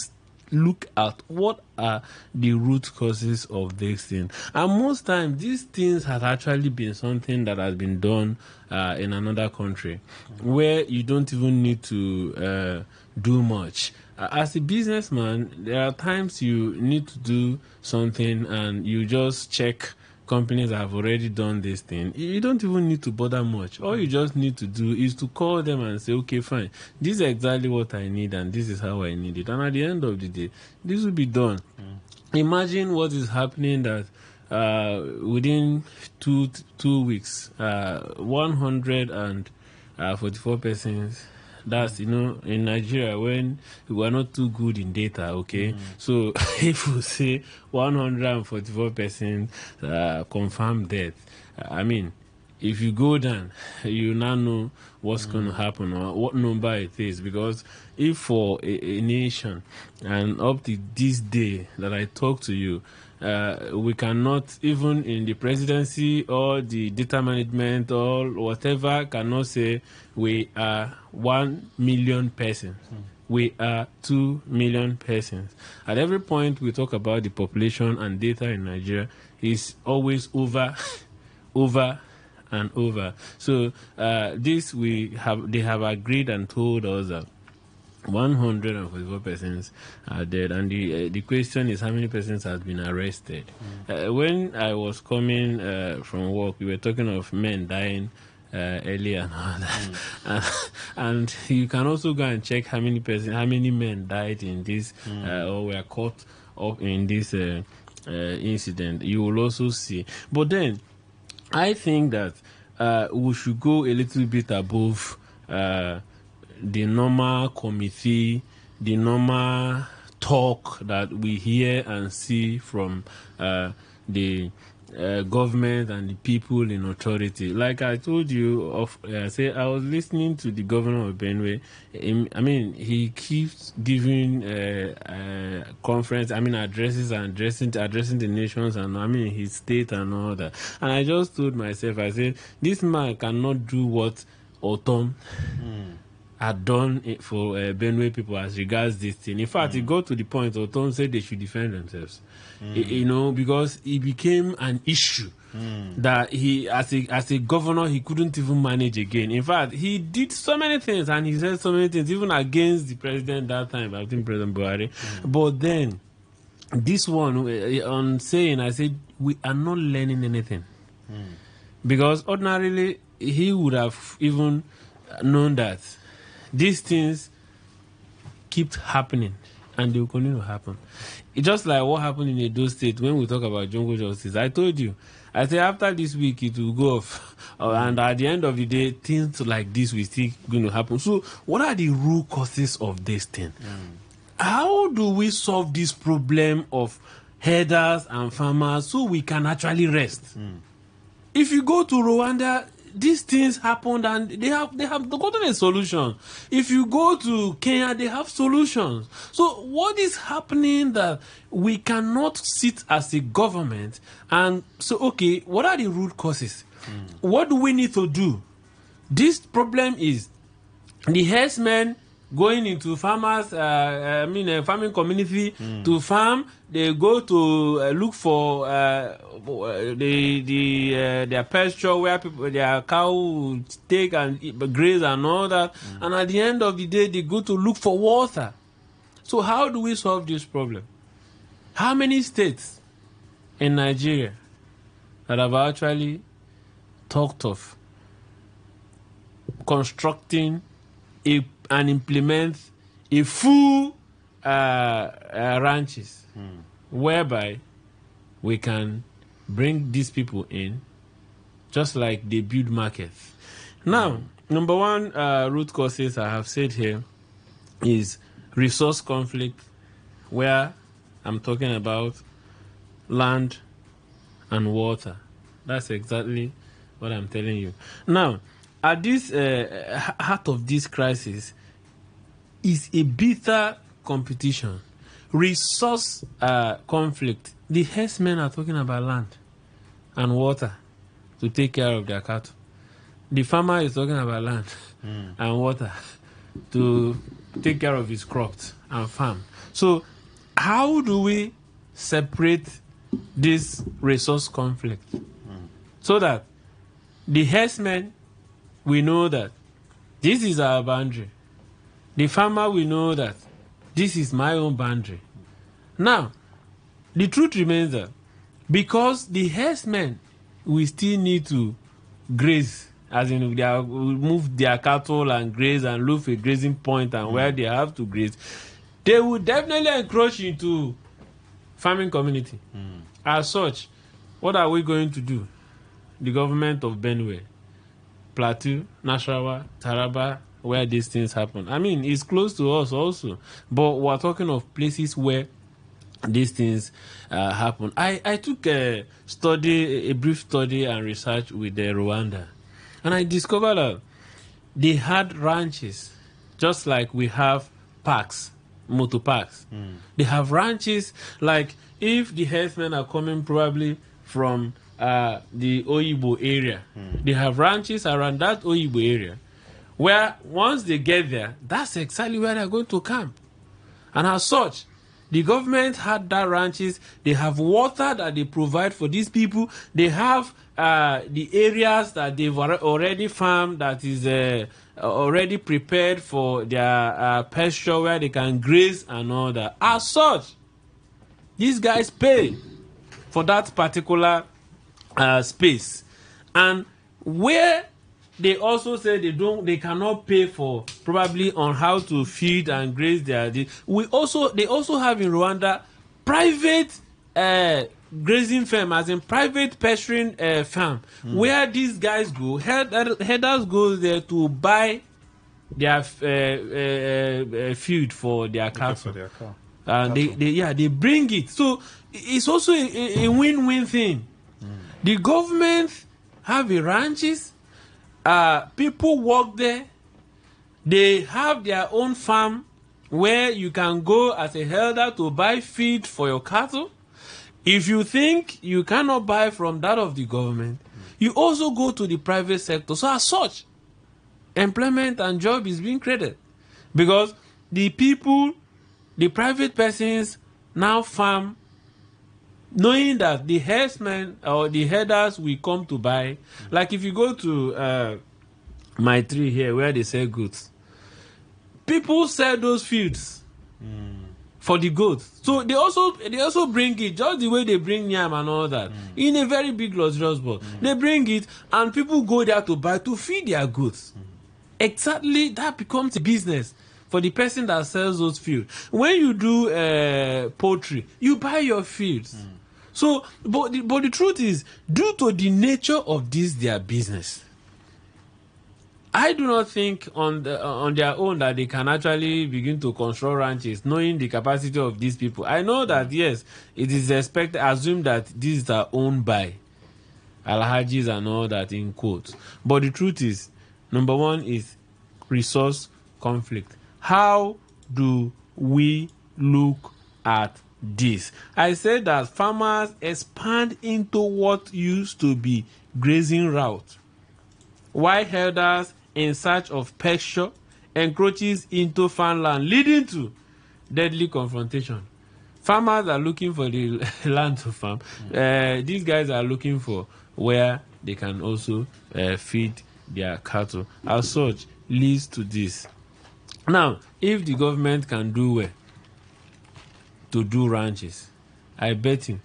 look at what are the root causes of this thing. And most times, these things have actually been something that has been done in another country, where you don't even need to do much. As a businessman, there are times you need to do something and you just check companies have already done this thing. You don't even need to bother much. All you just need to do is to call them and say, okay, fine, this is exactly what I need and this is how I need it. And at the end of the day, this will be done. Imagine what is happening that within two weeks, 144 persons. That's, in Nigeria, when we are not too good in data, okay? So if we say 144 persons confirmed death, I mean, if you go down, you now know what's going to happen or what number it is. Because if for a nation, and up to this day that I talk to you, we cannot, even in the presidency or the data management or whatever, cannot say we are 1 million persons. We are 2 million persons. At every point we talk about the population and data in Nigeria is always over and over. So this they have agreed and told us that 144 persons are dead, and the question is how many persons have been arrested. When I was coming from work, we were talking of men dying earlier and all that. And you can also go and check how many men died in this or were caught up in this incident. You will also see. But then, I think that we should go a little bit above the normal committee, the normal talk that we hear and see from the government and the people in authority. Like I told you, I was listening to the governor of Benue. I mean, he keeps giving conference, addresses and addressing the nations and his state and all that. And I just told myself, I said, this man cannot do what Otom had done it for Benue people as regards this thing. In fact, it got to the point Otom said they should defend themselves. Because it became an issue that he, as a governor, he couldn't even manage again. In fact, he did so many things and he said so many things, even against the president that time, I think President Buhari. But then, this one, on saying, I said, we are not learning anything. Because ordinarily, he would have even known that these things keep happening and they will continue to happen. It's just like what happened in Edo State when we talk about jungle justice. I told you, I said after this week it will go off, and at the end of the day, things like this will still going to happen. So, what are the root causes of this thing? How do we solve this problem of herders and farmers so we can actually rest? If you go to Rwanda, these things happened and they have gotten a solution. If you go to Kenya, they have solutions. So what is happening that we cannot sit as a government and so, okay, what are the root causes? What do we need to do? This problem is the herdsmen going into farmers, farming community to farm. They go to look for their pasture where their cow take and graze and all that. And at the end of the day, they go to look for water. So how do we solve this problem? How many states in Nigeria that have actually talked of constructing and implement a full ranches whereby we can bring these people in just like they build markets? Now, number one root causes I have said here is resource conflict, where I'm talking about land and water. That's exactly what I'm telling you. Now, at this heart of this crisis is a bitter competition, resource conflict. The herdsmen are talking about land and water to take care of their cattle. The farmer is talking about land and water to take care of his crops and farm. So how do we separate this resource conflict so that the herdsmen, we know that this is our boundary. The farmer will know that this is my own boundary. Now, the truth remains that because the herdsmen will still need to graze, as in they will move their cattle and graze and look for a grazing point and where they have to graze, they will definitely encroach into farming community. As such, what are we going to do? The government of Benue, Plateau, Nasarawa, Taraba, where these things happen. I mean, it's close to us also, but we're talking of places where these things happen. I took a brief study and research with Rwanda, and I discovered that they had ranches just like we have parks, motor parks. They have ranches like if the herdsmen are coming probably from the Oyibo area, they have ranches around that Oyibo area where once they get there, that's exactly where they're going to camp. And as such, the government had that ranches. They have water that they provide for these people. They have the areas that they've already farmed that is already prepared for their pasture where they can graze and all that. As such, these guys pay for that particular space. And where they also say they cannot pay for probably on how to feed and graze their. They also have in Rwanda private grazing farm, as in private pasturing farm, where these guys go. Herders go there to buy their feed for their cattle. For their cow. And they bring it. So it's also a win-win thing. The government have the ranches. People work there. They have their own farm where you can go as a herder to buy feed for your cattle. If you think you cannot buy from that of the government, you also go to the private sector. So as such, employment and job is being created, because the private persons now farm, knowing that the herdsmen or the herders will come to buy. Like if you go to my tree here where they sell goods, people sell those fields for the goats. So they also bring it just the way they bring yam and all that in a very big luxurious bowl. They bring it and people go there to buy to feed their goats. Exactly, that becomes a business for the person that sells those fields. When you do poultry, you buy your fields. So, but the truth is, due to the nature of this their business, I do not think on their own that they can actually begin to construct ranches, knowing the capacity of these people. I know that yes, it is assumed that these are owned by Alhajis and all that in quotes. But the truth is, number one is resource conflict. How do we look at this? I said that farmers expand into what used to be grazing route, while herders in search of pasture encroaches into farmland, leading to deadly confrontation. Farmers are looking for the land to farm. These guys are looking for where they can also feed their cattle. As such, leads to this. Now, if the government can do well to do ranches, I bet you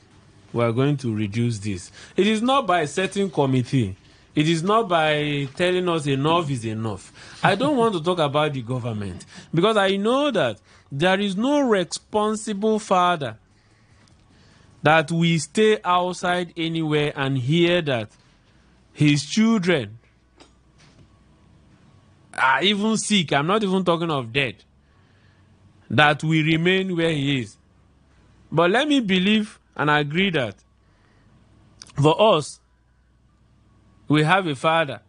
we are going to reduce this. It is not by setting committee. It is not by telling us enough is enough. I don't want to talk about the government, because I know that there is no responsible father that will stay outside anywhere and hear that his children are even sick. I'm not even talking of dead. That will remain where he is. But let me believe and agree that for us, we have a father.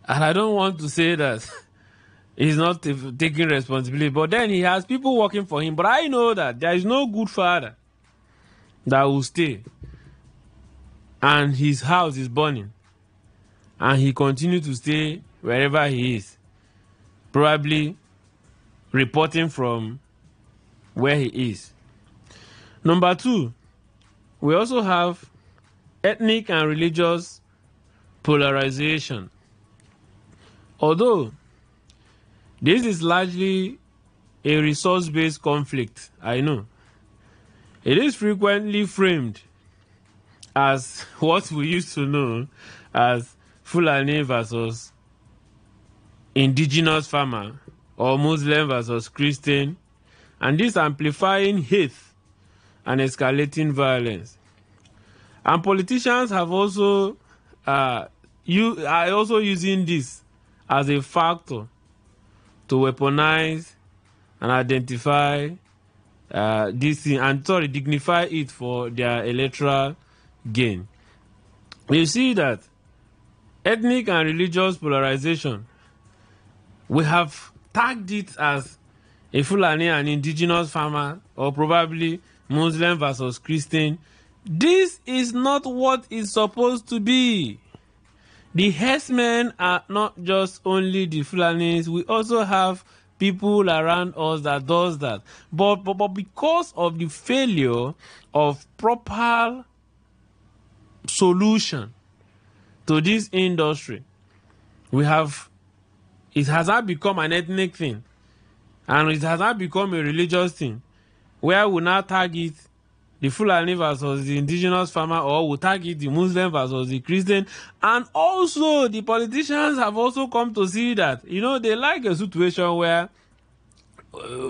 And I don't want to say that he's not taking responsibility, but then he has people working for him. But I know that there is no good father that will stay and his house is burning and he continues to stay wherever he is, probably reporting from where he is. Number two, we also have ethnic and religious polarization. Although this is largely a resource-based conflict, I know, it is frequently framed as what we used to know as Fulani versus indigenous farmer or Muslim versus Christian, and this amplifying hate and escalating violence. And politicians have also are also using this as a factor to weaponize and identify this thing and dignify it for their electoral gain. We see that ethnic and religious polarization, we have tagged it as a Fulani and indigenous farmer, or probably Muslim versus Christian. This is not what it's supposed to be. The herdsmen are not just only the Fulanis. We also have people around us that does that. But because of the failure of proper solution to this industry, it has now become an ethnic thing, and it has now become a religious thing, where we now target the Fulani versus the indigenous farmer, or we'll target the Muslim versus the Christian. And also, the politicians have also come to see that, they like a situation where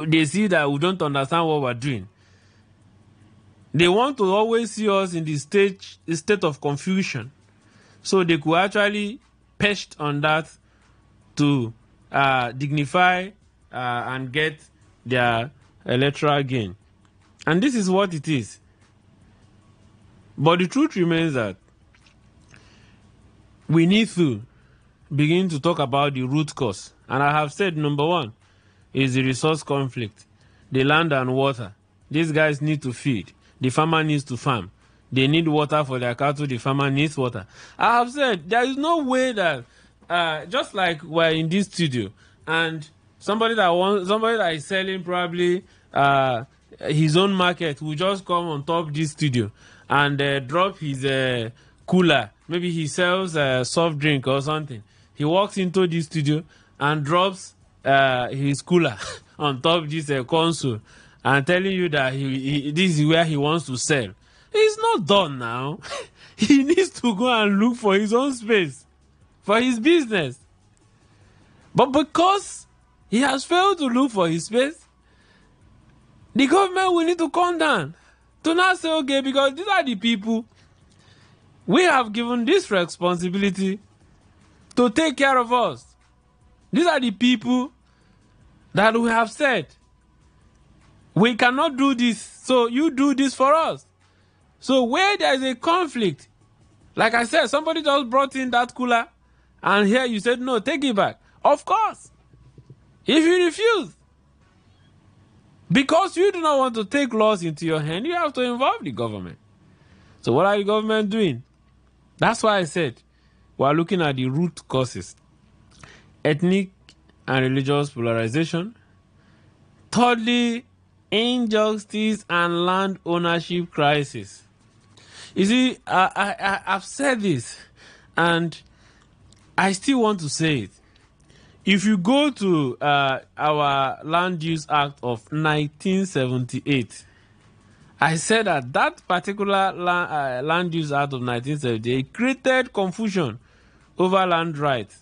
they see that we don't understand what we're doing. They want to always see us in the state of confusion. So they could actually perch on that to dignify and get their electoral gain. And this is what it is. But the truth remains that we need to begin to talk about the root cause. And I have said number one is the resource conflict, the land and water. These guys need to feed. The farmer needs to farm. They need water for their cattle. The farmer needs water. I have said there is no way that just like we're in this studio and somebody that is selling probably his own market will just come on top this studio and drop his cooler. Maybe he sells a soft drink or something. He walks into this studio and drops his cooler on top this console and telling you that this is where he wants to sell. It's not done now. He needs to go and look for his own space for his business. But because he has failed to look for his space, the government will need to come down to now say, okay, because these are the people we have given this responsibility to take care of us. These are the people that we have said, we cannot do this, so you do this for us. So where there is a conflict, like I said, somebody just brought in that cooler, and here you said, no, take it back. Of course. If you refuse, because you do not want to take laws into your hand, you have to involve the government. So what are the government doing? That's why I said we are looking at the root causes. Ethnic and religious polarization. Thirdly, injustice and land ownership crisis. You see, I've said this, and I still want to say it. If you go to our Land Use Act of 1978, I said that particular Land Use Act of 1978 created confusion over land rights.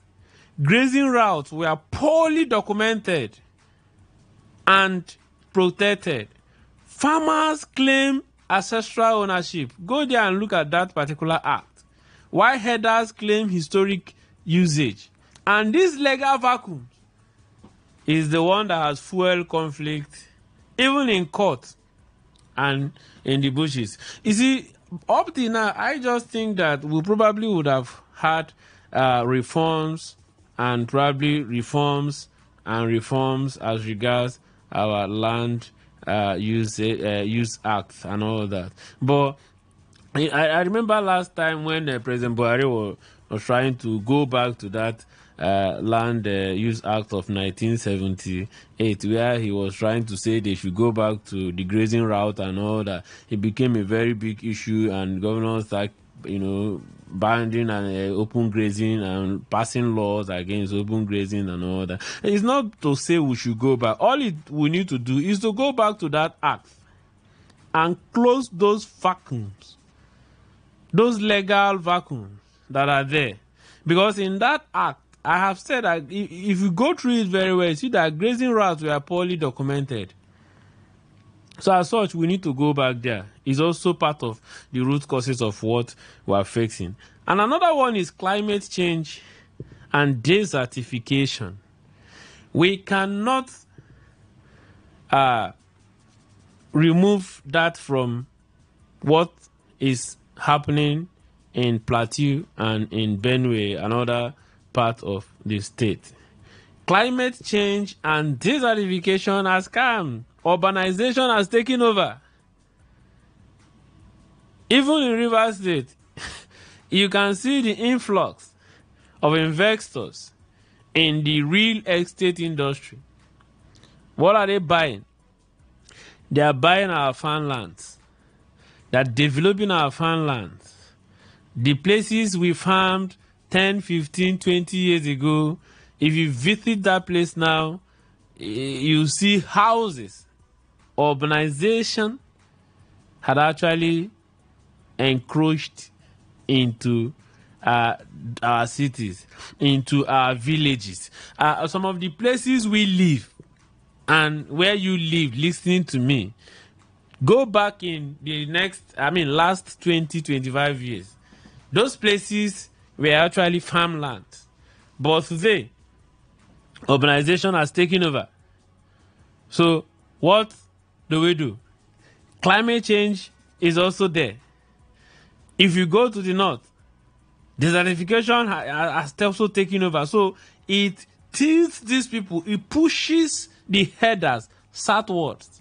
Grazing routes were poorly documented and protected. Farmers claim ancestral ownership. Go there and look at that particular act. While headers claim historic usage. And this legal vacuum is the one that has fueled conflict, even in court and in the bushes. You see, up till now, I just think that we probably would have had reforms as regards our land use act and all that. But I remember last time when President Buhari was trying to go back to that Land Use Act of 1978, where he was trying to say they should go back to the grazing route and all that. It became a very big issue, and governors started, banning and open grazing and passing laws against open grazing and all that. It's not to say we should go back. All we need to do is to go back to that act and close those vacuums, those legal vacuums that are there. Because in that act, I have said that if you go through it very well, you see that grazing routes were poorly documented. So as such, we need to go back there. It's also part of the root causes of what we're facing. And another one is climate change and desertification. We cannot remove that from what is happening in Plateau and in Benue, another part of the state. Climate change and desertification has come. Urbanization has taken over. Even in Rivers State, you can see the influx of investors in the real estate industry. What are they buying? They are buying our farmlands. They are developing our farmlands. The places we farmed 10, 15, 20 years ago, if you visit that place now, you see houses, urbanization had actually encroached into our cities, into our villages. Some of the places we live and where you live, listening to me, go back in the last 20-25 years. Those places were actually farmland. But today, urbanization has taken over. So what do we do? Climate change is also there. If you go to the north, desertification has also taken over. So it tilts these people, it pushes the headers southwards.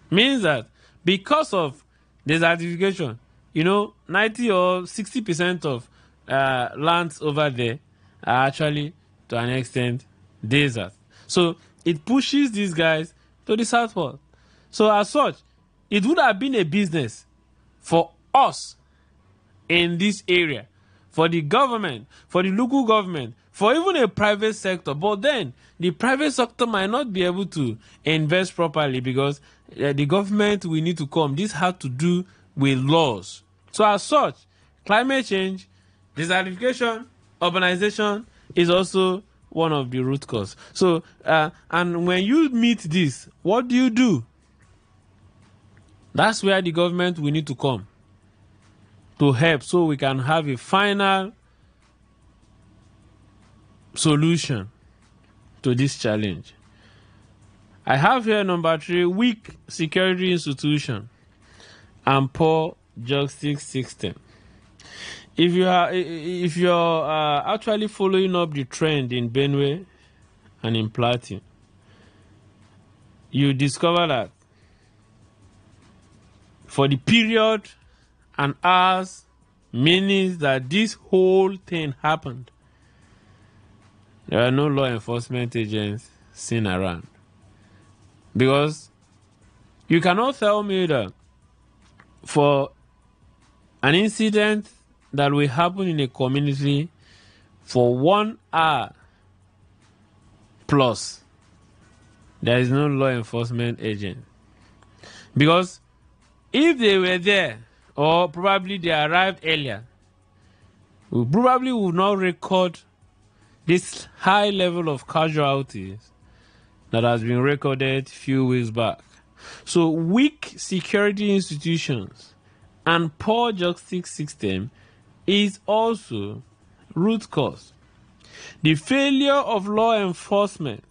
Means that because of desertification, 90 or 60% of lands over there are actually, to an extent, desert. So it pushes these guys to the southward. So as such, it would have been a business for us in this area, for the government, for the local government, for even a private sector. But then the private sector might not be able to invest properly because the government will need to come. This had to do with laws. So as such, climate change, desertification, urbanization is also one of the root cause. So, and when you meet this, what do? That's where the government will need to come to help so we can have a final solution to this challenge. I have here number 3, weak security institution and poor justice system. If you're actually following up the trend in Benue and in Plateau, you discover that for the period and hours, minutes that this whole thing happened, there are no law enforcement agents seen around. Because you cannot tell me that for an incident that will happen in a community for 1 hour plus, there is no law enforcement agent. Because if they were there, or probably they arrived earlier, we probably would not record this high level of casualties that has been recorded a few weeks back. So weak security institutions and poor justice system is also root cause. The failure of law enforcement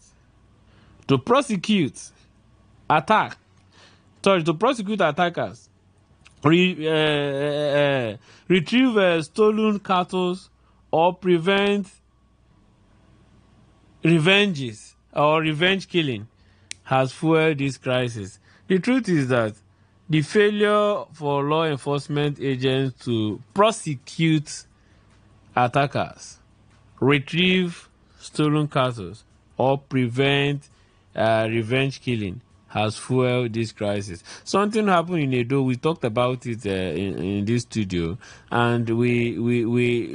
to prosecute attackers, retrieve stolen cattle, or prevent revenge killing has fueled this crisis. The truth is that the failure for law enforcement agents to prosecute attackers, retrieve stolen cattle, or prevent revenge killing has fueled this crisis. Something happened in Edo. We talked about it in this studio, and we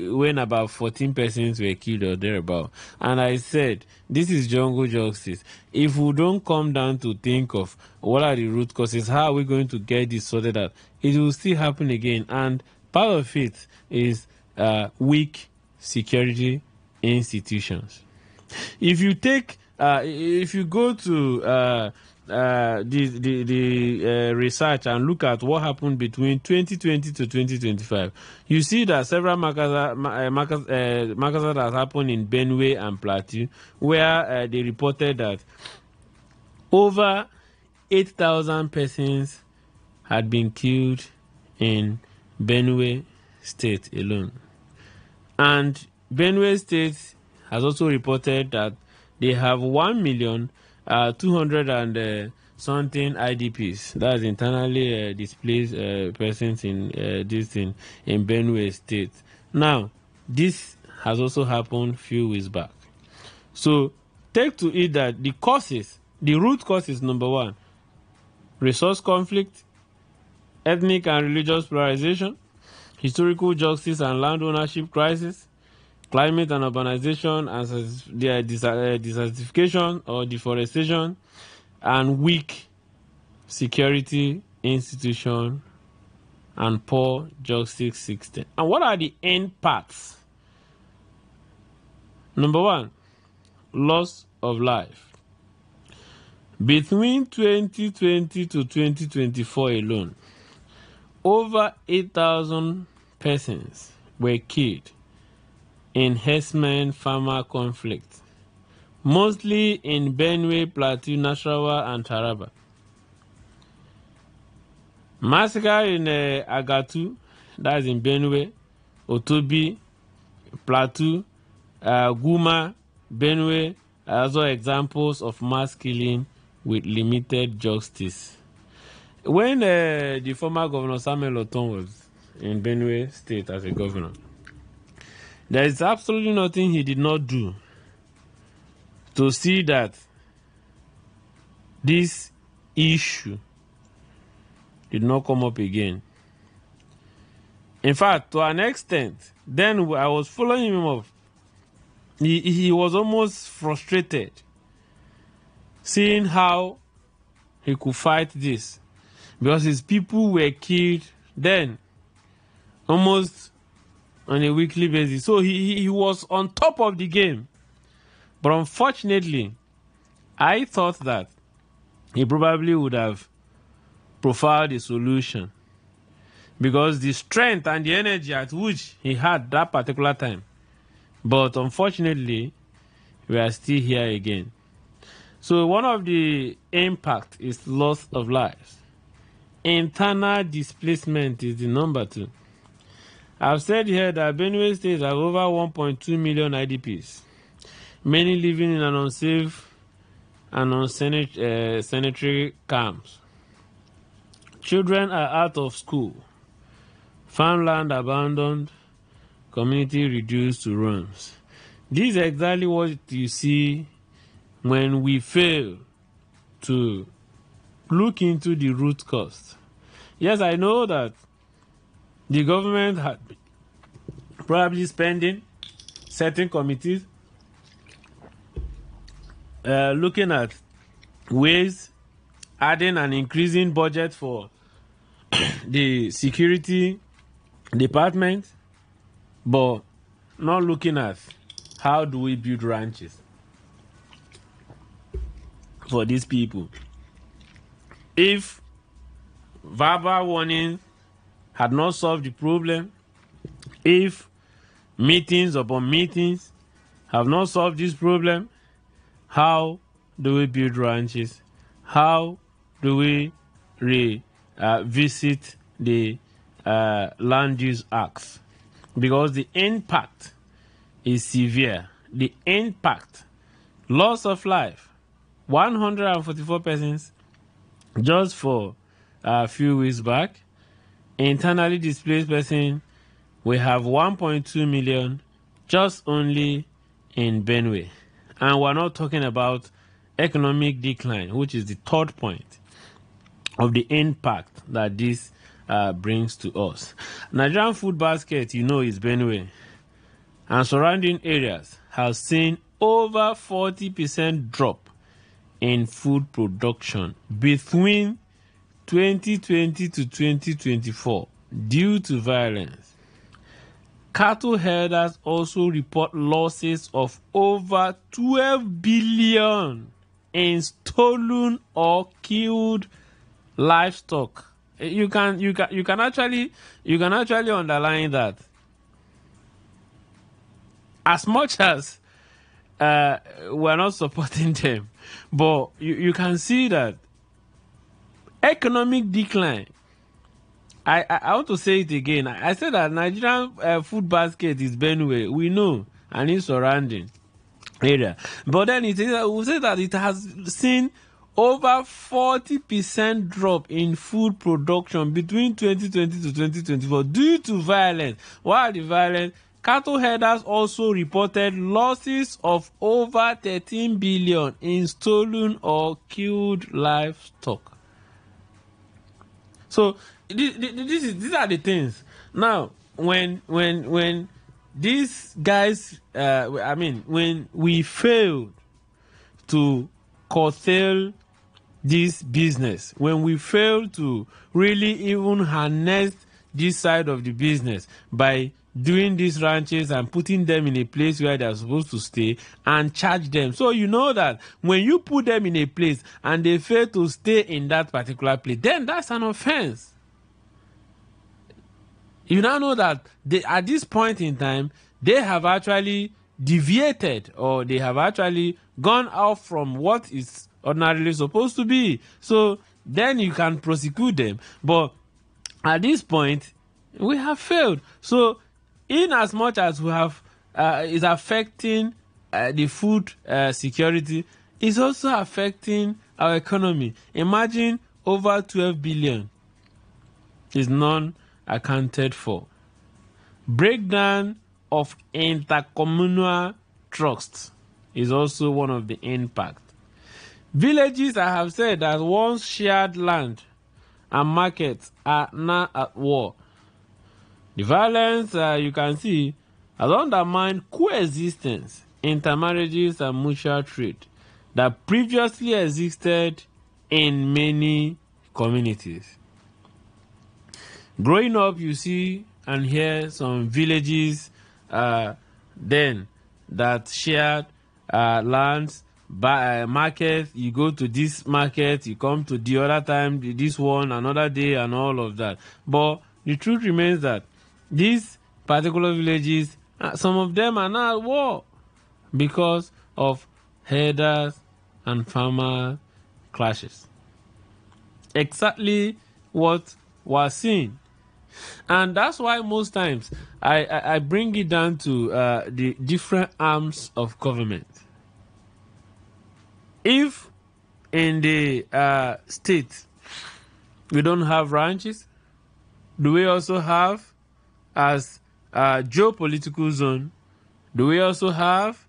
when about 14 persons were killed or thereabout. And I said, this is jungle justice. If we don't come down to think of what are the root causes, how are we going to get this sorted out, it will still happen again. And part of it is weak security institutions. If you go to the research and look at what happened between 2020 to 2025, you see that several massacres that happened in Benue and Plateau, where they reported that over 8,000 persons had been killed in Benue State alone. And Benue State has also reported that they have 1,200,000 and something IDPs, that's internally displaced persons in in Benue State. Now, this has also happened a few weeks back. So, take to it that the root causes, number 1, resource conflict, ethnic and religious polarization, historical justice and land ownership crisis, climate and urbanization and desertification or deforestation, and weak security institution, and poor justice system. And what are the end parts? Number one, loss of life. Between 2020 to 2024 alone, over 8,000 persons were killed in herdsman-farmer conflict, mostly in Benue, Plateau, Nasarawa, and Taraba. Massacre in Agatu, that's in Benue, Otobi, Plateau, Guma, Benue, are also examples of mass killing with limited justice. When the former governor Samuel Oton was in Benue State as a governor, there is absolutely nothing he did not do to see that this issue did not come up again. In fact, to an extent, then I was following him up. He was almost frustrated seeing how he could fight this, because his people were killed then almost on a weekly basis. So he was on top of the game. But unfortunately, I thought that he probably would have profiled a solution, because the strength and the energy at which he had that particular time. But unfortunately, we are still here again. So one of the impact is loss of lives. Internal displacement is the number two. I've said here that Benue State have over 1.2 million IDPs, many living in an unsafe and unsanitary camps. Children are out of school, farmland abandoned, community reduced to ruins. This is exactly what you see when we fail to look into the root cause. Yes, I know that the government had probably spending certain committees looking at ways, adding and increasing budget for the security department, but not looking at how do we build ranches for these people. If verbal warnings had not solved the problem, if meetings upon meetings have not solved this problem, how do we build ranches? How do we visit the Land Use Acts? Because the impact is severe. The impact, loss of life, 144 persons just for a few weeks back. Internally displaced person, we have 1.2 million just only in Benue. And we're not talking about economic decline, which is the third point of the impact that this brings to us. Nigerian food basket, is Benue, and surrounding areas have seen over 40% drop in food production between 2020 to 2024 due to violence. Cattle herders also report losses of over 12 billion in stolen or killed livestock. You can actually underline that. As much as we're not supporting them, but you can see that economic decline. I want to say it again. I said that Nigerian food basket is Benue. We know, and its surrounding area. But then we say that it has seen over 40% drop in food production between 2020 to 2024 due to violence. While the violence, cattle herders also reported losses of over 13 billion in stolen or killed livestock. So these are the things. Now, when these guys, when we fail to curtail this business, when we fail to really even harness this side of the business by doing these ranches and putting them in a place where they're supposed to stay and charge them. So you know that when you put them in a place and they fail to stay in that particular place, then that's an offense. You now know that at this point in time, they have actually deviated, or they have actually gone out from what is ordinarily supposed to be. So then you can prosecute them. But at this point, we have failed. So in as much as we have is affecting the food security, it's also affecting our economy. Imagine over 12 billion is non-accounted for. Breakdown of intercommunal trust is also one of the impacts. Villages, I have said, that once shared land and markets are now at war. The violence, you can see, has undermined coexistence, intermarriages, and mutual trade that previously existed in many communities. Growing up, you see and hear some villages then that shared lands, market. You go to this market, you come to the other time, this one, another day, and all of that. But the truth remains that these particular villages, some of them are now at war because of herders and farmer clashes. Exactly what we're seeing. And that's why most times I bring it down to the different arms of government. If in the state we don't have ranches, do we also have as geopolitical zone? Do we also have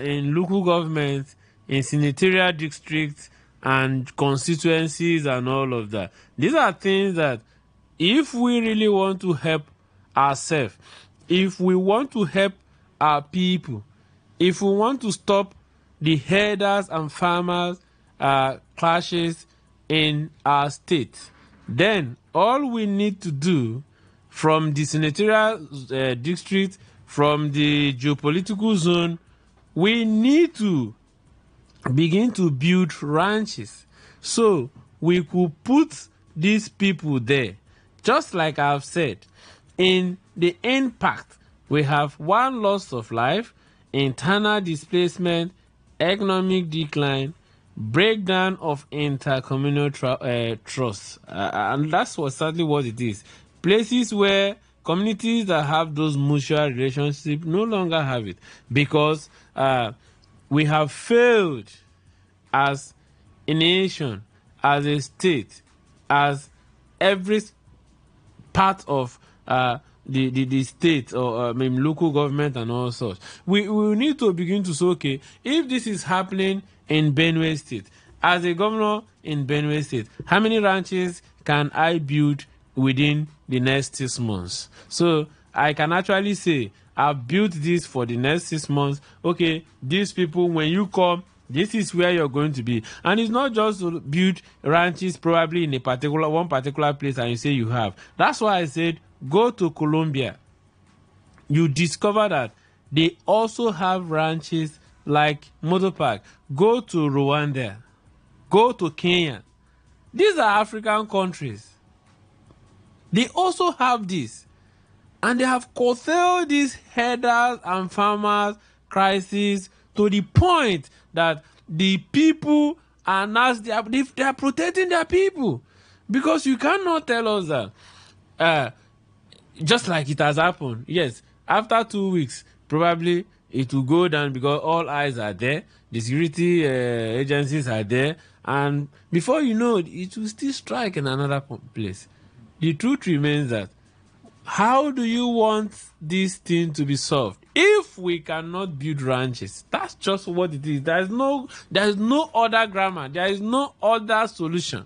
in local government, in senatorial districts and constituencies and all of that? These are things that if we really want to help ourselves, if we want to help our people, if we want to stop the herders and farmers clashes in our state, then all we need to do from the senatorial district, from the geopolitical zone, we need to begin to build ranches so we could put these people there. Just like I've said, in the impact, we have one loss of life, internal displacement, economic decline, breakdown of intercommunal trust. And that's certainly what it is. Places where communities that have those mutual relationships no longer have it, because we have failed as a nation, as a state, as every part of the state or local government and all sorts. We need to begin to say, okay, if this is happening in Benue State, as a governor in Benue State, how many ranches can I build within the next 6 months? So I can actually say, I've built this for the next 6 months. Okay, these people, when you come, this is where you're going to be. And it's not just to build ranches probably in one particular place and you say you have. That's why I said, go to Colombia. You discover that they also have ranches like Motor Park. Go to Rwanda. Go to Kenya. These are African countries. They also have this. And they have curtailed these herders and farmers crisis to the point that the people are now, they are protecting their people. Because you cannot tell us that just like it has happened. Yes, after 2 weeks, probably it will go down because all eyes are there, the security agencies are there, and before you know it, it will still strike in another place. The truth remains that how do you want this thing to be solved if we cannot build ranches? That's just what it is. There is no other grammar. There is no other solution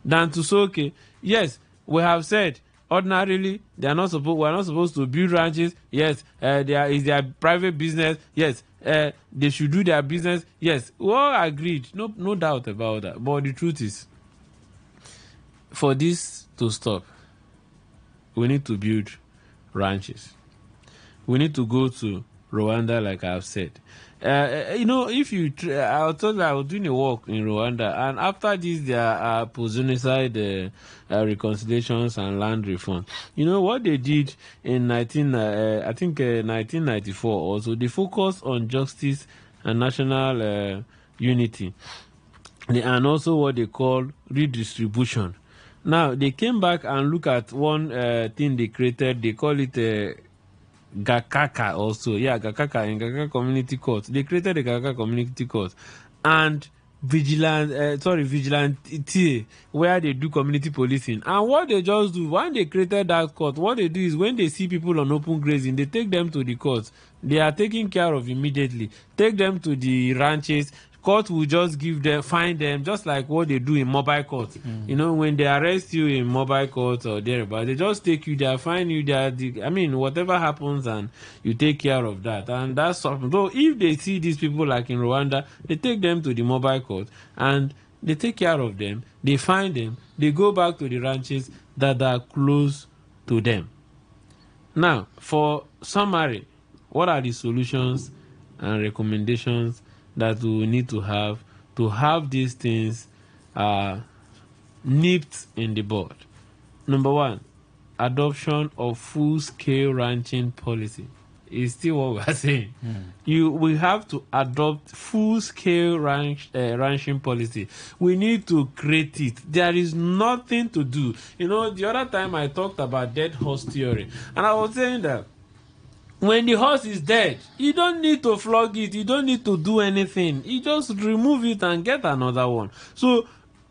than to say, okay, yes, we have said ordinarily we're not supposed to build ranches. Yes, is their private business. Yes, they should do their business. Yes, we all agreed, no doubt about that. But the truth is, for this to stop, we need to build ranches. We need to go to Rwanda, like I've said. If you, I told you I was doing a walk in Rwanda, and after this, there are post-genocide reconciliations and land reform. You know what they did in 1994 also, they focused on justice and national unity, and also what they call redistribution. Now, they came back and look at one thing they created. They call it Gakaka also. Yeah, Gakaka in Gakaka Community Court. They created the Gakaka Community Court. And vigilante, where they do community policing. And what they just do, when they created that court, what they do is when they see people on open grazing, they take them to the court. They are taken care of immediately. Take them to the ranches. Court will just find them, just like what they do in mobile court. When they arrest you in mobile court or thereabout, they just take you there, find you there. Whatever happens, and you take care of that. And that's something. So if they see these people like in Rwanda, they take them to the mobile court and they take care of them. They find them. They go back to the ranches that are close to them. Now, for summary, what are the solutions and recommendations that we need to have these things nipped in the bud? Number one, adoption of full-scale ranching policy is still what we are saying. We have to adopt full-scale ranching policy. We need to create it. There is nothing to do. The other time I talked about dead horse theory, and I was saying that when the horse is dead, you don't need to flog it. You don't need to do anything. You just remove it and get another one. So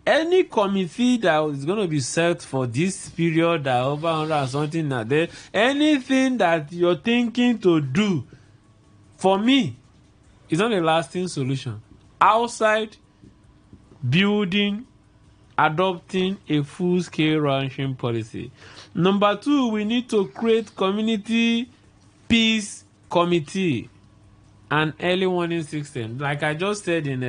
any committee that is going to be set for this period, that over 100 and something now, there, anything that you're thinking to do, for me, is not a lasting solution. Outside building, adopting a full-scale ranching policy. Number two, we need to create community peace committee and early warning system, like I just said in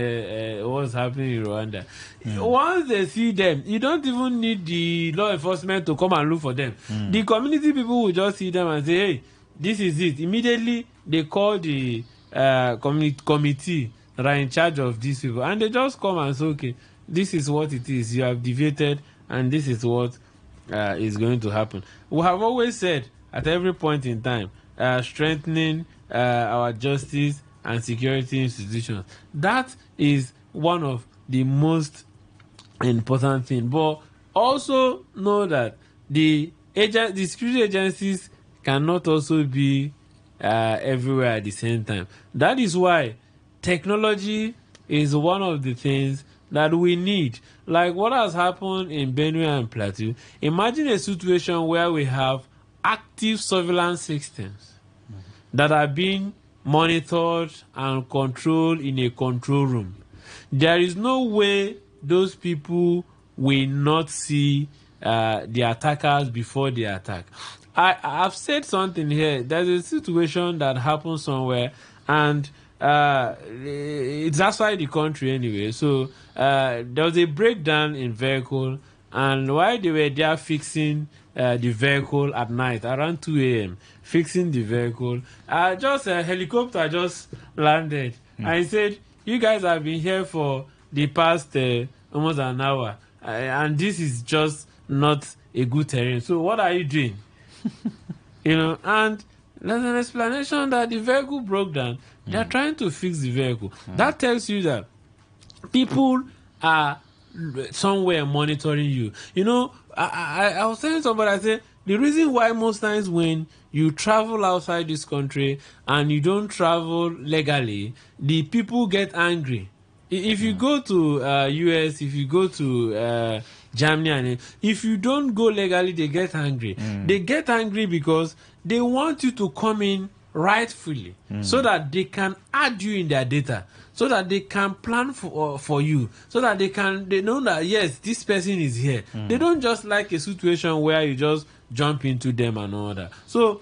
what's happening in Rwanda. Once they see them, you don't even need the law enforcement to come and look for them. The community people will just see them and say, hey, this is it. Immediately they call the committee that are in charge of these people, and they just come and say, okay, this is what it is. You have deviated, and this is what is going to happen. We have always said at every point in time, strengthening our justice and security institutions. That is one of the most important things. But also know that the security agencies cannot also be everywhere at the same time. That is why technology is one of the things that we need. Like what has happened in Benue and Plateau. Imagine a situation where we have active surveillance systems that are being monitored and controlled in a control room. There is no way those people will not see the attackers before they attack. I've said something here. There's a situation that happened somewhere, and it's outside the country anyway. So there was a breakdown in vehicle, and while they were there fixing the vehicle at night around 2 a.m., fixing the vehicle, just a helicopter just landed. And he said, you guys have been here for the past almost an hour, and this is just not a good terrain. So what are you doing? And there's an explanation that the vehicle broke down. They're trying to fix the vehicle. That tells you that people are somewhere monitoring you. I was telling somebody, I said, the reason why most times when you travel outside this country and you don't travel legally, the people get angry. If you go to US, if you go to Germany, and if you don't go legally, they get angry. They get angry because they want you to come in rightfully, so that they can add you in their data, so that they can plan for you, so that they know that yes, this person is here. They don't just like a situation where you just jump into them and all that. So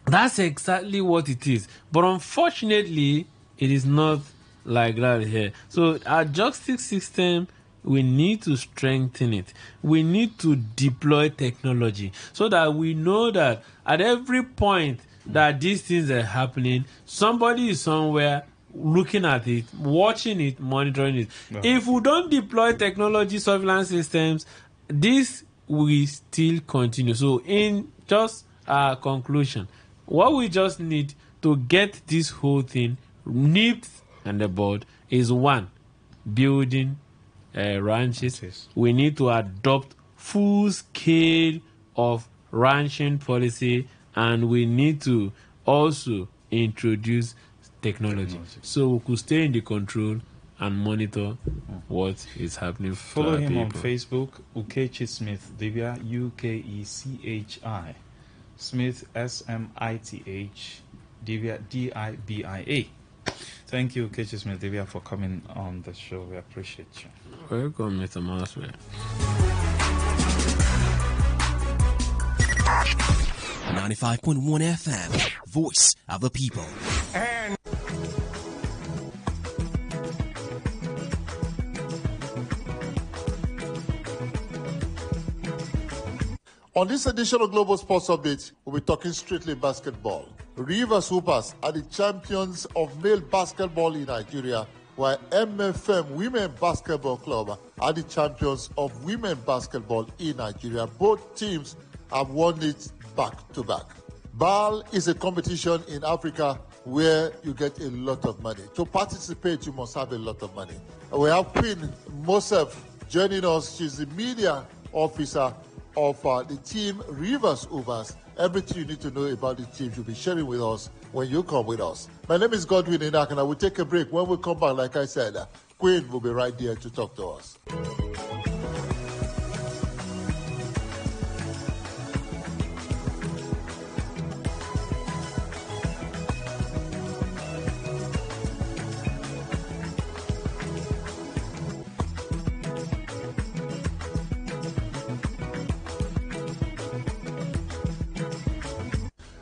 That's exactly what it is. But unfortunately, it is not like that here. So our justice system, we need to strengthen it. We need to deploy technology so that we know that at every point that these things are happening, somebody is somewhere looking at it, watching it, monitoring it. If we don't deploy technology surveillance systems, this will still continue. So in just a conclusion, what we just need to get this whole thing nipped on the board is one, building ranches. We need to adopt full scale of ranching policy, and we need to also introduce technology. So we could stay in the control and monitor what is happening. Follow to him on people. Facebook, Ukechi Smith Divya, Ukechi Smith, SMITH, Divya, DIBIA. Thank you, Ukechi Smith Divya, for coming on the show. We appreciate you. Welcome, Mr. Maswell. 95.1 FM, voice of the people. And on this edition of Global Sports Update, we'll be talking strictly basketball. Rivers Hoopers are the champions of male basketball in Nigeria, while MFM Women Basketball Club are the champions of women basketball in Nigeria. Both teams have won it back-to-back. BAL is a competition in Africa where you get a lot of money. To participate, you must have a lot of money. We have Queen Mosef joining us. She's the media officer of the team Rivers Hoopers. Everything you need to know about the team you'll be sharing with us when you come with us. My name is Godwin Inak, and I will take a break. When we come back, like I said, Queen will be right there to talk to us.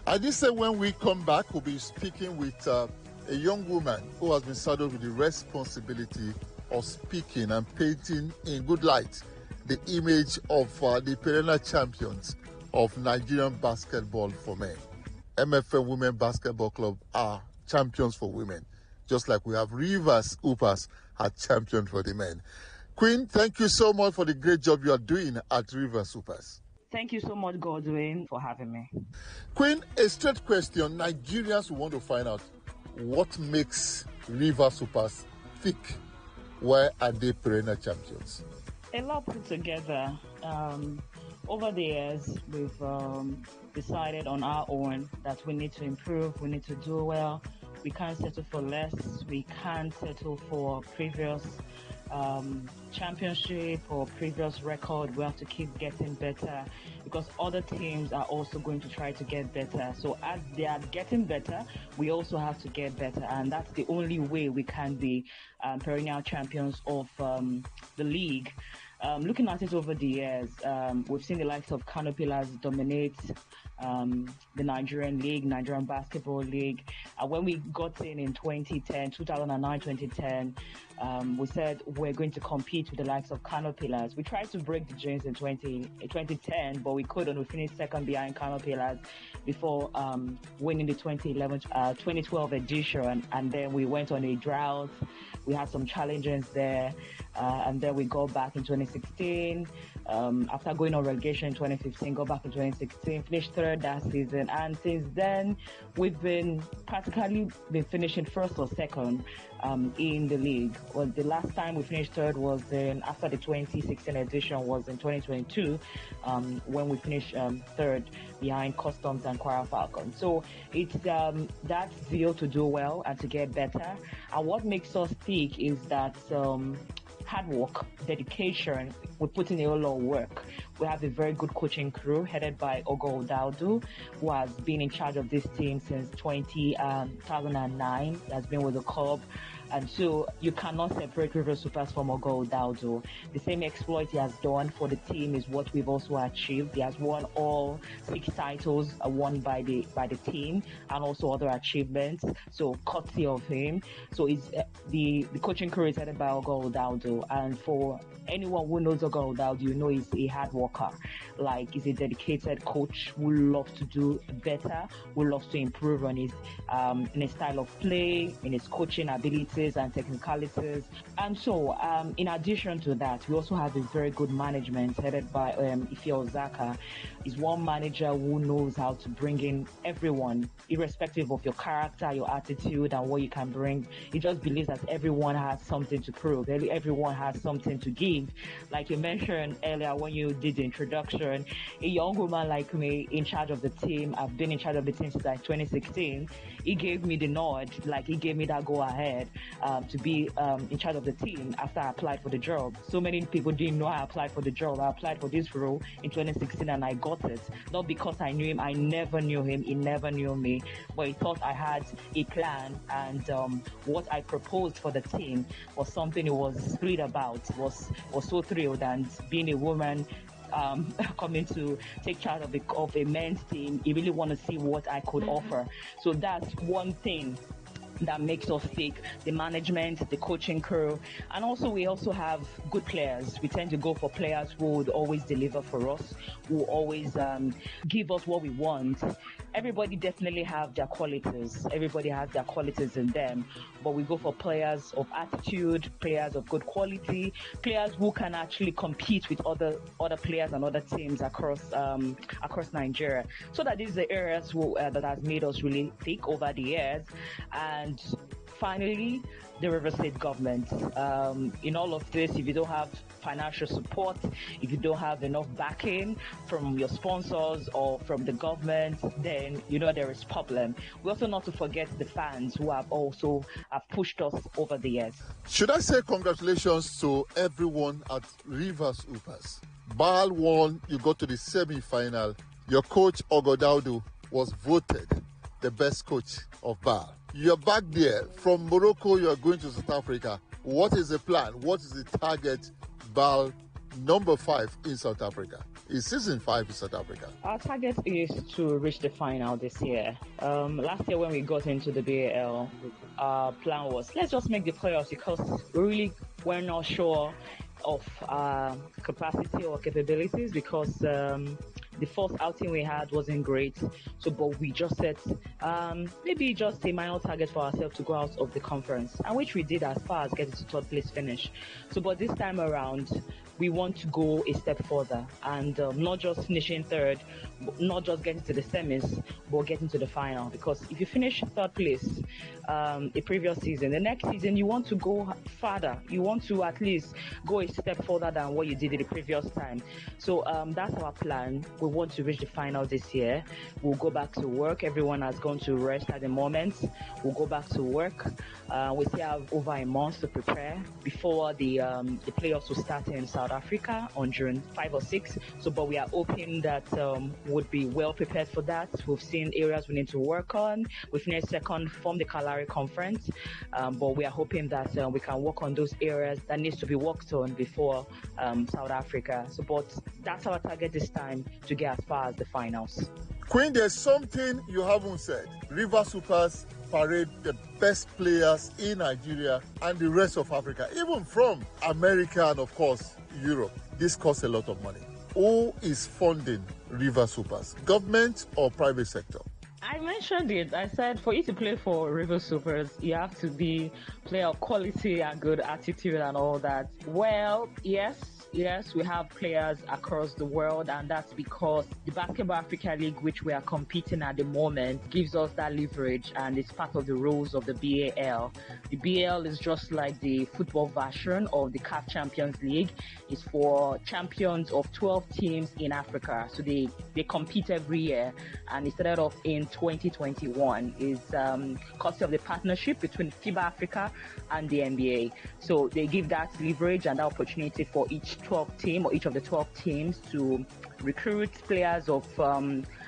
I did say when we come back, we'll be speaking with a young woman who has been saddled with the responsibility of speaking and painting in good light the image of the perennial champions of Nigerian basketball for men. MFM Women Basketball Club are champions for women, just like we have Rivers Hoopers are champions for the men. Queen, thank you so much for the great job you are doing at Rivers Hoopers. Thank you so much, Godwin, for having me. Queen, a straight question. Nigerians want to find out what makes Rivers Hoopers thick. Why are they perennial champions? A lot put together. Over the years, we've decided on our own that we need to improve, we need to do well. We can't settle for less. We can't settle for previous championship or previous record. We have to keep getting better because other teams are also going to try to get better. So as they are getting better, we also have to get better, and that's the only way we can be perennial champions of the league. Looking at it over the years, we've seen the likes of Kano Pillars dominate the Nigerian League, Nigerian Basketball League. When we got in 2009, 2010, we said we're going to compete with the likes of Kano Pillars. We tried to break the jinx in 2010, but we couldn't. We finished second behind Kano Pillars before winning the 2012 edition, and then we went on a drought. We had some challenges there, and then we got back in 2016. After going on relegation in 2015, got back in 2016, finished third that season, and since then we've been practically finishing first or second in the league. Well, the last time we finished third was after the 2016 edition was in 2022, when we finished third behind Customs and Kwara Falcons. So it's that zeal to do well and to get better. And what makes us thick is that hard work, dedication. We put in a lot of work. We have a very good coaching crew headed by Ogo Odaudu, who has been in charge of this team since 2009. He has been with the club And so you cannot separate River Supers from Ogo Udaudu. The same exploit he has done for the team is what we've also achieved. He has won all 6 titles won by the team, and also other achievements. So courtesy of him. So it's the coaching crew is headed by Ogo Udaudu, and for anyone who knows Ogo Udaudu, you know he's a hard worker. Like, he's a dedicated coach who loves to do better, who loves to improve on his in his style of play, in his coaching abilities and technicalities. And so, in addition to that, we also have a very good management headed by Ife Ozaka. He's one manager who knows how to bring in everyone, irrespective of your character, your attitude, and what you can bring. He just believes that everyone has something to prove, everyone has something to give. Like you mentioned earlier when you did the introduction, a young woman like me in charge of the team, I've been in charge of the team since like 2016, he gave me the nod, like he gave me that go ahead to be in charge of the team after I applied for the job. So many people didn't know I applied for the job. I applied for this role in 2016 and I got it. Not because I knew him, I never knew him, he never knew me, but he thought I had a plan, and what I proposed for the team was something he was thrilled about, was so thrilled. And being a woman coming to take charge of a men's team, he really want to see what I could offer. So that's one thing that makes us stick: the management, the coaching crew, and also we also have good players. We tend to go for players who would always deliver for us, who always give us what we want. Everybody definitely have their qualities. Everybody has their qualities in them, but we go for players of attitude, players of good quality, players who can actually compete with other players and other teams across Nigeria. So that is the areas that has made us really thick over the years. And finally, the River State government. In all of this, if you don't have financial support, if you don't have enough backing from your sponsors or from the government, then you know there is problem. We also not to forget the fans who have pushed us over the years. Should I say congratulations to everyone at Rivers Upas? BAL won, you got to the semi-final. Your coach, Ogodaudu, was voted the best coach of BAL. You're back there. From Morocco, you're going to South Africa. What is the plan? What is the target? BAL number 5 in South Africa. It's season 5 in South Africa. Our target is to reach the final this year. Last year when we got into the BAL, our plan was, let's just make the playoffs, because we really were not sure of capacity or capabilities, because the first outing we had wasn't great. So, but we just set maybe just a minor target for ourselves to go out of the conference, and which we did as far as getting to 3rd place finish. So, but this time around, we want to go a step further and not just finishing 3rd, not just getting to the semis, but getting to the final. Because if you finish 3rd place the previous season, the next season you want to go further. You want to at least go a step further than what you did in the previous time. So that's our plan. We want to reach the final this year. We'll go back to work. Everyone has gone to rest at the moment. We'll go back to work. We still have over a month to prepare before the playoffs will start in South Africa on June 5 or 6. So, but we are hoping that would be well prepared for that. We've seen areas we need to work on. We finished second from the Kalahari Conference, but we are hoping that we can work on those areas that needs to be worked on before South Africa. So, but that's our target this time, to get as far as the finals. Queen, there's something you haven't said. River Supers parade the best players in Nigeria and the rest of Africa, even from America and, of course, Europe. This costs a lot of money. Who is funding River Supers? Government or private sector? I mentioned it. I said for you to play for River Supers, you have to be player of quality and good attitude and all that. Well, yes, we have players across the world, and that's because the Basketball Africa League, which we are competing at the moment, gives us that leverage, and it's part of the rules of the BAL. The BAL is just like the football version of the CAF Champions League. It's for champions of 12 teams in Africa. So they compete every year, and it started off in 2021. It's courtesy of the partnership between FIBA Africa and the NBA. So they give that leverage and that opportunity for each 12 team or each of the 12 teams to recruit players of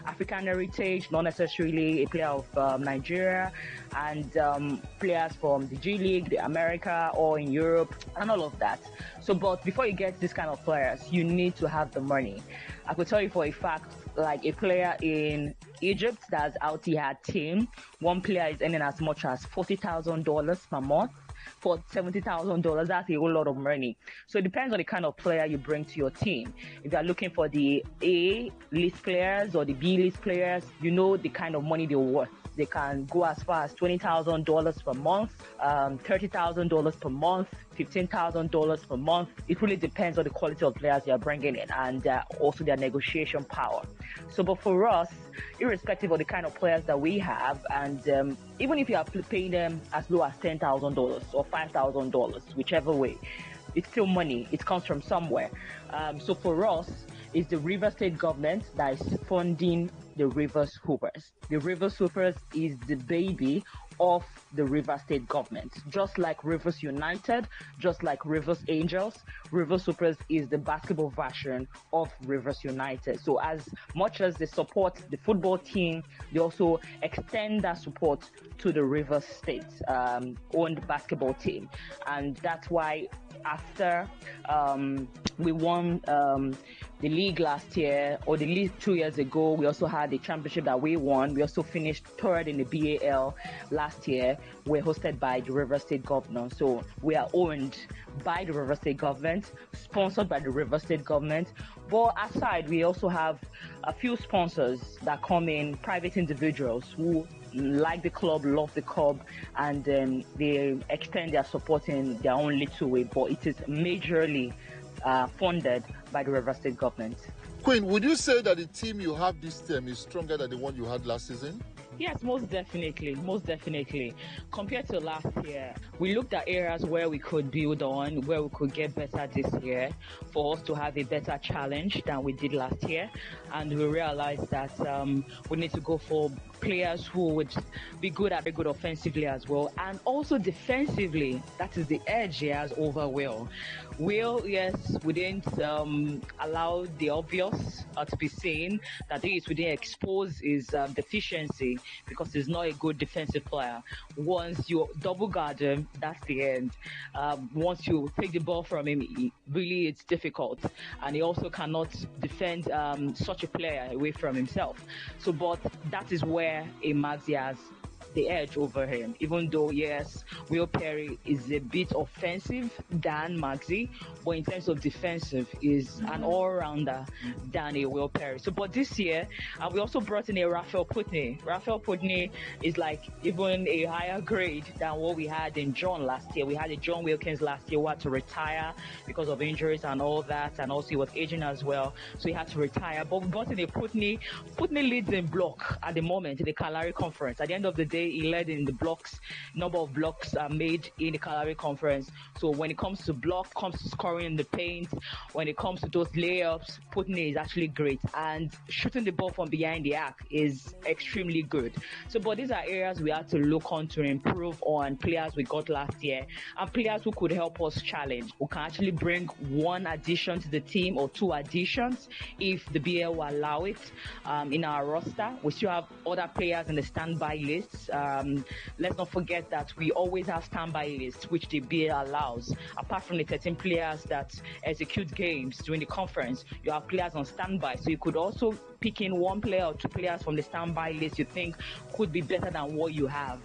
African heritage, not necessarily a player of Nigeria, and players from the G League, the America, or in Europe, and all of that. So, but before you get this kind of players, you need to have the money. I could tell you for a fact, like a player in Egypt that's out here team, one player is earning as much as $40,000 per month. For $70,000, that's a whole lot of money. So it depends on the kind of player you bring to your team. If you're looking for the A list players or the B list players, you know the kind of money they're worth. They can go as far as $20,000 per month, $30,000 per month, $15,000 per month. It really depends on the quality of players you're bringing in and also their negotiation power. So, but for us, irrespective of the kind of players that we have, and even if you are paying them as low as $10,000 or $5,000, whichever way, it's still money. It comes from somewhere. So for us, it's the Rivers State government that is funding the Rivers Hoopers. The Rivers Hoopers is the baby of the Rivers State government. Just like Rivers United, just like Rivers Angels, Rivers Hoopers is the basketball version of Rivers United. So as much as they support the football team, they also extend that support to the Rivers State owned basketball team. And that's why after we won the league last year, or the league 2 years ago, we also had the championship that we won. We also finished third in the BAL last year. We're hosted by the River State governor. So we are owned by the River State government, sponsored by the River State government. But aside, we also have a few sponsors that come in, private individuals who like the club, love the club, and they extend their support in their own little way. But it is majorly funded by the River State government. Queen, would you say that the team you have this term is stronger than the one you had last season? Yes, most definitely. Most definitely. Compared to last year, we looked at areas where we could build on, where we could get better this year for us to have a better challenge than we did last year. And we realized that we need to go for players who would be good offensively as well, and also defensively. That is the edge he has over Will. Will, yes, we didn't allow the obvious to be seen, that is, we didn't expose his deficiency because he's not a good defensive player. Once you double guard him, that's the end. Once you take the ball from him, really it's difficult, and he also cannot defend such a player away from himself. So, but that is where a Maxi has the edge over him, even though, yes, Will Perry is a bit offensive than Maxi, but in terms of defensive is an all-rounder than a Will Perry. So, but this year, we also brought in a Raphael Putney. Raphael Putney is like even a higher grade than what we had in John last year. We had a John Wilkins last year who had to retire because of injuries and all that, and also he was aging as well, so he had to retire. But we brought in a Putney. Putney leads in block at the moment in the Kalari Conference. At the end of the day, he led in the blocks. Number of blocks are made in the Kalari Conference. So when it comes to block, comes to scoring in the paint, when it comes to those layups, Putney is actually great. And shooting the ball from behind the arc is extremely good. So, but these are areas we have to look on to improve on players we got last year and players who could help us challenge. We can actually bring one addition to the team or two additions if the BL will allow it in our roster. We still have other players in the standby lists. Let's not forget that we always have standby lists, which the BL allows. Apart from the 13 players that execute games during the conference, you have players on standby. So you could also pick in one player or two players from the standby list you think could be better than what you have.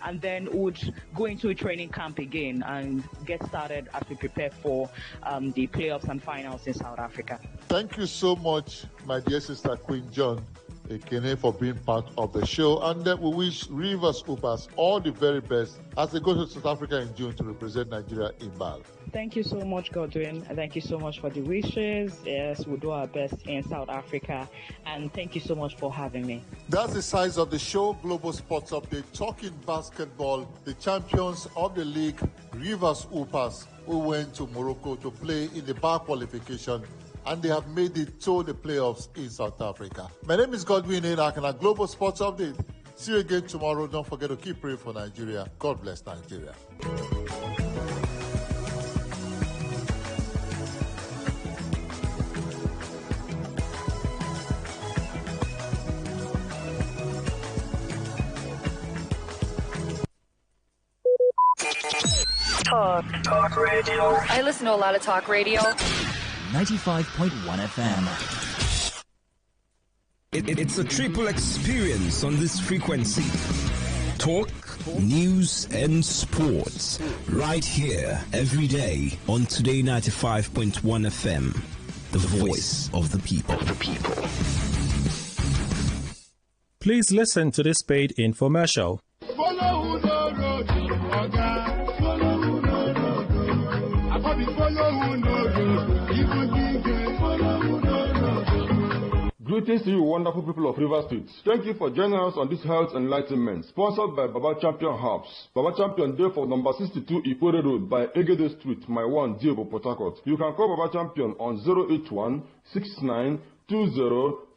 And then would go into a training camp again and get started as we prepare for the playoffs and finals in South Africa. Thank you so much, my dear sister Queen John Ekene, for being part of the show, and we wish Rivers Hoopers all the very best as they go to South Africa in June to represent Nigeria in BAL. Thank you so much, Godwin. Thank you so much for the wishes. Yes, we'll do our best in South Africa, and thank you so much for having me. That's the size of the show, Global Sports Update, talking basketball. The champions of the league, Rivers Hoopers, who went to Morocco to play in the BAL qualification, and they have made it to the playoffs in South Africa. My name is Godwin Enak, and a Global Sports Update. See you again tomorrow. Don't forget to keep praying for Nigeria. God bless Nigeria. Talk radio. I listen to a lot of talk radio. 95.1 FM. It's a triple experience on this frequency. Talk, news, and sports. Right here, every day on Today 95.1 FM. The voice of the people. Please listen to this paid infomercial. Greetings to you, wonderful people of River State. Thank you for joining us on this health enlightenment, sponsored by Baba Champion Herbs. Baba Champion Day for number 62 Ikwere Road by Egede Street, my one, Diebo, Port Harcourt. You can call Baba Champion on 081 69 20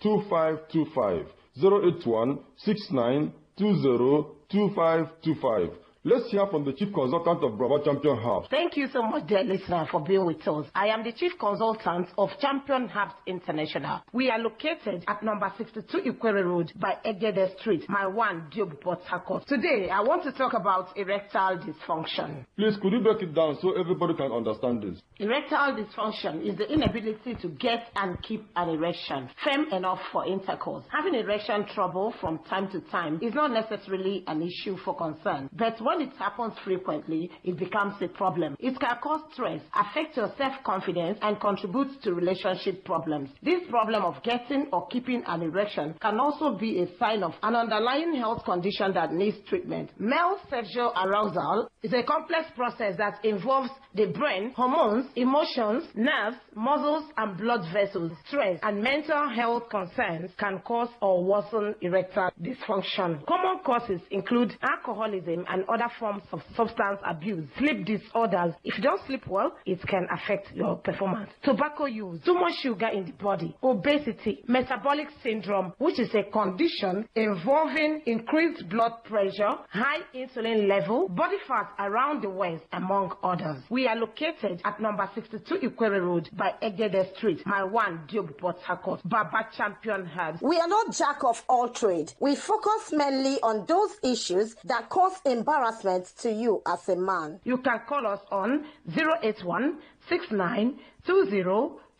2525. 081 69 20 2525. Let's hear from the Chief Consultant of Baba Champion Herbs. Thank you so much, dear listener, for being with us. I am the Chief Consultant of Champion Herbs International. We are located at number 62 Ikwere Road by Egede Street, my one, Diobu, Port Harcourt. Today, I want to talk about erectile dysfunction. Please, could you break it down so everybody can understand this? Erectile dysfunction is the inability to get and keep an erection firm enough for intercourse. Having erection trouble from time to time is not necessarily an issue for concern, but when it happens frequently, it becomes a problem. It can cause stress, affect your self-confidence, and contribute to relationship problems. This problem of getting or keeping an erection can also be a sign of an underlying health condition that needs treatment. Male sexual arousal is a complex process that involves the brain, hormones, emotions, nerves, muscles, and blood vessels. Stress and mental health concerns can cause or worsen erectile dysfunction. Common causes include alcoholism and other forms of substance abuse, sleep disorders. If you don't sleep well, it can affect your performance. Tobacco use, too much sugar in the body, obesity, metabolic syndrome, which is a condition involving increased blood pressure, high insulin level, body fat around the waist, among others. We are located at number 62 Ikwere Road by Egede Street, my one, Diobu, Port Harcourt. Baba Champion Herbs. We are not jack of all trade. We focus mainly on those issues that cause embarrassment to you as a man. You can call us on 081 69 20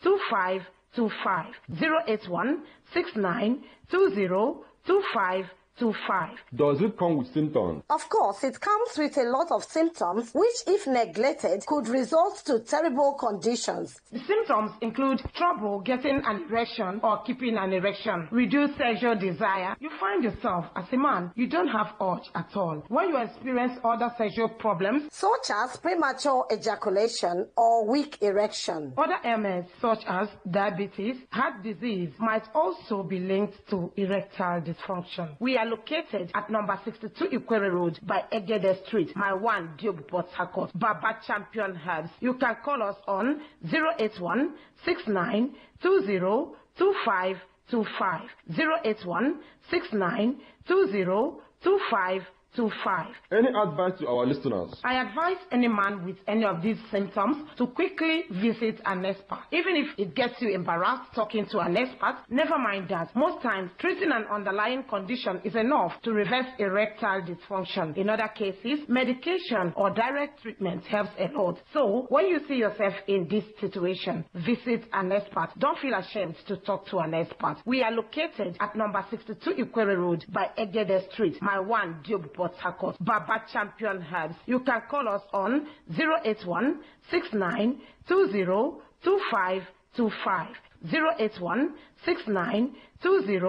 2525. 081 69 20 2525. Does it come with symptoms? Of course, it comes with a lot of symptoms, which, if neglected, could result to terrible conditions. The symptoms include trouble getting an erection or keeping an erection, reduced sexual desire. You find yourself, as a man, you don't have urge at all. When you experience other sexual problems, such as premature ejaculation or weak erection. Other ailments, such as diabetes, heart disease, might also be linked to erectile dysfunction. We are located at number 62 Ikwere Road by Egede Street, my one, Diobu, Port Harcourt. Baba Champion Herbs. You can call us on 081 69 20 2525. 081 69 20 2525. Any advice to our listeners? I advise any man with any of these symptoms to quickly visit an expert. Even if it gets you embarrassed talking to an expert, never mind that. Most times, treating an underlying condition is enough to reverse erectile dysfunction. In other cases, medication or direct treatment helps a lot. So, when you see yourself in this situation, visit an expert. Don't feel ashamed to talk to an expert. We are located at number 62 Ikwere Road by Egede Street, my one, Diobu, Port Harcourt. Baba Champion Herbs. You can call us on 081 69 20 2525. 081 69 20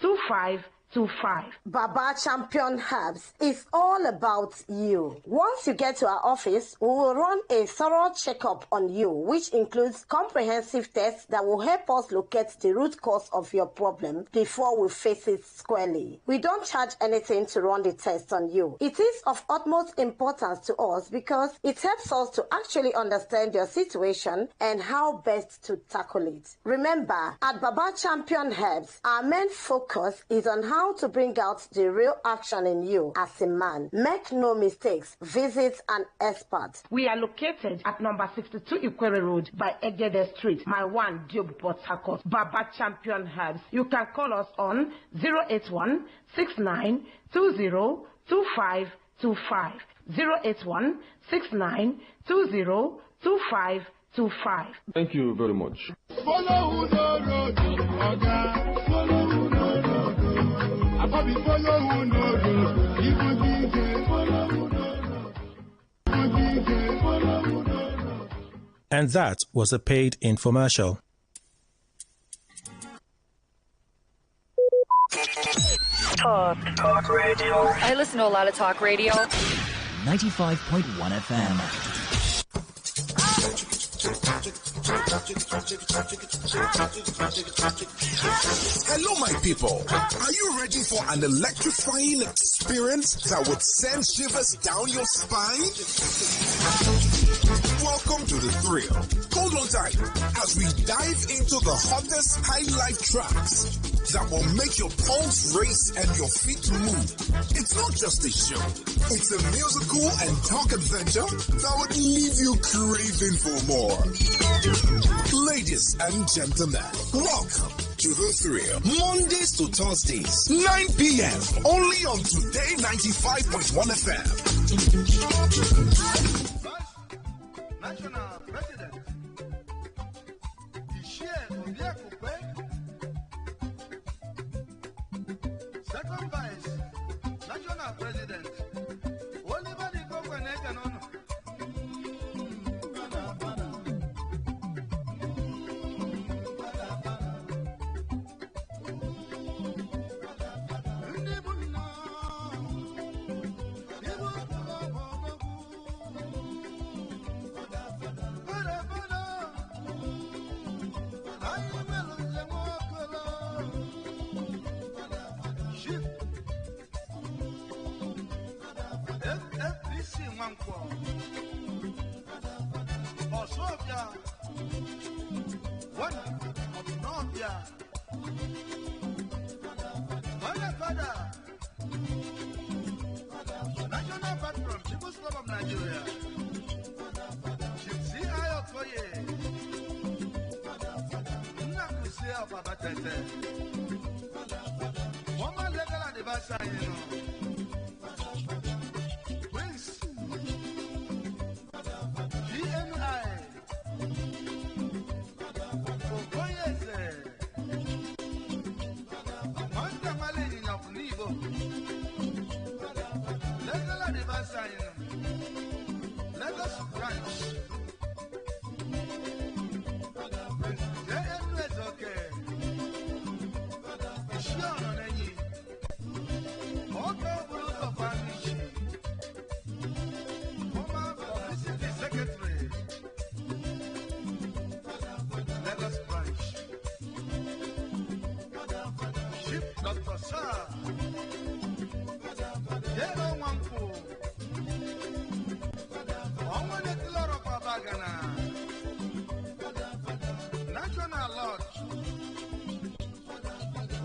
2525. Baba Champion Herbs is all about you. Once you get to our office, we will run a thorough checkup on you, which includes comprehensive tests that will help us locate the root cause of your problem before we face it squarely. We don't charge anything to run the test on you. It is of utmost importance to us because it helps us to actually understand your situation and how best to tackle it. Remember, at Baba Champion Herbs, our main focus is on how to bring out the real action in you as a man. Make no mistakes. Visit an expert. We are located at number 62 Ikwere Road by Egede Street, my one, Diobu, Port Harcourt. Baba Champion Herbs. You can call us on 081 69 20 2525. 081-6920-2525. Thank you very much. And that was a paid infomercial. Talk radio. I listen to a lot of talk radio. 95.1 FM. Hello, my people. Are you ready for an electrifying experience that would send shivers down your spine? Welcome to the thrill. Hold on tight as we dive into the hottest highlight tracks that will make your pulse race and your feet move. It's not just a show. It's a musical and talk adventure that would leave you craving for more. Ladies and gentlemen, welcome to the thrill. Mondays to Thursdays, 9 p.m. only on Today 95.1 FM. National President, Second Vice, National President, Oliver Nikokwanekanono. National Patron, People's Club of Nigeria. Chipsy Ayokoye. Nakusi Ababatete. Former legal advisor, Prince. GMI. Okoyeze. Manda Malini Nakunibo. Legal advisor, Lagos branch. JMS okay. Ishion on any. Okay, Bruce of Amici. Former publicity secretary. Lagos branch. Chief Dr. Sir. Yeno Wampo. Omwane Tiloro Pabagana. National Lodge.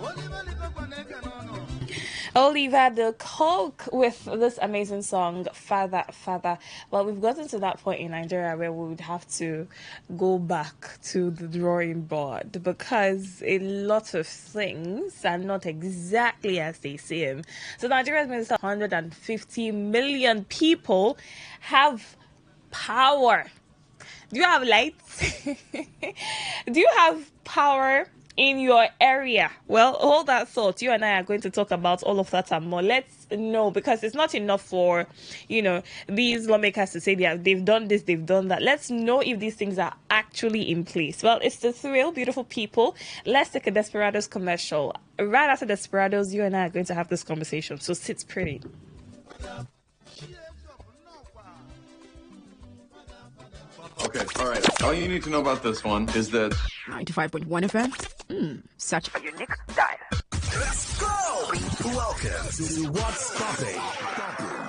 Oliver Nikokwanekanono. Oliver the Coke with this amazing song, Father, Father. Well, we've gotten to that point in Nigeria where we would have to go back to the drawing board because a lot of things are not exactly as they seem. So Nigeria's minister, 150 million people have power. Do you have lights? Do you have power in your area? Well, hold that thought. You and I are going to talk about all of that and more. Let's know, because it's not enough for, these lawmakers to say they've done this, they've done that. Let's know if these things are actually in place. Well, it's the thrill, beautiful people. Let's take a Desperados commercial. Right after Desperados, you and I are going to have this conversation. So sit pretty. Okay, all right. All you need to know about this one is that 95.1 FM. Such a unique style. Let's go! Welcome to What's Poppin'.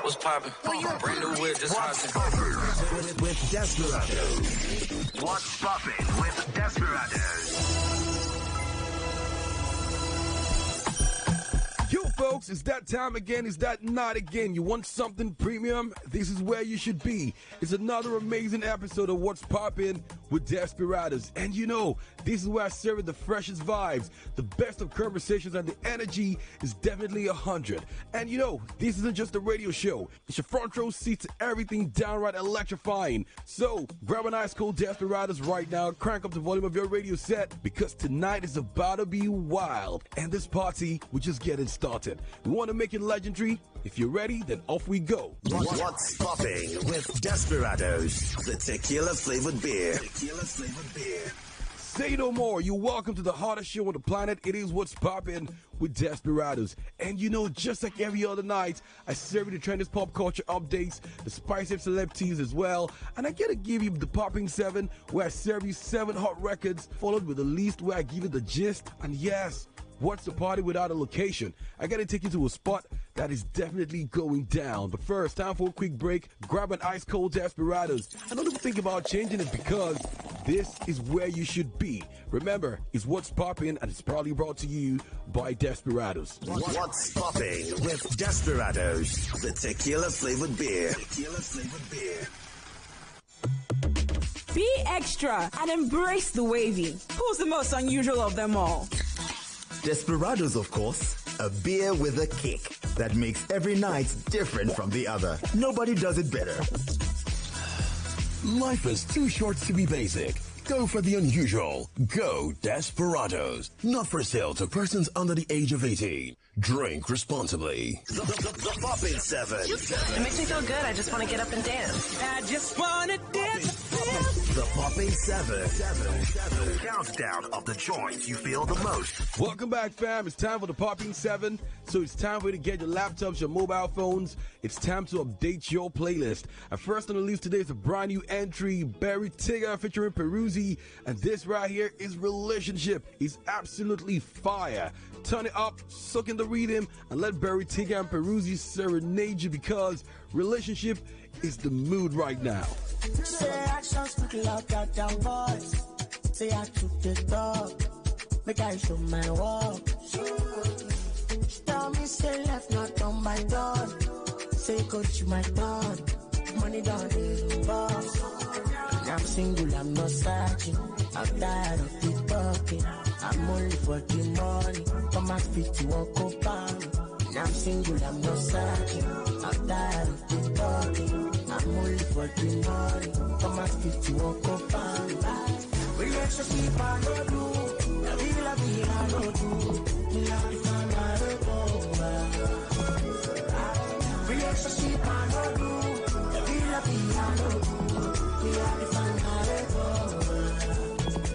What's poppin'? Brand new whip, just What's Poppin' with Desperados. What's Poppin' with Desperados. You folks, it's that time again. It's that night again. You want something premium? This is where you should be. It's another amazing episode of What's Poppin' with Desperados. And you know, this is where I serve the freshest vibes, the best of conversations, and the energy is definitely 100. And you know, this isn't just a radio show. It's your front row seat to everything downright electrifying. So, grab an ice cold Desperados right now, crank up the volume of your radio set, because tonight is about to be wild. And this party, we're just getting started. We want to make it legendary. If you're ready, then off we go. What's popping with Desperados, the tequila flavored beer. Tequila flavored beer. Say no more. You're welcome to the hottest show on the planet. It is What's Poppin' with Desperados. And you know, just like every other night, I serve you the trendiest pop culture updates, the spiciest celebrities as well. And I gotta give you the Popping 7, where I serve you 7 hot records, followed with the list where I give you the gist. And yes, what's the party without a location? I gotta take you to a spot that is definitely going down. But first, time for a quick break. Grab an ice cold Desperados. And don't even think about changing it, because this is where you should be. Remember, it's What's Poppin', and it's proudly brought to you by Desperados. What's popping with Desperados, the tequila flavored beer. Tequila flavored beer. Be extra and embrace the wavy. Who's the most unusual of them all? Desperados, of course. A beer with a kick that makes every night different from the other. Nobody does it better. Life is too short to be basic. Go for the unusual. Go Desperados. Not for sale to persons under the age of 18. Drink responsibly. The Popping 7. It makes me feel good. I just want to get up and dance. I just want to dance. The Popping 7. Countdown of the joints you feel the most. Welcome back, fam. It's time for the Popping 7. So it's time for you to get your laptops, your mobile phones. It's time to update your playlist. And first on the list today is a brand new entry, Barry Tigger featuring Peruzzi. And this right here is Relationship. It's absolutely fire. Turn it up, soak in the rhythm, and let Barry Tigger and Peruzzi serenade you, because Relationship is the mood right now. Say actions speak louder than voice. Say I took the talk, make I show my walk. Tell me say left not on my door. Say go to my door, money down the boss. I'm single, I'm not searching. I'm tired of the talking. I'm only for the money. Come and speak to walk up on. I'm single, I'm not searching. I'm tired of the talking. I'm only for the money. Come and speak to walk up on. Relationship I don't do. I feel like me I don't do. Me like the time I don't go. Relationship I don't do. I feel like me I don't do. Me like the time I don't go.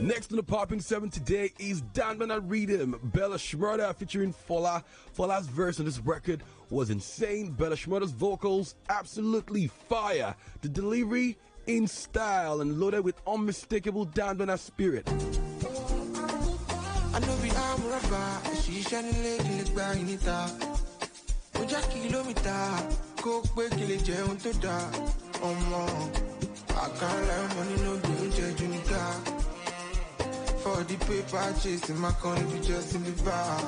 Next on the Popping 7 today is Dan and Rhythm, Bella Shmurda featuring Fola. Fola's verse on this record was insane. Bella Shmurda's vocals, absolutely fire. The delivery, in style and loaded with unmistakable Dan spirit. I know be I'm she's shining like by in it. Oja kilometer, coke break kill on to da. I can't let money no do Junica. For the paper chasing my country just in the bar.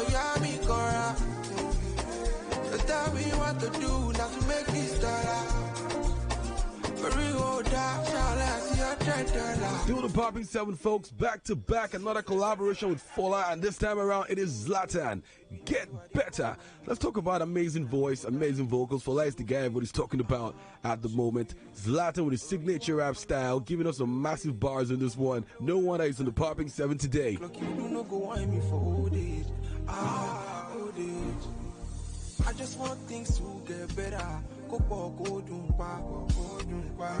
Yami Cora. Tell me what to do now to make this dollar. Still the Popping 7, folks, back to back, another collaboration with Fola, and this time around it is Zlatan. Get better. Let's talk about amazing voice, amazing vocals. Fola is the guy everybody's talking about at the moment. Zlatan with his signature rap style, giving us some massive bars in this one. No wonder he's in the Popping 7 today. I just want things to get better. Go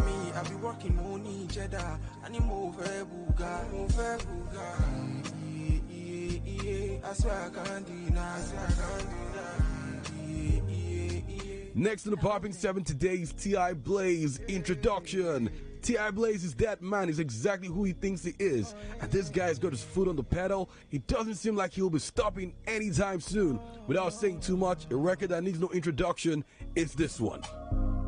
me, I be working on each other. I need more buga. I swear I can't deny. Next in the Popping 7 today is T.I. Blaze introduction. T.I. Blaze is that man, is exactly who he thinks he is. And this guy's got his foot on the pedal. It doesn't seem like he'll be stopping anytime soon. Without saying too much, a record that needs no introduction, it's this one.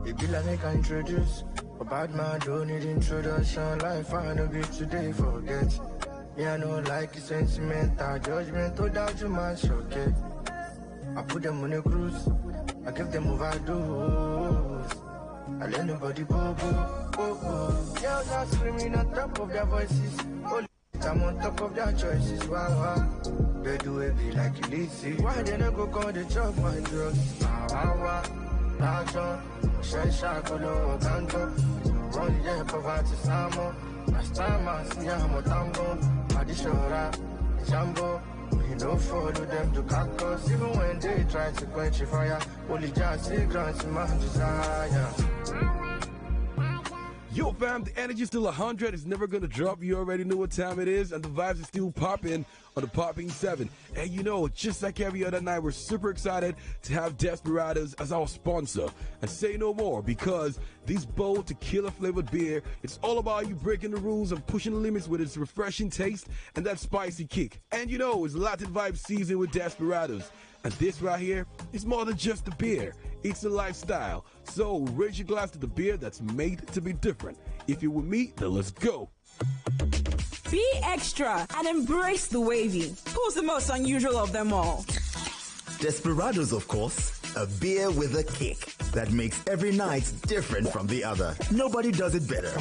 Baby, like make I introduce. A bad man don't need introduction. Life I know be today, forget. Me, I know like it sentimental judgment, to doubt you, man, okay. I put them on a cruise, I give them overdose. I let nobody go. Girls are screaming on top of their voices. Holy shit, I'm on top of their choices. Wow. They do it be like it easy. Why they not go call the chop my drugs? Wow. Shakolo, Ganto. One year poverty, Samo. Last time I see I'm a tambo. Madishora, Jambo. We don't follow them to cactus. Even when they try to quench your fire. Only just grants my desire. Yo, fam, the energy's still 100. It's never gonna drop. You already know what time it is, and the vibes are still popping on the Popping 7. And you know, just like every other night, we're super excited to have Desperados as our sponsor. And say no more, because this bold tequila flavored beer, it's all about you breaking the rules and pushing the limits with its refreshing taste and that spicy kick. And you know, it's Latin vibe season with Desperados. And this right here is more than just a beer. It's a lifestyle. So raise your glass to the beer that's made to be different. If you're with me, then let's go. Be extra and embrace the wavy. Who's the most unusual of them all? Desperados, of course. A beer with a kick that makes every night different from the other. Nobody does it better.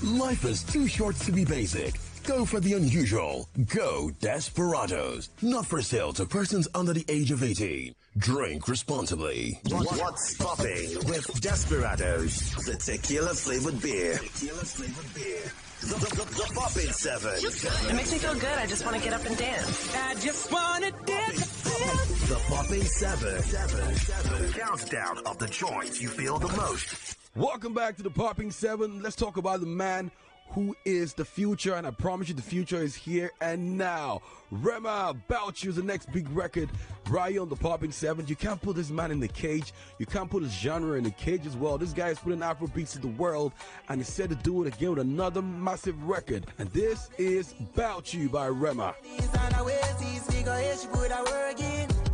Life is too short to be basic. Go for the unusual. Go Desperados. Not for sale to persons under the age of 18. Drink responsibly. What's popping with Desperados? The tequila flavored beer. The Popping 7. It makes me feel good. I just want to get up and dance. I just want to dance. The Popping 7. Countdown of the joints you feel the most. Welcome back to the Popping 7. Let's talk about the man who is the future, and I promise you the future is here and now. Rema About You is the next big record right here on the Popping 7. You can't put this man in the cage. You can't put his genre in the cage as well. This guy is putting Afrobeats to the world, and he's set to do it again with another massive record. And this is About You by Rema.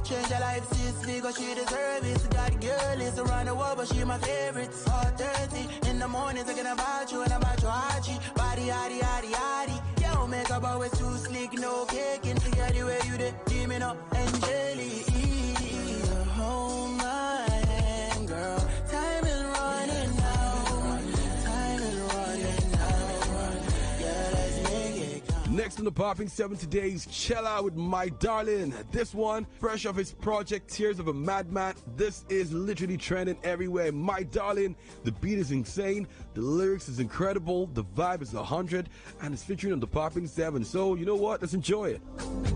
Change her life, sis, because she deserve it. That girl is around the world, but she my favorite. 4:30 in the morning, thinking about you and about your Archie. Body, yaddy, yaddy, yaddy. Yo, makeup always too slick, no cake. And forget the way you did, dreaming up, Angelique. Hold my hand, girl. Time is running out. Time is running out. Yeah, let's make it count. Next on the Popping 7 today is Chill Out with My Darling. This one, fresh off his project Tears of a Madman. This is literally trending everywhere. My Darling, the beat is insane, the lyrics is incredible, the vibe is 100, and it's featuring on the Popping 7. So, you know what? Let's enjoy it.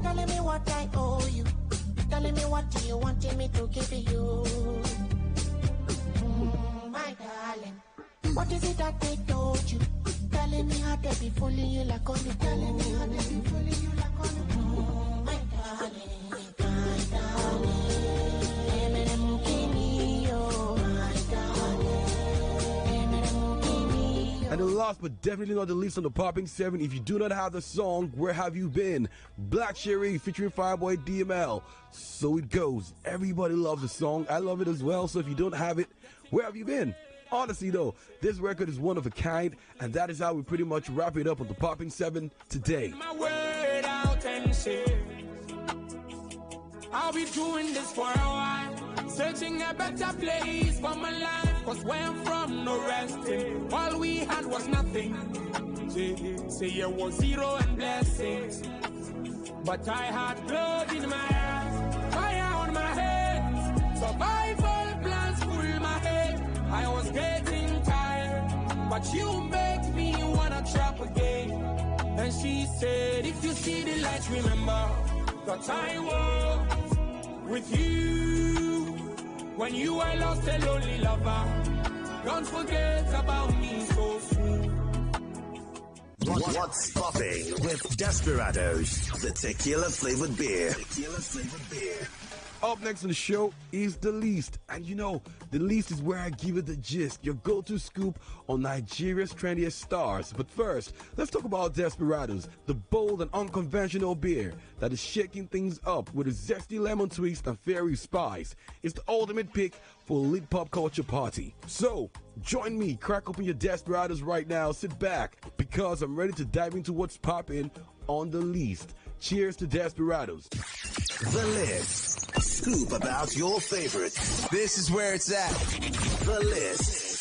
Telling me what I owe you. Telling me what you wanted me to give you. My darling, what is it that they told you? Telling me how they be fooling you like on you. Telling me how they be fooling you like on you. My darling, my darling. And the last but definitely not the least on the Popping 7, if you do not have the song, Where Have You Been? Black Sherry featuring Fireboy DML. So it goes. Everybody loves the song. I love it as well. So if you don't have it, where have you been? Honestly though, this record is one of a kind, and that is how we pretty much wrap it up on the Popping 7 today. My word out and say, I'll be doing this for a while, searching a better place for my life, cause where I'm from, no resting, all we had was nothing, say it was zero and blessings, but I had blood in my eyes, fire on my head, survival plans full my head, I was getting tired, but you make me wanna trap again. And she said, if you see the lights, remember that I was with you when you were lost a lonely lover. Don't forget about me so soon. What's popping with Desperados, the tequila flavored beer. Up next on the show is The Least. And you know, The Least is where I give it the gist, your go-to scoop on Nigeria's trendiest stars. But first, let's talk about Desperados, the bold and unconventional beer that is shaking things up with a zesty lemon twist and fairy spice. It's the ultimate pick for a lit pop culture party. So, join me, crack open your Desperados right now, sit back, because I'm ready to dive into what's popping on the list. Cheers to Desperados. The List. Scoop about your favorites. This is where it's at. The List.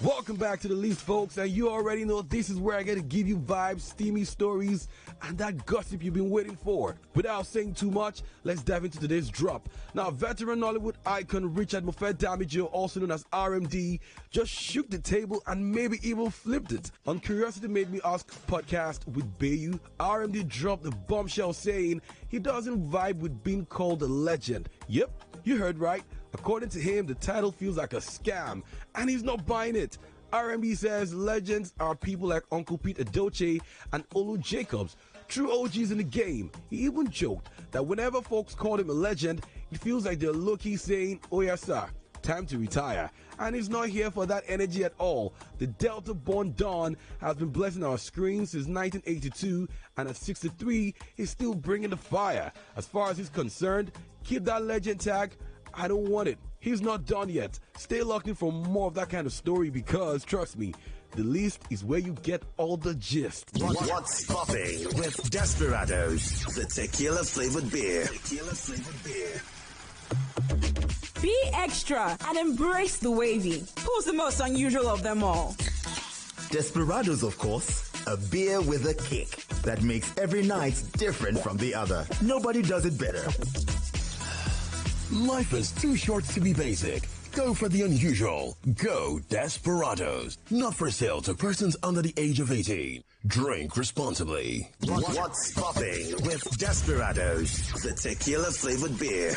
Welcome back to the list, folks, and you already know this is where I get to give you vibes, steamy stories, and that gossip you've been waiting for. Without saying too much, let's dive into today's drop. Now, veteran Nollywood icon Richard Moffett Damajo, also known as RMD, just shook the table and maybe even flipped it. On Curiosity Made Me Ask podcast with Bayu, RMD dropped the bombshell saying he doesn't vibe with being called a legend. Yep, you heard right. According to him, the title feels like a scam, and he's not buying it. RMB says legends are people like Uncle Pete Adoche and Olu Jacobs, true OGs in the game. He even joked that whenever folks call him a legend, it feels like they're low-key saying, "Oh yes sir, time to retire." And he's not here for that energy at all. The Delta-born Don has been blessing our screens since 1982, and at 63, he's still bringing the fire. As far as he's concerned, keep that legend tag. I don't want it. He's not done yet. Stay locked in for more of that kind of story because, trust me, the list is where you get all the gist. What's popping with Desperados, the tequila-flavored beer. Be extra and embrace the wavy. Who's the most unusual of them all? Desperados, of course. A beer with a kick that makes every night different from the other. Nobody does it better. Life is too short to be basic. Go for the unusual. Go Desperados. Not for sale to persons under the age of 18. Drink responsibly. What's popping with Desperados, the tequila-flavored beer.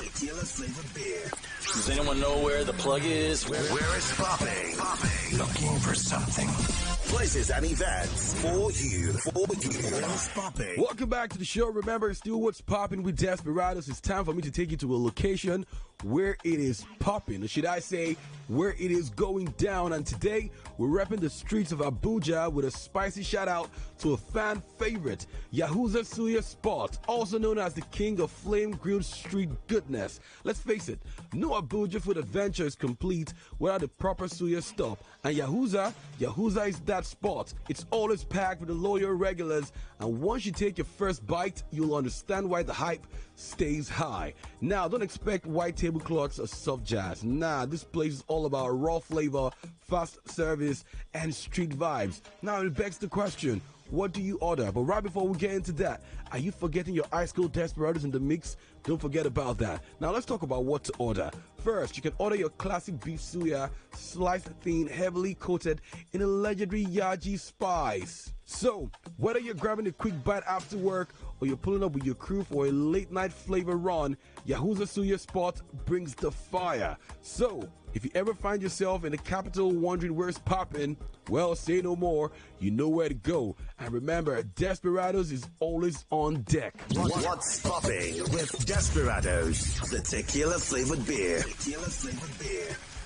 Does anyone know where the plug is? Where is popping? Looking for something. Places and events for you. What's popping? Welcome back to the show. Remember, it's still what's popping with Desperados. It's time for me to take you to a location where it is popping, or should I say, where it is going down. And today, we're repping the streets of Abuja with a spicy shout out to a fan favorite, Yahuza Suya Spot, also known as the king of flame grilled street goodness. Let's face it, no Abuja food adventure is complete without the proper Suya stop. And Yahuza is that spot. It's always packed with the loyal regulars, and once you take your first bite, you'll understand why the hype stays high. Now, don't expect white tablecloths or soft jazz. Nah, this place is all about raw flavor, fast service, and street vibes. Now, it begs the question, what do you order? But right before we get into that, are you forgetting your ice cold Desperados in the mix? Don't forget about that. Now let's talk about what to order. First, you can order your classic beef suya, sliced thin, heavily coated in a legendary Yaji spice. So, whether you're grabbing a quick bite after work or you're pulling up with your crew for a late night flavor run, Yahuza Suya Spot brings the fire. So, if you ever find yourself in the capital wondering where's poppin', well, say no more. You know where to go. And remember, Desperados is always on deck. What's popping with Desperados, the tequila-flavored beer.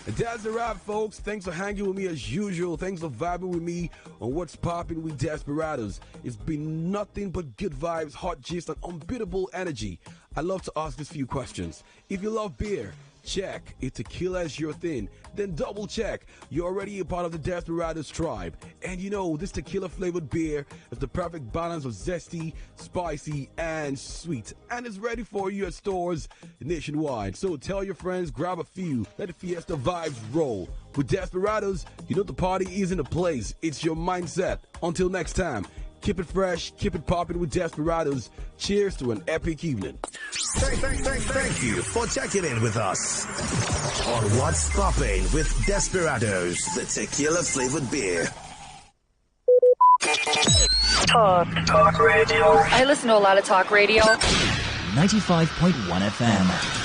And that's a wrap, folks. Thanks for hanging with me as usual. Thanks for vibing with me on What's Popping with Desperados. It's been nothing but good vibes, hot gist, and unbeatable energy. I love to ask these few questions. If you love beer, check. If tequila is your thing, then double check. You're already a part of the Desperados tribe. And you know, this tequila flavored beer is the perfect balance of zesty, spicy, and sweet. And it's ready for you at stores nationwide. So tell your friends, grab a few, let the fiesta vibes roll. With Desperados, you know the party is in a place. It's your mindset. Until next time, keep it fresh, keep it popping with Desperados. Cheers to an epic evening. Thank you for checking in with us on What's Popping with Desperados, the tequila-flavored beer. Talk radio. I listen to a lot of talk radio. 95.1 FM.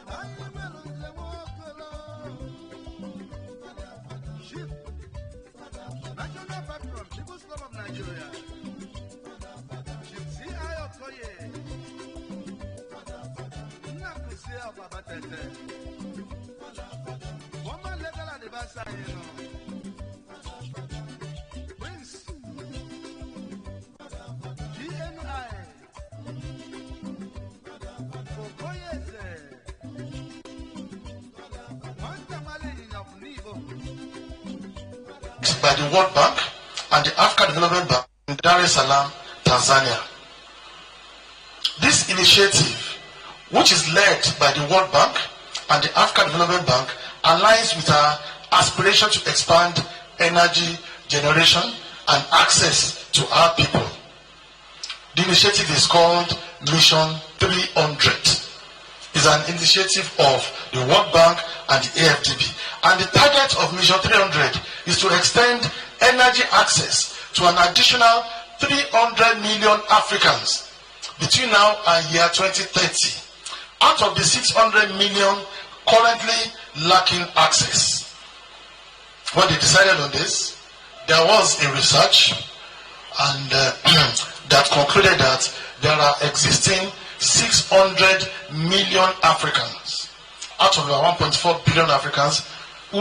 I am a By the World Bank and the African Development Bank in Dar es Salaam, Tanzania. This initiative, which is led by the World Bank and the African Development Bank, aligns with our aspiration to expand energy generation and access to our people. The initiative is called Mission 300. It's an initiative of the World Bank and the AFDB. And the target of Mission 300 is to extend energy access to an additional 300 million Africans between now and year 2030, out of the 600 million currently lacking access. When they decided on this, there was a research and that concluded that there are existing 600 million Africans out of the 1.4 billion Africans who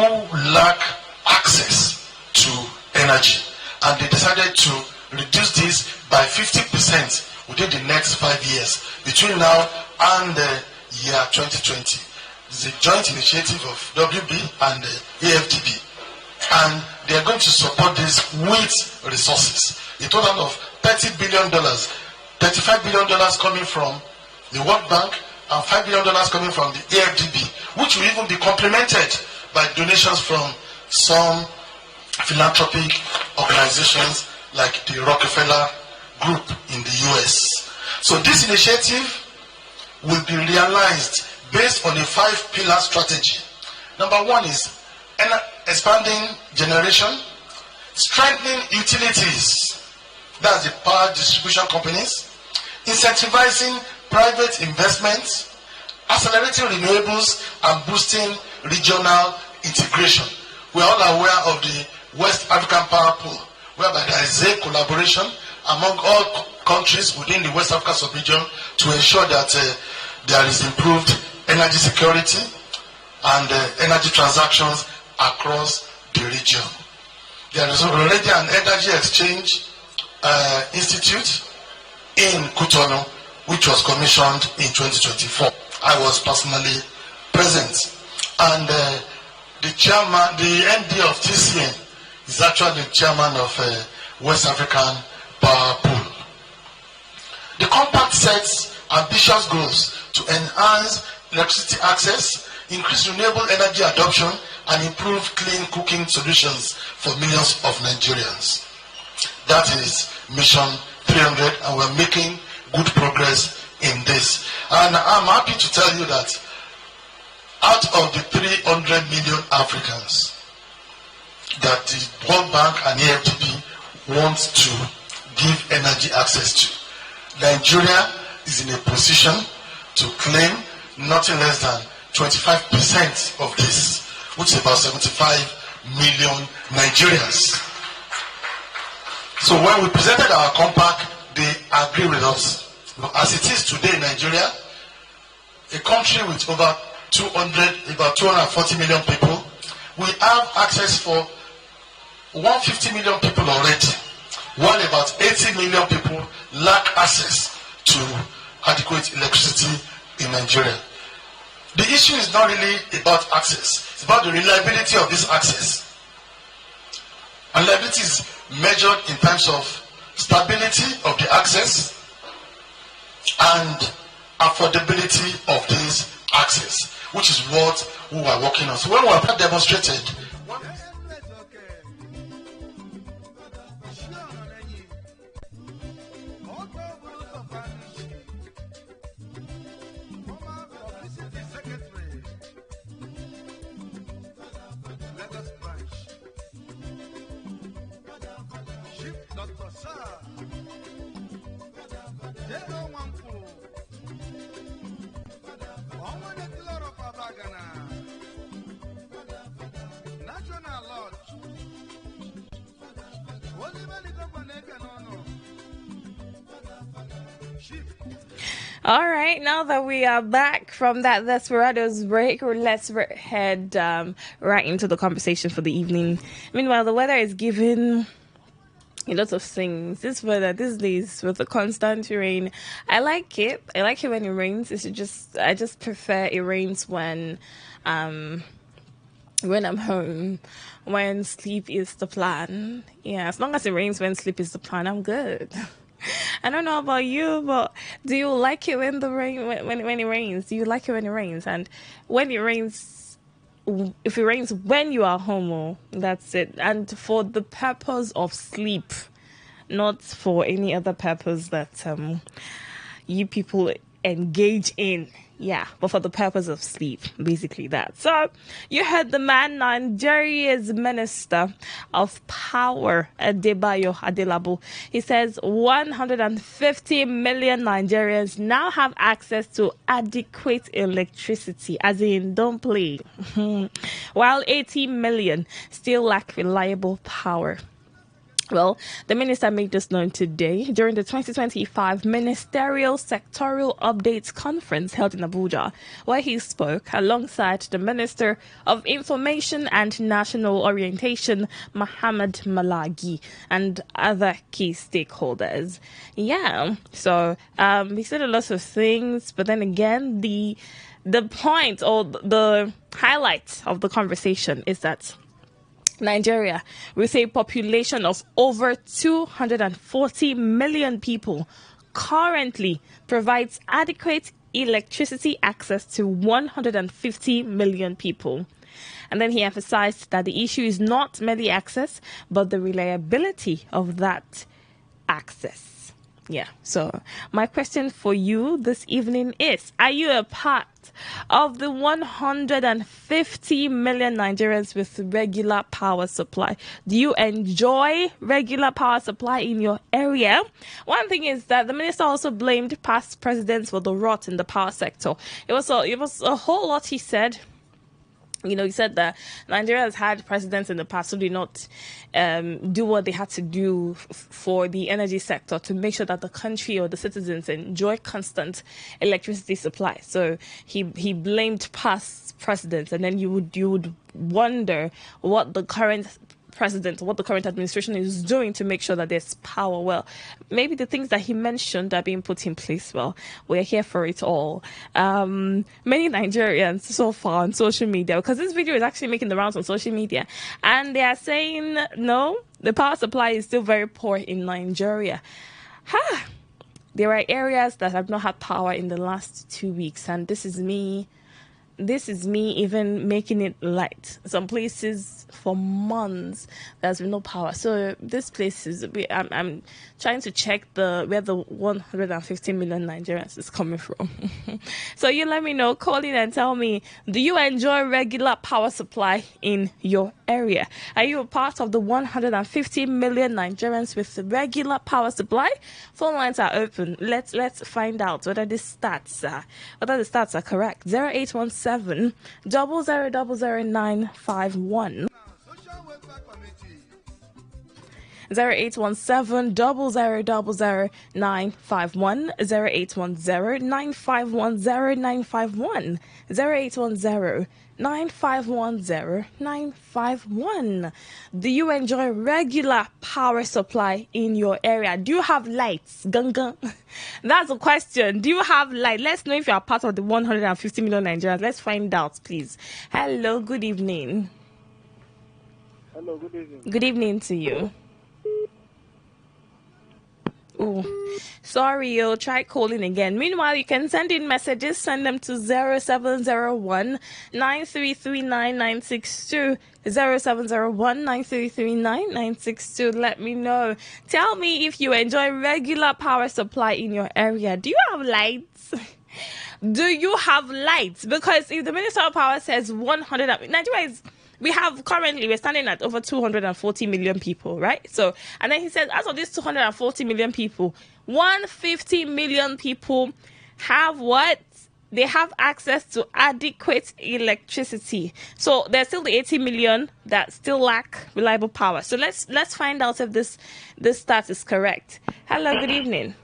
lack access to energy, and they decided to reduce this by 50% within the next 5 years between now and the year 2020. It's a joint initiative of WB and AFDB, and they are going to support this with resources. A total of $30 billion, $35 billion coming from the World Bank and $5 billion coming from the AFDB, which will even be complemented by donations from some philanthropic organizations like the Rockefeller Group in the US. So this initiative will be realized based on a 5-pillar strategy. Number one is expanding generation, strengthening utilities, that's the power distribution companies, incentivizing private investments, accelerating renewables, and boosting regional integration. We are all aware of the West African Power Pool, whereby there is a collaboration among all countries within the West Africa sub-region to ensure that there is improved energy security and energy transactions across the region. There is already an energy exchange institute in Cotonou, which was commissioned in 2024. I was personally present, and the chairman, the MD of TCN, is actually the chairman of West African Power Pool. The compact sets ambitious goals to enhance electricity access, increase renewable energy adoption, and improve clean cooking solutions for millions of Nigerians. That is Mission 300, and we're making good progress in this. And I'm happy to tell you that out of the 300 million Africans that the World Bank and AFDB want to give energy access to, Nigeria is in a position to claim nothing less than 25% of this, which is about 75 million Nigerians. So when we presented our compact, they agree with us. As it is today in Nigeria, a country with about 240 million people, we have access for 150 million people already, while about 80 million people lack access to adequate electricity in Nigeria. The issue is not really about access, it's about the reliability of this access. And reliability is measured in terms of stability of the access and affordability of this access, which is what we are working on. So when we have demonstrated, All right, now that we are back from that Desperados break, let's head right into the conversation for the evening. Meanwhile, the weather is giving a lot of things. This weather these days with the constant rain, I like it. I like it when it rains. I just prefer it rains when I'm home, when sleep is the plan. Yeah, as long as it rains when sleep is the plan, I'm good. I don't know about you, but do you like it when the rain when it rains? Do you like it when it rains? And when it rains, if it rains when you are home, that's it. And for the purpose of sleep, not for any other purpose that you people engage in. Yeah, but for the purpose of sleep, basically that. So, you heard the man, Nigeria's Minister of Power, Adebayo Adelabu. He says 150 million Nigerians now have access to adequate electricity, as in, don't play, while 80 million still lack reliable power. Well, the minister made this known today during the 2025 Ministerial Sectorial Updates Conference held in Abuja, where he spoke alongside the Minister of Information and National Orientation, Mohammed Malagi, and other key stakeholders. Yeah, so he said a lot of things, but then again, the point or the highlight of the conversation is that Nigeria, with a population of over 240 million people, currently provides adequate electricity access to 150 million people. And then he emphasized that the issue is not merely access, but the reliability of that access. Yeah, so my question for you this evening is, are you a part of the 150 million Nigerians with regular power supply? Do you enjoy regular power supply in your area? One thing is that the minister also blamed past presidents for the rot in the power sector. It was a whole lot he said. You know, he said that Nigeria has had presidents in the past who did not do what they had to do for the energy sector to make sure that the country or the citizens enjoy constant electricity supply. So he blamed past presidents, and then you would wonder what the current president, what the current administration is doing to make sure that there's power. Well, maybe the things that he mentioned are being put in place. Well, we're here for it all. Many Nigerians so far on social media, because this video is actually making the rounds on social media, and they are saying, no, the power supply is still very poor in Nigeria. There are areas that have not had power in the last 2 weeks, and this is me even making it light. Some places for months there's been no power. So this place is I'm trying to check where the 150 million Nigerians is coming from. So you let me know, call in and tell me, do you enjoy regular power supply in your area? Are you a part of the 150 million Nigerians with regular power supply? Phone lines are open. Let's find out whether the stats are correct. 0817 0000951. 0817 0000951. 0810 9510951. 0810 9510951. Do you enjoy regular power supply in your area? Do you have lights? Gun. That's the question. Do you have light? Let's know if you are part of the 150 million Nigerians. Let's find out, please. Hello, good evening. Hello, good evening. Good evening to you. Oh, sorry, you'll try calling again. Meanwhile, you can send in messages. Send them to 0701 9339 962. 0701 9339 962. Let me know. Tell me if you enjoy regular power supply in your area. Do you have lights? Do you have lights? Because if the Minister of Power says 100, Nigeria is... we're standing at over 240 million people, right? So, and then he said, as of these 240 million people, 150 million people have what? They have access to adequate electricity. So there's still the 80 million that still lack reliable power. So let's find out if this stat is correct. Hello, good evening.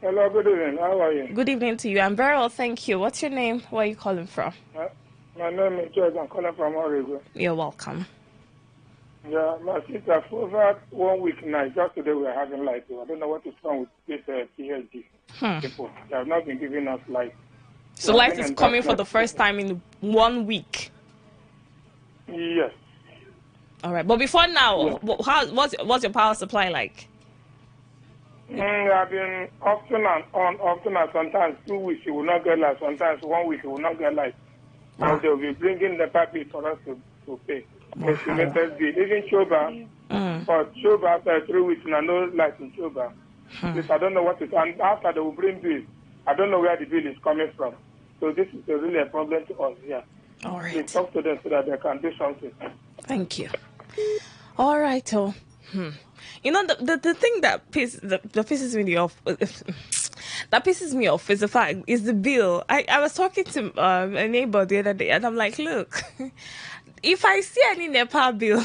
Hello, good evening. How are you? Good evening to you. I'm very well, thank you. What's your name? Where are you calling from? My name is George. I'm calling from Oregon. You're welcome. Yeah, my sister, for over 1 week now, just today we are having light. I don't know what is wrong with this PhD people. They have not been giving us light. So light is coming for the first time in 1 week? Yes. All right. But before now, what's your power supply like? I've been often and on, often and sometimes 2 weeks you will not get light, sometimes 1 week you will not get light. And they will be bringing the paper for us to pay. Estimated bill. Even Choba, but Choba after 3 weeks, now no light in Choba. This, I don't know what it is. And after they will bring bill, I don't know where the bill is coming from. So this is really a problem to us here. All right. Please talk to them so that they can do something. Thank you. All right. You know, the thing that pisses me off, is the fact is the bill. I was talking to a neighbor the other day, and I'm like, look, if I see any NEPA bill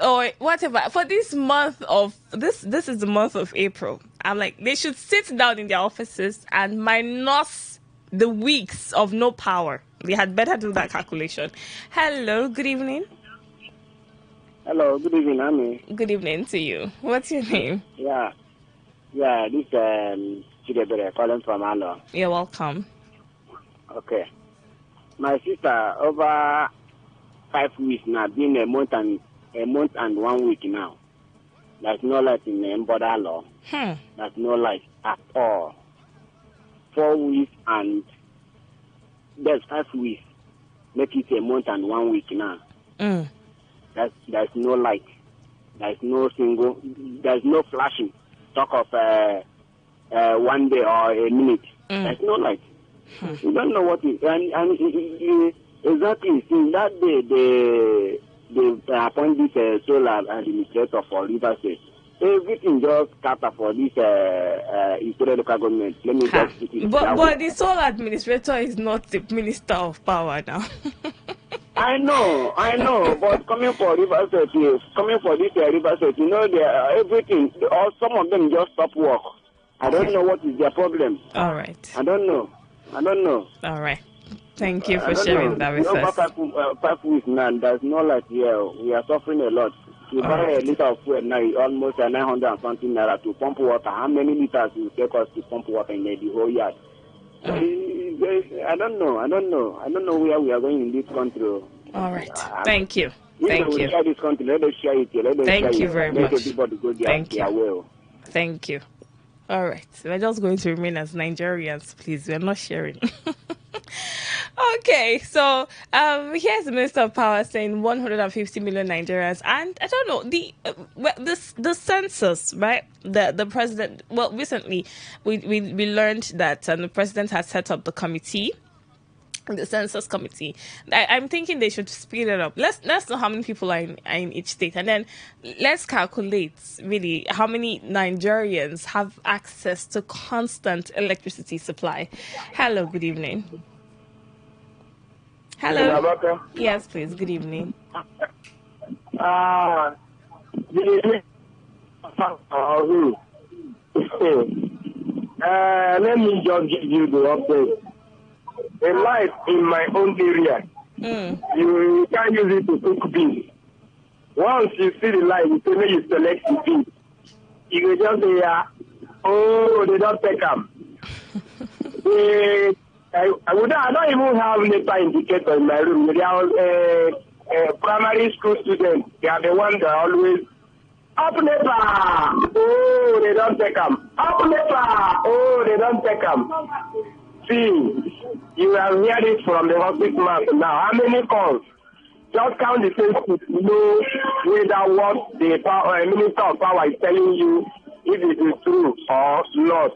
or whatever for this month of this is the month of April, I'm like, they should sit down in their offices and minus the weeks of no power. They had better do that calculation. Hello, good evening. Hello, good evening, Ami. Good evening to you. What's your name? Yeah, this Chidebere calling from Alo. You're welcome. Okay. My sister, over 5 weeks now, been a month and 1 week now. There's no light in the border law. There's no light at all. 4 weeks and there's 5 weeks. Make it a month and 1 week now. There's no light. There's no flashing. Talk of 1 day or a minute. There's no light. You don't know what it is. And exactly, since that day, they appoint this solar administrator for River State. Everything just scatter for this Israeli local government. Let me just put it but the solar administrator is not the minister of power now. I know, but coming for River State, coming for this River State, you know, everything, or some of them just stop work. I don't know what is their problem. All right. I don't know. All right. Thank you for sharing that with us. 5 weeks now, there's no light here. We are suffering a lot. To buy a liter of fuel now, almost 900 and something naira to pump water. How many liters will it take us to pump water in the whole yard? I don't know. I don't know where we are going in this country. All right. Thank you. Thank you. Share this country. Let us share it. Thank you very much. Let everybody go there. Thank you. All right. We're just going to remain as Nigerians, please. We're not sharing. Okay, so here's the Minister of Power saying 150 million Nigerians, and I don't know the census, right? The president. Well, recently we learned that the president has set up the committee, the census committee. I'm thinking they should speed it up. Let's know how many people are in each state, and then let's calculate really how many Nigerians have access to constant electricity supply. Hello, good evening. Hello. Yes, please. Good evening. Let me just give you the update. A light in my own area. You can't use it to cook beans. Once you see the light, you say you select the beans. You will just say, they don't take them. I don't even have NEPA indicator in my room. There are primary school students. They are the ones that always up NEPA. Oh, they don't take them. Up NEPA. Oh, they don't take them. See, you have heard it from the hospital man. Now, how many calls? Just count the Facebook. Know whether what the Minister of Power is telling you, if it is true or not.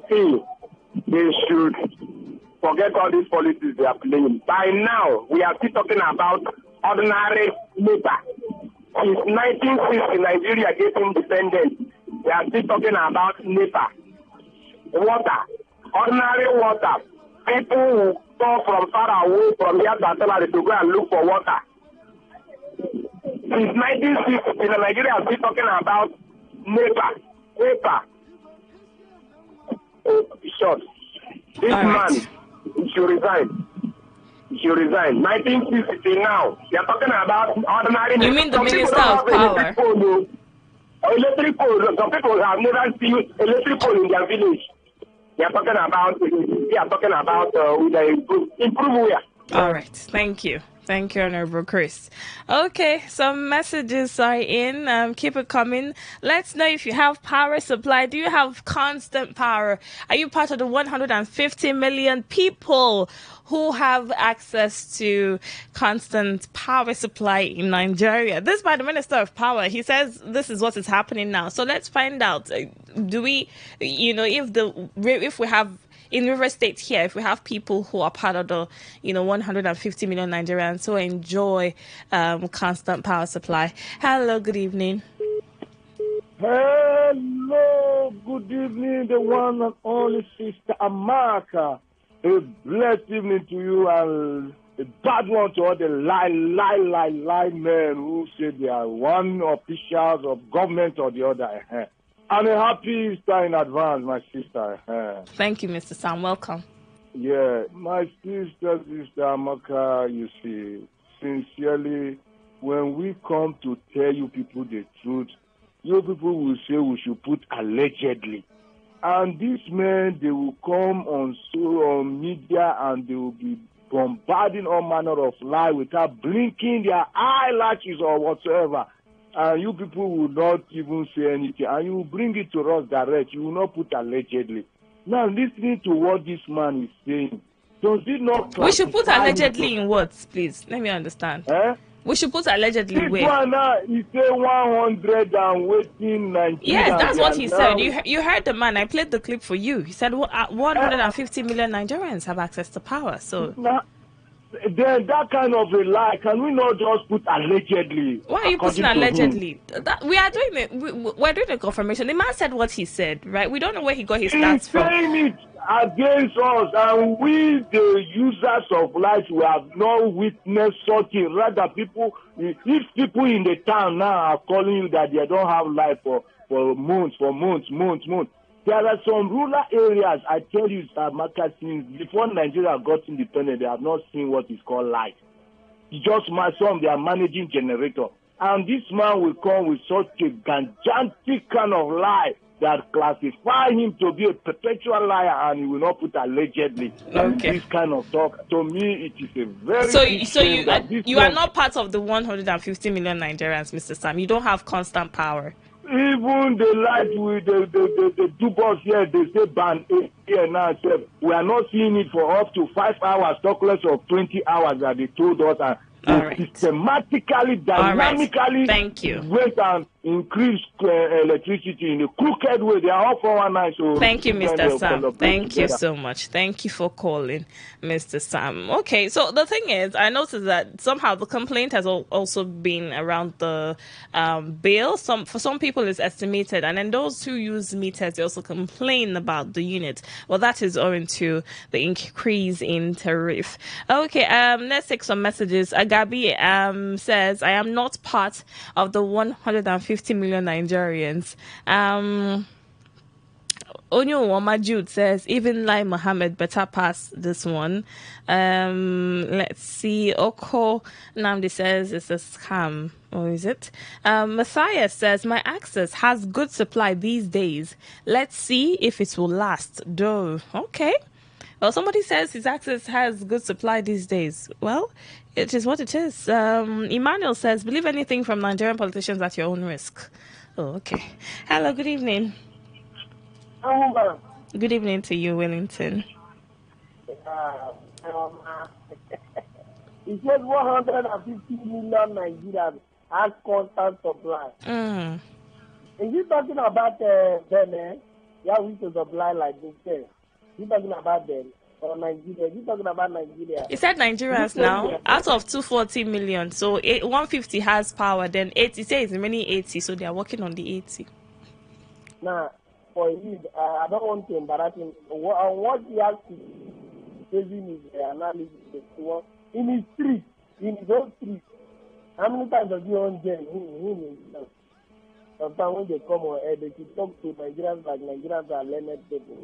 See, they should forget all these policies they are playing. By now, we are still talking about ordinary NEPA. Since 1960, Nigeria getting independent. We are still talking about NEPA. Water. Ordinary water. People who come from far away from here to go and look for water. Since 1960, Nigeria is still talking about NEPA. short. This man should resign. He should resign. 1960 now. They're talking about ordinary. You mean the Some Minister people don't of have Power? Electric pole. Some people have never seen electric pole in their village. They are talking about. Improve where. All right. Thank you. Thank you, Honorable Chris. Okay, some messages are in. Keep it coming. Let's know if you have power supply. Do you have constant power? Are you part of the 150 million people who have access to constant power supply in Nigeria? This by the Minister of Power. He says this is what is happening now. So let's find out. Do we, if we have in River State here, if we have people who are part of the, 150 million Nigerians who enjoy constant power supply. Hello, good evening. Hello, good evening, the one and only Sister Amaka. A blessed evening to you and a bad one to all the lie men who say they are one officials of government or the other. And a happy Easter in advance, my sister. Thank you, Mr. Sam. Welcome. Yeah, my sister Amaka, you see, sincerely, when we come to tell you people the truth, you people will say we should put allegedly. And these men, they will come on media and they will be bombarding all manner of lies without blinking their eyelashes or whatsoever. And you people will not even say anything. And you will bring it to us direct. You will not put allegedly. Now, listening to what this man is saying, does it not... We should put allegedly in what, please? Let me understand. We should put allegedly this where? One now, he said 100 and waiting 19. Yes, that's what he said. You heard the man. I played the clip for you. He said 150 million Nigerians have access to power. So... Then that kind of a lie, can we not just put allegedly? Why are you putting allegedly? We are doing it. We're doing a confirmation. The man said what he said, right? We don't know where he got his stats from. He's saying it against us, and we, the users of lies, we have not witnessed something. Rather, if people in the town now are calling you that they don't have life for months. There are some rural areas, I tell you, Amaka, since before Nigeria got independent, they have not seen what is called light. Just some, they are managing generator. And this man will come with such a gigantic kind of lie that classify him to be a perpetual liar, and he will not put allegedly. Okay. This kind of talk, to me, it is a very So you are not part of the 150 million Nigerians, Mr. Sam. You don't have constant power. Even the light with the two here, they say ban 8 here now. So we are not seeing it for up to 5 hours, talk less of 20 hours that they told us. And systematically, dynamically, thank you. Wait and increase electricity in a crooked way. They are all 419. So thank you, Mr. Sam. Thank you so much. Thank you for calling, Mr. Sam. Okay, so the thing is, I noticed that somehow the complaint has also been around the bill. For some people, it's estimated, and then those who use meters, they also complain about the unit. Well, that is owing to the increase in tariff. Okay, let's take some messages. Gabi says, I am not part of the 150 million Nigerians. Onyo Jude says, even Lai Mohammed better pass this one. Let's see. Oko Namdi says it's a scam. Or is it? Messiah says, my access has good supply these days. Let's see if it will last. Though. Okay. Well, somebody says his access has good supply these days. Well, it is what it is. Emmanuel says, believe anything from Nigerian politicians at your own risk. Oh, okay. Hello, good evening. Good evening to you, Wellington. He says 150 million Nigerians has constant supply. Is he talking about them? Yeah, we to supply like this. He's talking about them or Nigeria. He's talking about Nigeria. He said Nigerians now out of 240 million. So 150 has power. Then 80 says many 80. So they are working on the 80. Now, for him, I don't want to embarrass him. What he has to give his analysis in his street, in his own street. How many times does he own jail? Himself. Sometimes when they come on air, they should talk to Nigerians like Nigerians are learned people.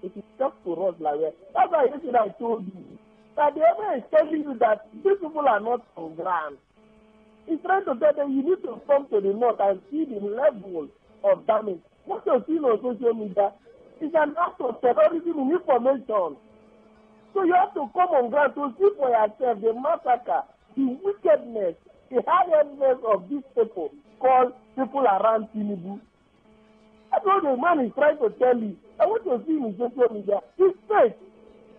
It is just to us like that. That's why yesterday I told you that the evidence is telling you that these people are not on ground. It's trying to tell them you need to come to the north and see the level of damage. What you're seeing on social media is an act of terrorism in information. So you have to come on ground to see for yourself the massacre, the wickedness, the hardness of these people called people around Tinubu. That's what the man is trying to tell you. And what you're seeing in social media is fake.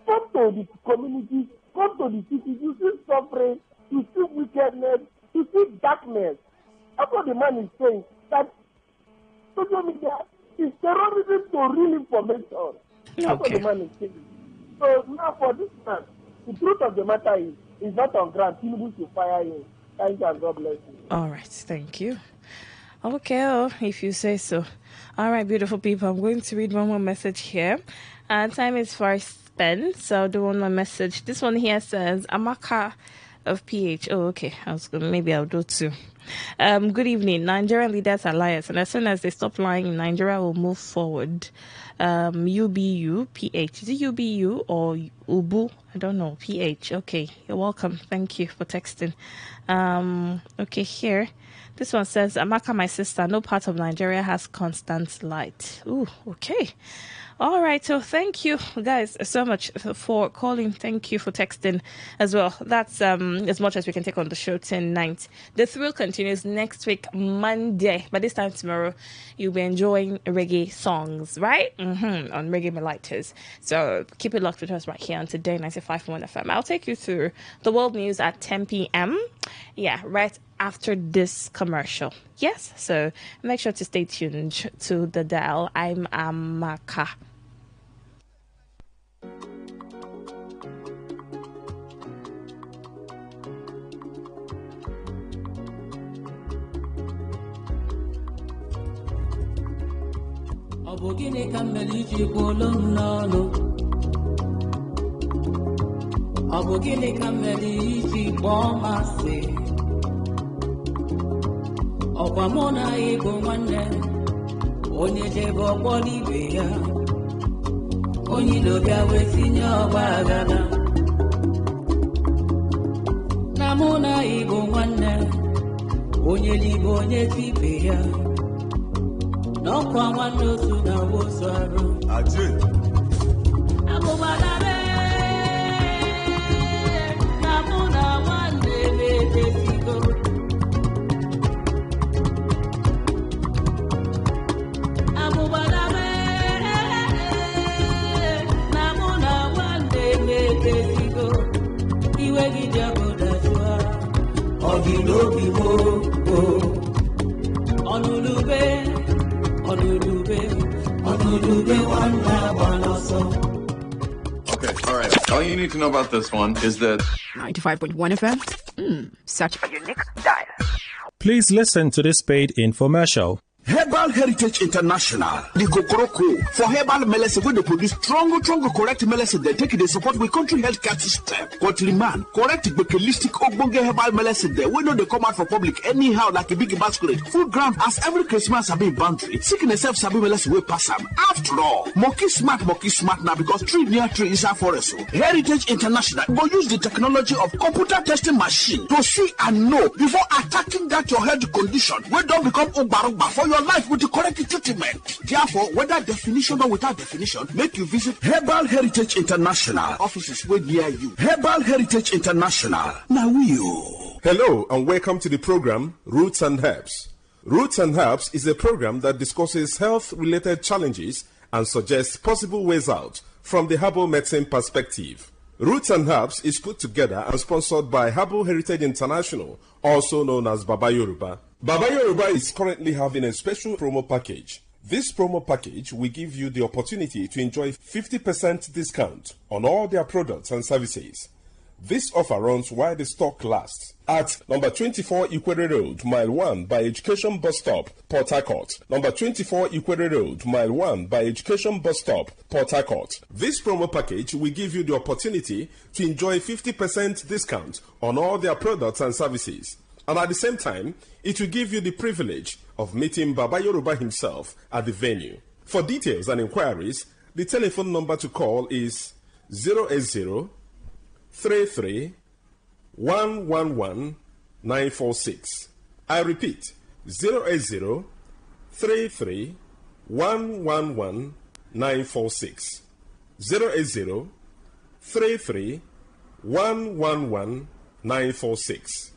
Come to the community, come to the city, you see suffering, you see wickedness, you see darkness. That's what the man is saying. That social media is terrorism to real information. That's what the man is saying. So now for this man, the truth of the matter is, he's not on ground. Tinubu should fire him. Thank you and God bless you. All right, thank you. Okay, if you say so. All right, beautiful people, I'm going to read one more message here. Time is fast spent, so I'll do one more message. This one here says, Amaka of PH. Oh, okay. Maybe I'll do two. Good evening. Nigerian Leaders Alliance, and as soon as they stop lying, Nigeria will move forward. UBU, PH. Is it UBU or UBU? I don't know. PH. Okay. You're welcome. Thank you for texting. Okay, here. This one says, Amaka, my sister, no part of Nigeria has constant light. Ooh, okay. All right, so thank you guys so much for calling. Thank you for texting as well. That's as much as we can take on the show tonight. The thrill continues next week, Monday. By this time tomorrow, you'll be enjoying reggae songs, right? On Reggae Melitas. So keep it locked with us right here on Today 95.1 FM. I'll take you through the world news at 10 p.m. Yeah, right after this commercial. Yes, so make sure to stay tuned to the dial. I'm Amaka. Ọ bụ gịnị ka mere iji kwuolu m n'ọnụ? Ọ bụ gịnị ka mere iji kpọọ m asị? Ọkwa mụ na ị bụ nwanne, onye jebe ọkpọ n'ibe ya, onye ilo bịa wee tinye ọgba aghara. Na mụ na ị bụ nwanne, onye libe onye tibe ya. N'ọkwa nwanne otu na wozu arụ. Abụbalare na mụ na nwanne na-edezigo. Abụbalare na mụ na nwanne na-edezigo. Iwe gị dị obodo jụọ. Ọ dị n'obi gboo. Ọnụlube. Okay, all right. All you need to know about this one is that 95.1 FM. Such a unique dial. Please listen to this paid infomercial. Herbal Heritage International, the Gokoroko, for herbal medicine, when they produce strong, correct medicine, they take it, they support with country healthcare system. Country man, correct, holistic, ogbonge herbal medicine, there, we know they come out for public anyhow, like a big basket. Food ground, as every Christmas have been boundary. Sickness self sabi medicine will pass them. After all, monkey smart now, because tree near tree is a forest. Heritage International will use the technology of computer testing machine to see and know before attacking that your health condition. We don't become Ubaruba for your life with the correct treatment. Therefore, whether definition or without definition, make you visit Herbal Heritage International offices where near you. Herbal Heritage International. Now you. Hello and welcome to the program Roots and Herbs. Roots and Herbs is a program that discusses health-related challenges and suggests possible ways out from the herbal medicine perspective. Roots and Herbs is put together and sponsored by Herbal Heritage International, also known as Baba Yoruba. Baba Yoruba is currently having a special promo package. This promo package will give you the opportunity to enjoy 50% discount on all their products and services. This offer runs while the stock lasts. At number 24 Ikwere Road, Mile 1 by Education Bus Stop, Port Harcourt. Number 24 Ikwere Road, Mile 1 by Education Bus Stop, Port Harcourt. This promo package will give you the opportunity to enjoy 50% discount on all their products and services. And at the same time, it will give you the privilege of meeting Baba Yoruba himself at the venue. For details and inquiries, The telephone number to call is 080 33 111 946. I repeat, 080 33 111 946. 080 33 111 946.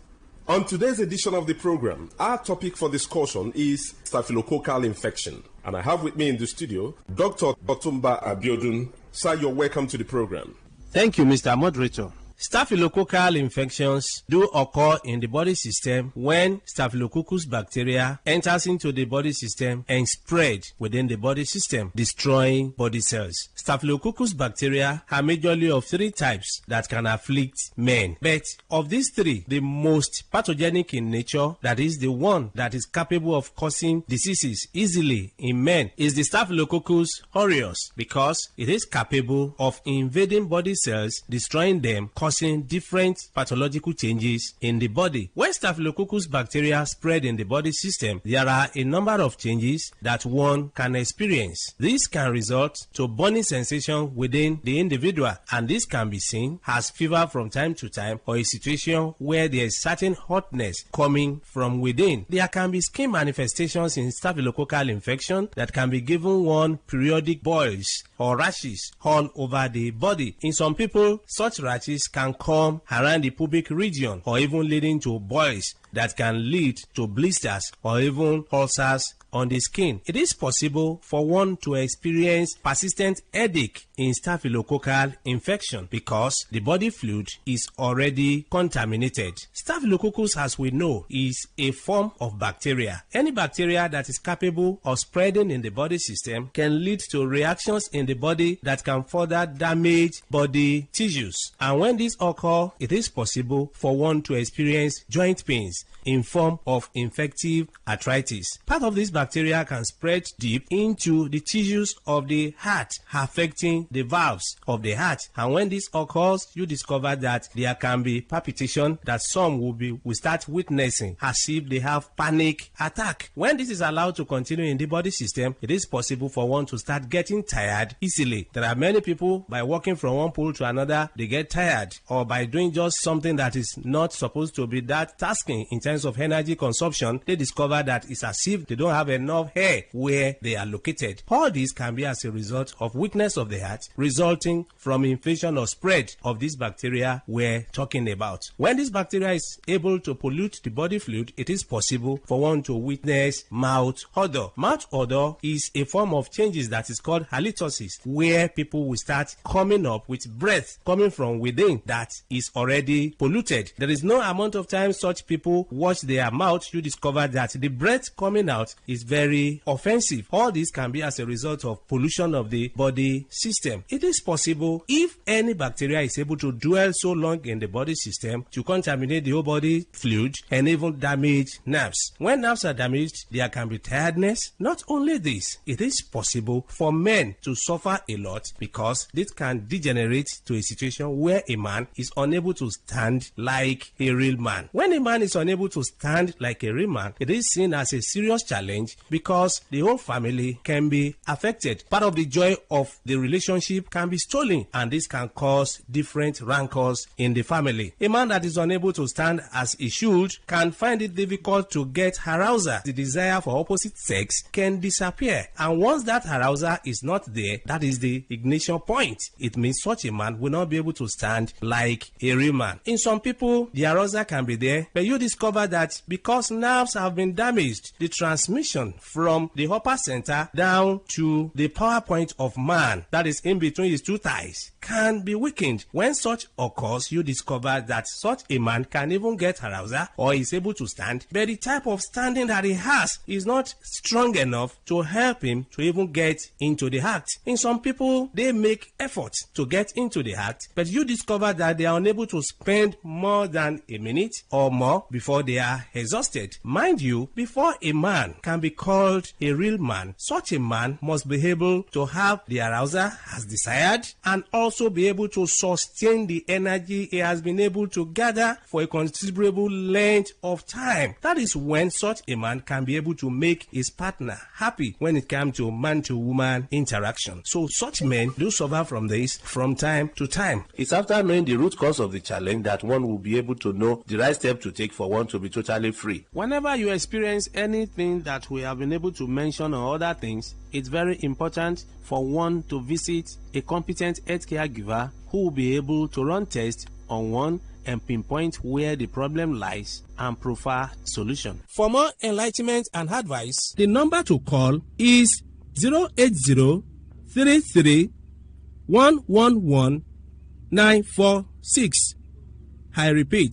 On today's edition of the program, our topic for discussion is staphylococcal infection. And I have with me in the studio Dr. Otumba Abiodun. Sir, you're welcome to the program. Thank you, Mr. Moderator. Staphylococcal infections do occur in the body system when Staphylococcus bacteria enters into the body system and spread within the body system, destroying body cells. Staphylococcus bacteria are majorly of 3 types that can afflict men. But of these 3, the most pathogenic in nature, that is the one that is capable of causing diseases easily in men, is the Staphylococcus aureus, because it is capable of invading body cells, destroying them, causing different pathological changes in the body. When Staphylococcus bacteria spread in the body system, there are a number of changes that one can experience. This can result to burning sensation within the individual, and this can be seen as fever from time to time, or a situation where there is certain hotness coming from within. There can be skin manifestations in staphylococcal infection that can be given one periodic boils or rashes all over the body. In some people, such rashes can come around the pubic region, or even leading to boils that can lead to blisters or even ulcers on the skin. It is possible for one to experience persistent headache in staphylococcal infection because the body fluid is already contaminated. Staphylococcus, as we know, is a form of bacteria. Any bacteria that is capable of spreading in the body system can lead to reactions in the body that can further damage body tissues. And when this occurs, it is possible for one to experience joint pains in form of infective arthritis. Part of this bacteria can spread deep into the tissues of the heart, affecting the valves of the heart. And when this occurs, you discover that there can be palpitation that some will start witnessing as if they have panic attack. When this is allowed to continue in the body system, it is possible for one to start getting tired easily. There are many people, by walking from one pole to another, they get tired, or by doing just something that is not supposed to be that tasking in terms of energy consumption, they discover that it's as if they don't have enough hair where they are located. All this can be as a result of weakness of the heart, resulting from infection or spread of this bacteria we're talking about. When this bacteria is able to pollute the body fluid, it is possible for one to witness mouth odor. Mouth odor is a form of changes that is called halitosis, where people will start coming up with breath coming from within that is already polluted. There is no amount of time such people wash their mouth, you discover that the breath coming out is very offensive. All this can be as a result of pollution of the body system. It is possible, if any bacteria is able to dwell so long in the body system, to contaminate the whole body fluid and even damage nerves. When nerves are damaged, there can be tiredness. Not only this, it is possible for men to suffer a lot because this can degenerate to a situation where a man is unable to stand like a real man. When a man is unable to stand like a real man, it is seen as a serious challenge because the whole family can be affected. Part of the joy of the relationship can be stolen, and this can cause different rancors in the family. A man that is unable to stand as he should can find it difficult to get arousal. The desire for opposite sex can disappear, and once that arousal is not there, that is the ignition point. It means such a man will not be able to stand like a real man. In some people, the arousal can be there, but you discover that because nerves have been damaged, the transmission from the upper center down to the power point of man, that is in between his two thighs, can be weakened. When such occurs, you discover that such a man can even get arousal or is able to stand, but the type of standing that he has is not strong enough to help him to even get into the act. In some people, they make effort to get into the act, but you discover that they are unable to spend more than a minute or more before they are exhausted. Mind you, before a man can be called a real man, such a man must be able to have the arousal as desired and also be able to sustain the energy he has been able to gather for a considerable length of time. That is when such a man can be able to make his partner happy when it comes to man-to-woman interaction. So such men do suffer from this from time to time. It's after knowing the root cause of the challenge that one will be able to know the right step to take for one to be totally free. Whenever you experience anything that we have been able to mention or other things, it's very important for one to visit a competent healthcare giver who will be able to run tests on one and pinpoint where the problem lies and provide solution. For more enlightenment and advice, the number to call is 080-33-111-946. I repeat,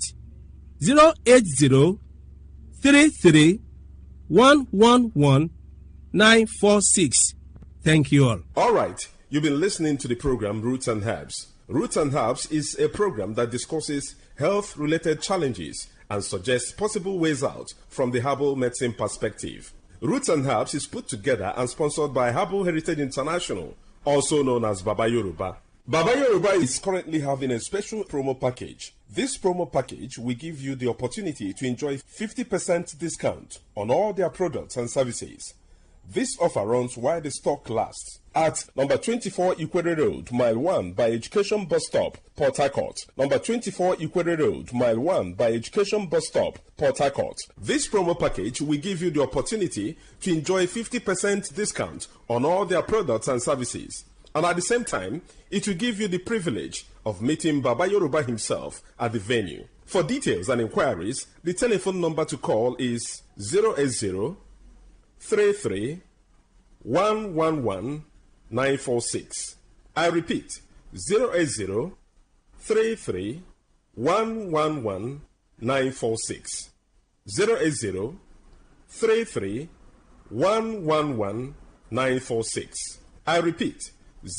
080-33-111-946. Thank you all. All right, you've been listening to the program Roots and Herbs. Roots and Herbs is a program that discusses health-related challenges and suggests possible ways out from the herbal medicine perspective. Roots and Herbs is put together and sponsored by Herbal Heritage International, also known as Baba Yoruba. Baba Yoruba is currently having a special promo package. This promo package will give you the opportunity to enjoy 50% discount on all their products and services. This offer runs while the stock lasts. At number 24 Equator Road, Mile 1 by Education Bus Stop, Port Harcourt. Number 24 Equator Road, Mile 1 by Education Bus Stop, Port Harcourt. This promo package will give you the opportunity to enjoy 50% discount on all their products and services. And at the same time, it will give you the privilege of meeting Baba Yoruba himself at the venue. For details and inquiries, the telephone number to call is 080-33-111-946. I repeat, 080-33-111-946. 080-33-111-946. I repeat,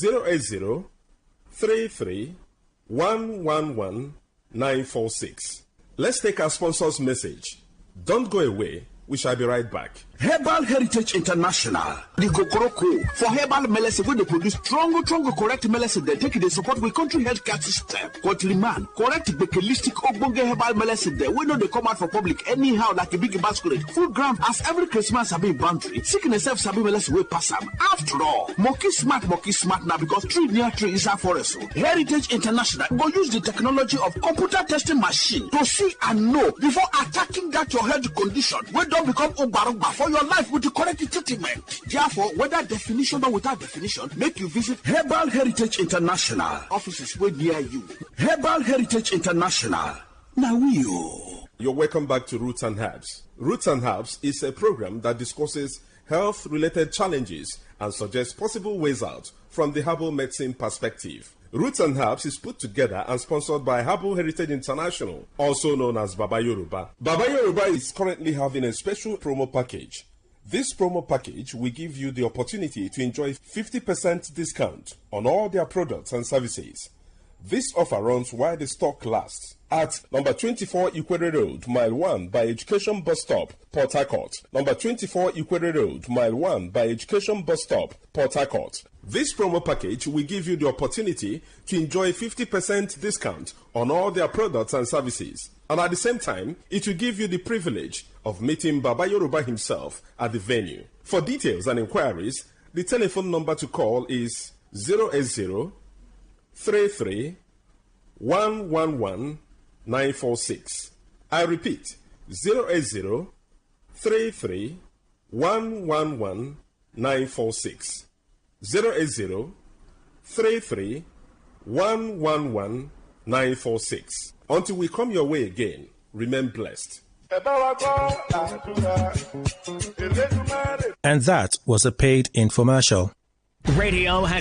080-33-111-946. Let's take our sponsor's message. Don't go away. We shall be right back. Herbal Heritage International, the Kokoroko, for herbal medicine, when they produce strong, correct medicine, they take it, they support with country health care system. Quarterly man, correct bakelistic ogbonge herbal medicine, they know they come out for public anyhow, like a big basket, full ground, as every Christmas have been boundary. Sickness self sabi medicine will pass them. After all, monkey smart now, because tree near tree is a forest. Heritage International will use the technology of computer testing machine to see and know before attacking that your health condition. When don't become Obarogba for your life with the correct treatment. Therefore, whether definition or without definition, make you visit Herbal Heritage International offices way near you. Herbal Heritage International. Now You're welcome back to Roots and Herbs. Roots and Herbs is a program that discusses health-related challenges and suggests possible ways out from the herbal medicine perspective. Roots and Herbs is put together and sponsored by Herbal Heritage International, also known as Baba Yoruba. Baba Yoruba is currently having a special promo package. This promo package will give you the opportunity to enjoy 50% discount on all their products and services. This offer runs while the stock lasts. At number 24 Equator Road, Mile 1 by Education Bus Stop, Port Harcourt. Number 24 Equator Road, Mile 1 by Education Bus Stop, Port Harcourt. This promo package will give you the opportunity to enjoy 50% discount on all their products and services. And at the same time, it will give you the privilege of meeting Baba Yoruba himself at the venue. For details and inquiries, the telephone number to call is 080-33-111-946. I repeat, 080-33-111-946. 080-33-111-946. Until we come your way again, remain blessed. And that was a paid infomercial. Radio has